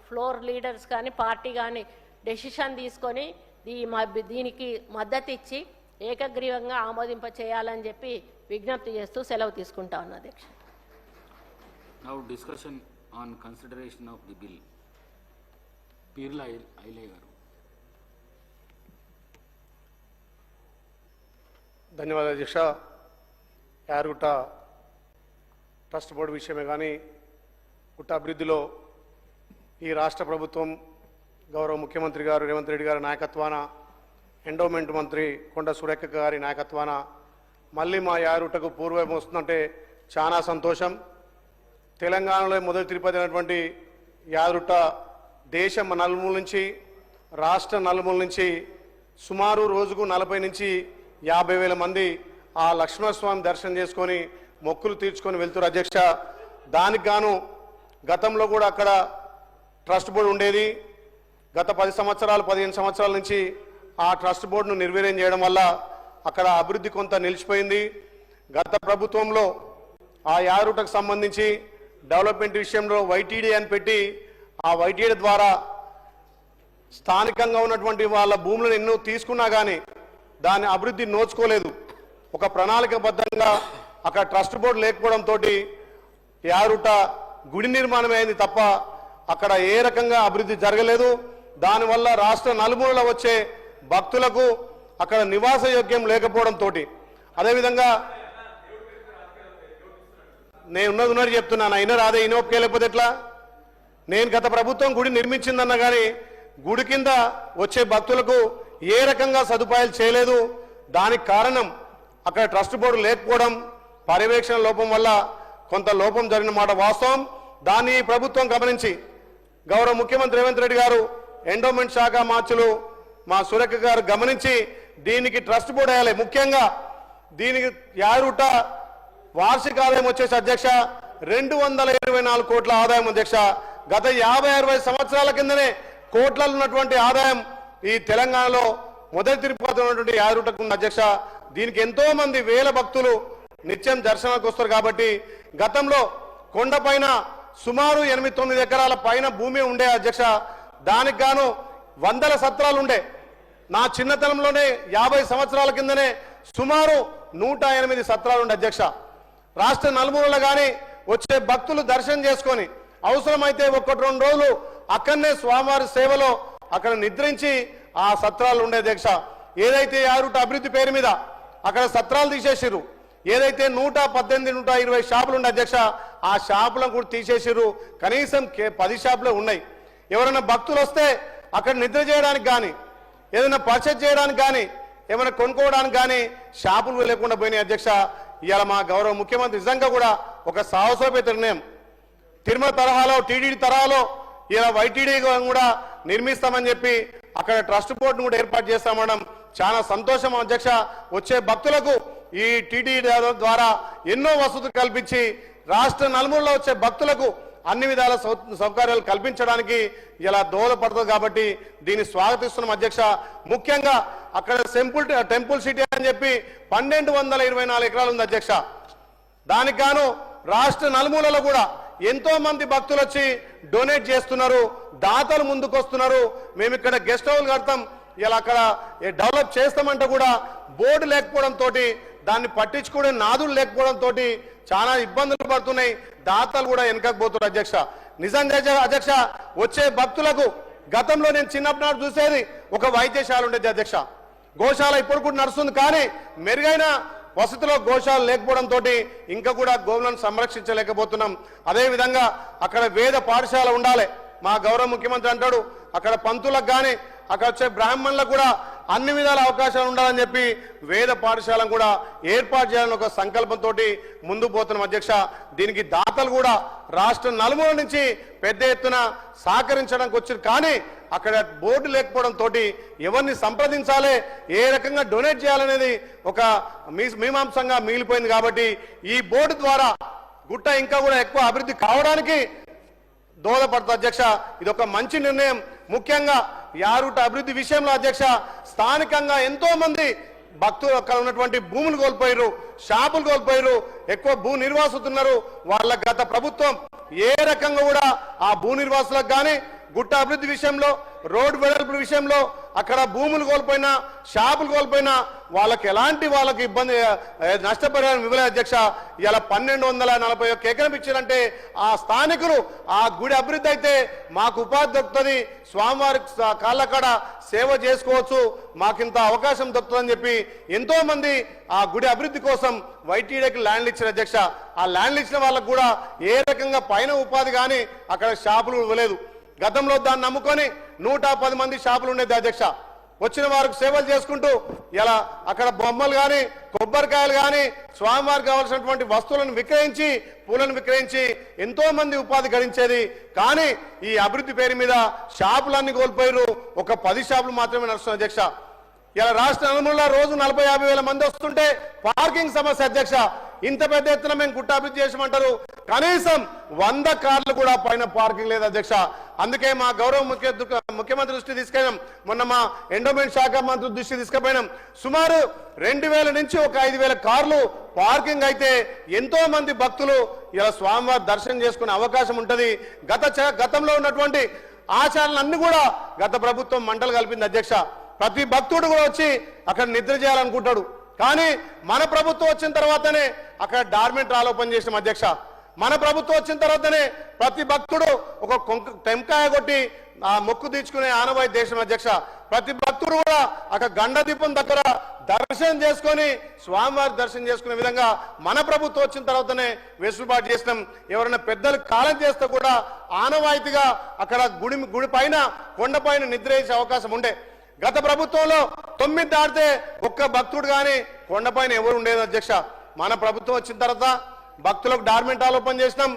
ఫ్లోర్ లీడర్స్ కానీ పార్టీ కానీ డెసిషన్ తీసుకొని దీనికి మద్దతు ఇచ్చి ఏకగ్రీవంగా ఆమోదింప చేయాలని చెప్పి విజ్ఞప్తి చేస్తూ సెలవు తీసుకుంటా ఉన్నా అధ్యక్ష. Now discussion on consideration of the bill. Pirla Aile garu. ధన్యవాదాలు అధ్యక్ష. యారుగుట్ట ట్రస్ట్ బోర్డు విషయమే కానీ గుట్ట అభివృద్ధిలో ఈ రాష్ట్ర ప్రభుత్వం గౌరవ ముఖ్యమంత్రి గారు రేవంత్ రెడ్డి గారి నాయకత్వాన, ఎండోమెంట్ మంత్రి కొండ సురేఖ గారి నాయకత్వాన మళ్ళీ మా యారుగుట్టకు పూర్వం వస్తుందంటే చాలా సంతోషం. తెలంగాణలో మొదటి తిరుపతి అయినటువంటి యారుగుట్ట దేశం నలుమూల నుంచి రాష్ట్ర నలుమూల నుంచి సుమారు రోజుకు 40 నుంచి 50,000 మంది ఆ లక్ష్మణస్వామి దర్శనం చేసుకొని మొక్కులు తీర్చుకొని వెళ్తారు అధ్యక్ష. దానికి గాను గతంలో కూడా అక్కడ ట్రస్ట్ బోర్డు ఉండేది. గత 10 సంవత్సరాలు 15 సంవత్సరాల నుంచి ఆ ట్రస్ట్ బోర్డును నిర్వీర్యం చేయడం వల్ల అక్కడ అభివృద్ధి కొంత నిలిచిపోయింది. గత ప్రభుత్వంలో ఆ యారుగుట్టకు సంబంధించి డెవలప్మెంట్ విషయంలో వైటీడీ అని పెట్టి ఆ వైటీడీ ద్వారా స్థానికంగా ఉన్నటువంటి వాళ్ళ భూములను ఎన్నో తీసుకున్నా కానీ దాని అభివృద్ధి నోచుకోలేదు. ఒక ప్రణాళికబద్ధంగా అక్కడ ట్రస్ట్ బోర్డు లేకపోవడంతో యారుగుట్ట గుడి నిర్మాణం అయింది తప్ప అక్కడ ఏ రకంగా అభివృద్ధి జరగలేదు. దానివల్ల రాష్ట్ర నలుమూలలో వచ్చే భక్తులకు అక్కడ నివాస యోగ్యం లేకపోవడంతో, అదేవిధంగా నేను ఉన్నది చెప్తున్నాను, అయినా రాదే ఇనోప్కే లేకపోతే ఎట్లా? నేను గత ప్రభుత్వం గుడి నిర్మించిందన్నా కానీ గుడి కింద వచ్చే భక్తులకు ఏ రకంగా సదుపాయాలు చేయలేదు. దానికి కారణం అక్కడ ట్రస్ట్ బోర్డు లేకపోవడం, పర్యవేక్షణ లోపం వల్ల కొంత లోపం జరిగిన మాట వాస్తవం. దాన్ని ప్రభుత్వం గమనించి గౌరవ ముఖ్యమంత్రి రేవంత్ రెడ్డి గారు, ఎండోమెంట్ శాఖ మార్చులు మా సురేఖ గారు గమనించి దీనికి ట్రస్ట్ బోర్డు వేయాలి. ముఖ్యంగా దీనికి యారుగుట్ట వార్షిక ఆదాయం వచ్చేసి అధ్యక్ష 224 కోట్ల ఆదాయం అధ్యక్ష. గత 50-60 సంవత్సరాల కిందనే కోట్లలో ఉన్నటువంటి ఆదాయం ఈ తెలంగాణలో మొదటి తిరుపతి ఉన్నటువంటి యాదగిరిగుట్టకు ఉంది అధ్యక్ష. దీనికి ఎంతో మంది వేల భక్తులు నిత్యం దర్శనానికి వస్తారు కాబట్టి గతంలో కొండపైన సుమారు 8-9 ఎకరాల పైన భూమి ఉండే అధ్యక్ష. దానికి గాను వందల సత్రాలు ఉండే. నా చిన్నతనంలోనే 50 సంవత్సరాల కిందనే సుమారు 108 సత్రాలు ఉండే అధ్యక్ష. రాష్ట్ర నలుమూలల కానీ వచ్చే భక్తులు దర్శనం చేసుకొని అవసరమైతే 1-2 రోజులు అక్కడనే స్వామివారి సేవలో అక్కడ నిద్రించి ఆ సత్రాలు ఉండే అధ్యక్ష. ఏదైతే యాదగిరిగుట్ట అభివృద్ధి పేరు మీద అక్కడ సత్రాలు తీసేసిర్రు, ఏదైతే 118-120 షాపులు ఉండే అధ్యక్ష, ఆ షాపులను కూడా తీసేసిర్రు. కనీసం 10 షాపులే ఉన్నాయి. ఎవరైనా భక్తులు వస్తే అక్కడ నిద్ర చేయడానికి కానీ ఏదైనా పర్చేజ్ చేయడానికి కానీ ఏమైనా కొనుక్కోవడానికి కానీ షాపులు లేకుండా పోయినాయి అధ్యక్ష. ఇవాళ మా గౌరవ ముఖ్యమంత్రి నిజంగా కూడా ఒక సాహసోపేత నిర్ణయం. తిరుమల తరహాలో టీటీడీ తరహాలో ఇలా వైటీడీ కూడా నిర్మిస్తామని చెప్పి అక్కడ ట్రస్ట్ బోర్డును కూడా ఏర్పాటు చేస్తామనడం చాలా సంతోషం అధ్యక్ష. వచ్చే భక్తులకు ఈ టీటీడీ ద్వారా ఎన్నో వసతులు కల్పించి రాష్ట్ర నలుమూలలో వచ్చే భక్తులకు అన్ని విధాల సౌకర్యాలు కల్పించడానికి ఇలా దోహదపడుతుంది కాబట్టి దీన్ని స్వాగతిస్తున్నాం అధ్యక్ష. ముఖ్యంగా అక్కడ టెంపుల్ సిటీ అని చెప్పి 1224 ఎకరాలు ఉంది అధ్యక్ష. దానికి గాను రాష్ట్ర నలుమూలలో కూడా ఎంతో మంది భక్తులు వచ్చి డొనేట్ చేస్తున్నారు, దాతలు ముందుకు వస్తున్నారు. మేము ఇక్కడ గెస్ట్ హౌస్ కడతాం, ఇలా అక్కడ డెవలప్ చేస్తామంటే కూడా బోర్డు లేకపోవడంతో దాన్ని పట్టించుకునే నాదులు లేకపోవడంతో చాలా ఇబ్బందులు పడుతున్నాయి. దాతలు కూడా వెనకపోతున్నారు అధ్యక్ష. నిజంగా అధ్యక్ష వచ్చే భక్తులకు గతంలో నేను చిన్నప్పటి చూసేది ఒక వైద్యశాల ఉండేది అధ్యక్ష. గోశాల ఇప్పుడు కూడా నడుస్తుంది, కానీ మెరుగైన వసతిలో గోశాల లేకపోవడంతో ఇంకా కూడా గోవులను సంరక్షించలేకపోతున్నాం. అదేవిధంగా అక్కడ వేద పాఠశాల ఉండాలి. మా గౌరవ ముఖ్యమంత్రి అంటాడు అక్కడ పంతులకు కానీ అక్కడ వచ్చే బ్రాహ్మణులకు కూడా అన్ని విధాల అవకాశాలు ఉండాలని చెప్పి వేద పాఠశాలను కూడా ఏర్పాటు చేయాలని ఒక సంకల్పంతో ముందుకు పోతున్నాం అధ్యక్ష. దీనికి దాతలు కూడా రాష్ట్ర నలుమూల నుంచి పెద్ద ఎత్తున సహకరించడానికి వచ్చారు, కానీ అక్కడ బోర్డు లేకపోవడంతో ఎవరిని సంప్రదించాలి, ఏ రకంగా డొనేట్ చేయాలనేది ఒక మీమాంసంగా మిగిలిపోయింది. కాబట్టి ఈ బోర్డు ద్వారా గుట్ట ఇంకా కూడా ఎక్కువ అభివృద్ధి కావడానికి దోహదపడుతుంది అధ్యక్ష. ఇది ఒక మంచి నిర్ణయం. ముఖ్యంగా యాదగిరిగుట్ట అభివృద్ధి విషయంలో అధ్యక్ష స్థానికంగా ఎంతో మంది భక్తులు అక్కడ ఉన్నటువంటి భూములు కోల్పోయారు, షాపులు కోల్పోయారు, ఎక్కువ భూ నిర్వాసితున్నారు. వాళ్ళ గత ప్రభుత్వం ఏ రకంగా కూడా ఆ భూ నిర్వాసులకు కానీ గుట్ట అభివృద్ధి విషయంలో, రోడ్డు వెడల్పు విషయంలో అక్కడ భూములు కోల్పోయినా షాపులు కోల్పోయినా వాళ్ళకి ఎలాంటి వాళ్ళకి ఇబ్బంది నష్టపరిహారం ఇవ్వలేదు అధ్యక్ష. ఇలా 1241 ఎకరం ఇచ్చారంటే ఆ స్థానికులు ఆ గుడి అభివృద్ధి అయితే మాకు ఉపాధి దొరుకుతుంది, స్వామివారి కాళ్ళకాడ సేవ చేసుకోవచ్చు, మాకింత అవకాశం దొరుకుతుందని చెప్పి ఎంతో మంది ఆ గుడి అభివృద్ధి కోసం వైటీడీకి ల్యాండ్లు ఇచ్చారు అధ్యక్ష. ఆ ల్యాండ్లు ఇచ్చిన వాళ్ళకు కూడా ఏ రకంగా పైన ఉపాధి కానీ అక్కడ షాపులు ఇవ్వలేదు. గతంలో దాన్ని నమ్ముకొని 110 మంది షాపులు ఉండేది అధ్యక్ష. వచ్చిన వారికి సేవలు చేసుకుంటూ ఇలా అక్కడ బొమ్మలు కానీ కొబ్బరికాయలు కానీ స్వామివారికి కావాల్సినటువంటి వస్తువులను విక్రయించి పూలను విక్రయించి ఎంతో మంది ఉపాధి గడించేది. కానీ ఈ అభివృద్ధి పేరు మీద షాపులన్నీ కోల్పోయారు, ఒక 10 షాపులు మాత్రమే నడుస్తుంది అధ్యక్ష. ఇలా రాష్ట్ర నలుమూలలో రోజు 40-50 వేల మంది వస్తుంటే పార్కింగ్ సమస్య అధ్యక్ష. ఇంత పెద్ద ఎత్తున మేము గుట్ట అభివృద్ధి చేసామంటారు, కనీసం 100 కార్లు కూడా పైన పార్కింగ్ లేదు అధ్యక్ష. అందుకే మా గౌరవ ముఖ్యమంత్రి దృష్టి తీసుకెళ్ళాం, మొన్న మా ఎండోమెంట్ శాఖ మంత్రి దృష్టి తీసుకుపోయినాం. సుమారు 2000 నుంచి ఒక 5000 కార్లు పార్కింగ్ అయితే ఎంతో మంది భక్తులు ఇలా స్వామివారి దర్శనం చేసుకునే అవకాశం ఉంటుంది. గతంలో ఉన్నటువంటి ఆచారాలన్నీ కూడా గత ప్రభుత్వం మంటలు కలిపింది అధ్యక్ష. ప్రతి భక్తుడు కూడా వచ్చి అక్కడ నిద్ర చేయాలనుకుంటాడు, కానీ మన ప్రభుత్వం వచ్చిన తర్వాతనే అక్కడ డార్మెంట్ ఆలోపన చేసిన అధ్యక్ష. మన ప్రభుత్వం వచ్చిన తర్వాతనే ప్రతి భక్తుడు ఒక టెంకాయ కొట్టి ఆ మొక్కు తీర్చుకునే ఆనవాయి దేశం అధ్యక్ష. ప్రతి భక్తుడు కూడా అక్కడ గండ దీపం దగ్గర దర్శనం చేసుకొని స్వామివారి దర్శనం చేసుకునే విధంగా మన ప్రభుత్వం వచ్చిన తర్వాతనే వెసులుబాటు చేసినాం. ఎవరైనా పెద్దలు కాలం చేస్తే కూడా ఆనవాయితీగా అక్కడ గుడి పైన కొండపైన నిద్ర చేసే అవకాశం ఉండే. గత ప్రభుత్వంలో 9 దాటితే ఒక్క భక్తుడు కానీ కొండపైన ఎవరు ఉండేది అధ్యక్ష. మన ప్రభుత్వం వచ్చిన తర్వాత భక్తులకు డార్మెంట్ ఆలోపన చేసినాం.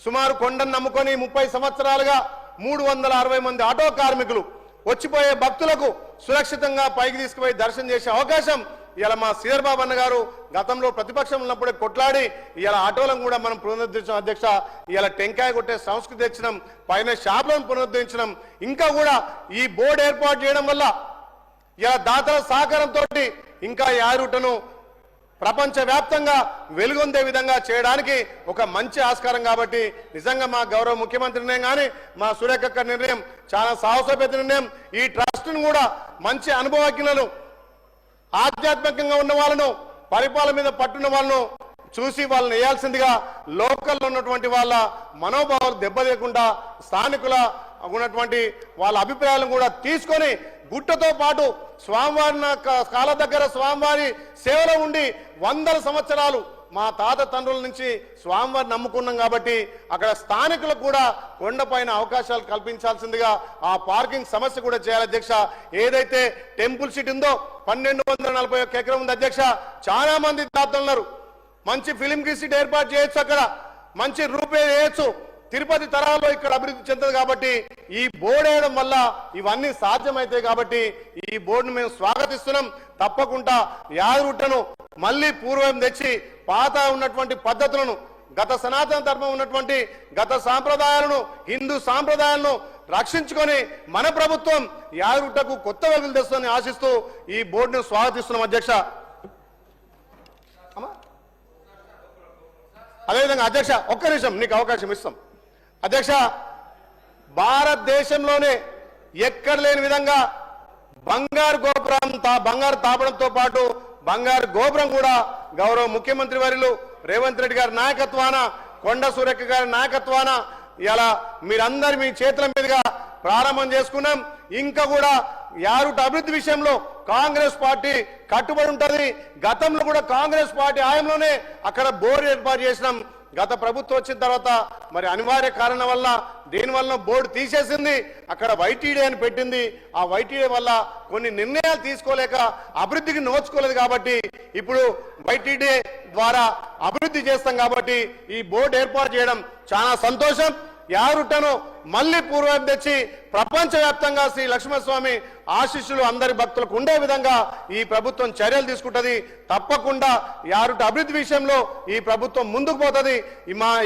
సుమారు కొండను నమ్ముకొని 30 సంవత్సరాలుగా 360 మంది ఆటో కార్మికులు వచ్చిపోయే భక్తులకు సురక్షితంగా పైకి తీసుకుపోయి దర్శనం చేసే అవకాశం ఇలా మా శ్రీధర్ బాబు అన్న గారు గతంలో ప్రతిపక్షం ఉన్నప్పుడే కొట్లాడి ఇలా ఆటోలను కూడా మనం పునరుద్ధరించాం అధ్యక్ష. ఇలా టెంకాయ కొట్టే సంస్కృతి తెచ్చినాం, పైన షాపులను పునరుద్ధరించినాం. ఇంకా కూడా ఈ బోర్డు ఏర్పాటు చేయడం వల్ల ఇలా దాతల సహకారంతో ఇంకా యారుటను ప్రపంచవ్యాప్తంగా వెలుగొందే విధంగా చేయడానికి ఒక మంచి ఆస్కారం. కాబట్టి నిజంగా మా గౌరవ ముఖ్యమంత్రి నిర్ణయం కానీ మా సురేఖక్క నిర్ణయం చాలా సాహసోపేత నిర్ణయం. ఈ ట్రస్ట్ను కూడా మంచి అనుభవజ్ఞులను, ఆధ్యాత్మికంగా ఉన్న వాళ్ళను, పరిపాలన మీద పట్టున్న వాళ్ళను చూసి వాళ్ళని వేయాల్సిందిగా లోకల్లో ఉన్నటువంటి వాళ్ళ మనోభావాలు దెబ్బతీయకుండా స్థానికుల ఉన్నటువంటి వాళ్ళ అభిప్రాయాలను కూడా తీసుకొని గుట్టతో పాటు స్వామివారి కాళ్ళ దగ్గర స్వామివారి సేవలో ఉండి 100 సంవత్సరాలు మా తాత తండ్రుల నుంచి స్వామివారిని నమ్ముకున్నాం. కాబట్టి అక్కడ స్థానికులకు కూడా కొండపైన అవకాశాలు కల్పించాల్సిందిగా ఆ పార్కింగ్ సమస్య కూడా చేయాలి అధ్యక్ష. ఏదైతే టెంపుల్ సిటీ ఉందో 1241 ఎకరం ఉంది అధ్యక్ష. చాలా మంది దాతలు ఉన్నారు. మంచి ఫిలిం సిటీ ఏర్పాటు చేయొచ్చు, అక్కడ మంచి రూపే చేయొచ్చు. తిరుపతి తరాల్లో ఇక్కడ అభివృద్ధి చెందదు. కాబట్టి ఈ బోర్డు వేయడం వల్ల ఇవన్నీ సాధ్యమవుతాయి. కాబట్టి ఈ బోర్డును మేము స్వాగతిస్తున్నాం. తప్పకుండా యాదరుట్టను మళ్ళీ పూర్వం తెచ్చి పాత ఉన్నటువంటి పద్ధతులను, గత సనాతన ధర్మం ఉన్నటువంటి గత సాంప్రదాయాలను, హిందూ సాంప్రదాయాలను రక్షించుకొని మన ప్రభుత్వం యాదరుట్టకు కొత్త వెలుగులు తెస్తుందని ఆశిస్తూ ఈ బోర్డును స్వాగతిస్తున్నాం అధ్యక్ష. అదేవిధంగా అధ్యక్ష ఒక్క నిమిషం నీకు అవకాశం ఇస్తాం అధ్యక్ష. భారతదేశంలోనే ఎక్కడ లేని విధంగా బంగారు గోపురం బంగారు తాపడంతో పాటు బంగారు గోపురం కూడా గౌరవ ముఖ్యమంత్రి వర్యులు రేవంత్ రెడ్డి గారి నాయకత్వాన, కొండ సురేఖ గారి నాయకత్వాన ఇలా మీరందరి మీ చేతుల మీదుగా ప్రారంభం చేసుకున్నాం. ఇంకా కూడా యారుట అభివృద్ధి విషయంలో కాంగ్రెస్ పార్టీ కట్టుబడి ఉంటుంది. గతంలో కూడా కాంగ్రెస్ పార్టీ హయాంలోనే అక్కడ బోర్డు ఏర్పాటు చేసినాం. గత ప్రభుత్వం వచ్చిన తర్వాత మరి అనివార్య కారణం వల్ల దేనివల్ల బోర్డు తీసేసింది, అక్కడ వైటీడీ అని పెట్టింది. ఆ వైటీడీ వల్ల కొన్ని నిర్ణయాలు తీసుకోలేక అభివృద్ధికి నోచుకోలేదు. కాబట్టి ఇప్పుడు వైటీడీ ద్వారా అభివృద్ధి చేస్తాం. కాబట్టి ఈ బోర్డు ఏర్పాటు చేయడం చాలా సంతోషం. యారుట్టను మళ్ళీ పూర్వం తెచ్చి ప్రపంచవ్యాప్తంగా శ్రీ లక్ష్మణస్వామి ఆశీస్సులు అందరి భక్తులకు ఉండే విధంగా ఈ ప్రభుత్వం చర్యలు తీసుకుంటుంది. తప్పకుండా యారుట అభివృద్ధి విషయంలో ఈ ప్రభుత్వం ముందుకు పోతుంది.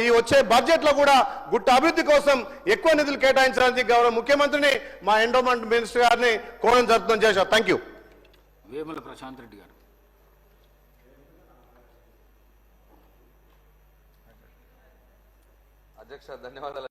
ఈ వచ్చే బడ్జెట్ లో కూడా గుట్ట అభివృద్ధి కోసం ఎక్కువ నిధులు కేటాయించడానికి గౌరవ ముఖ్యమంత్రిని, మా ఎండోమెంట్ మినిస్టర్ గారిని కోరడం జరుగుతుందని చేశారు. Thank you. వేముల ప్రశాంత్ రెడ్డి గారు. అధ్యక్ష ధన్యవాదాలు.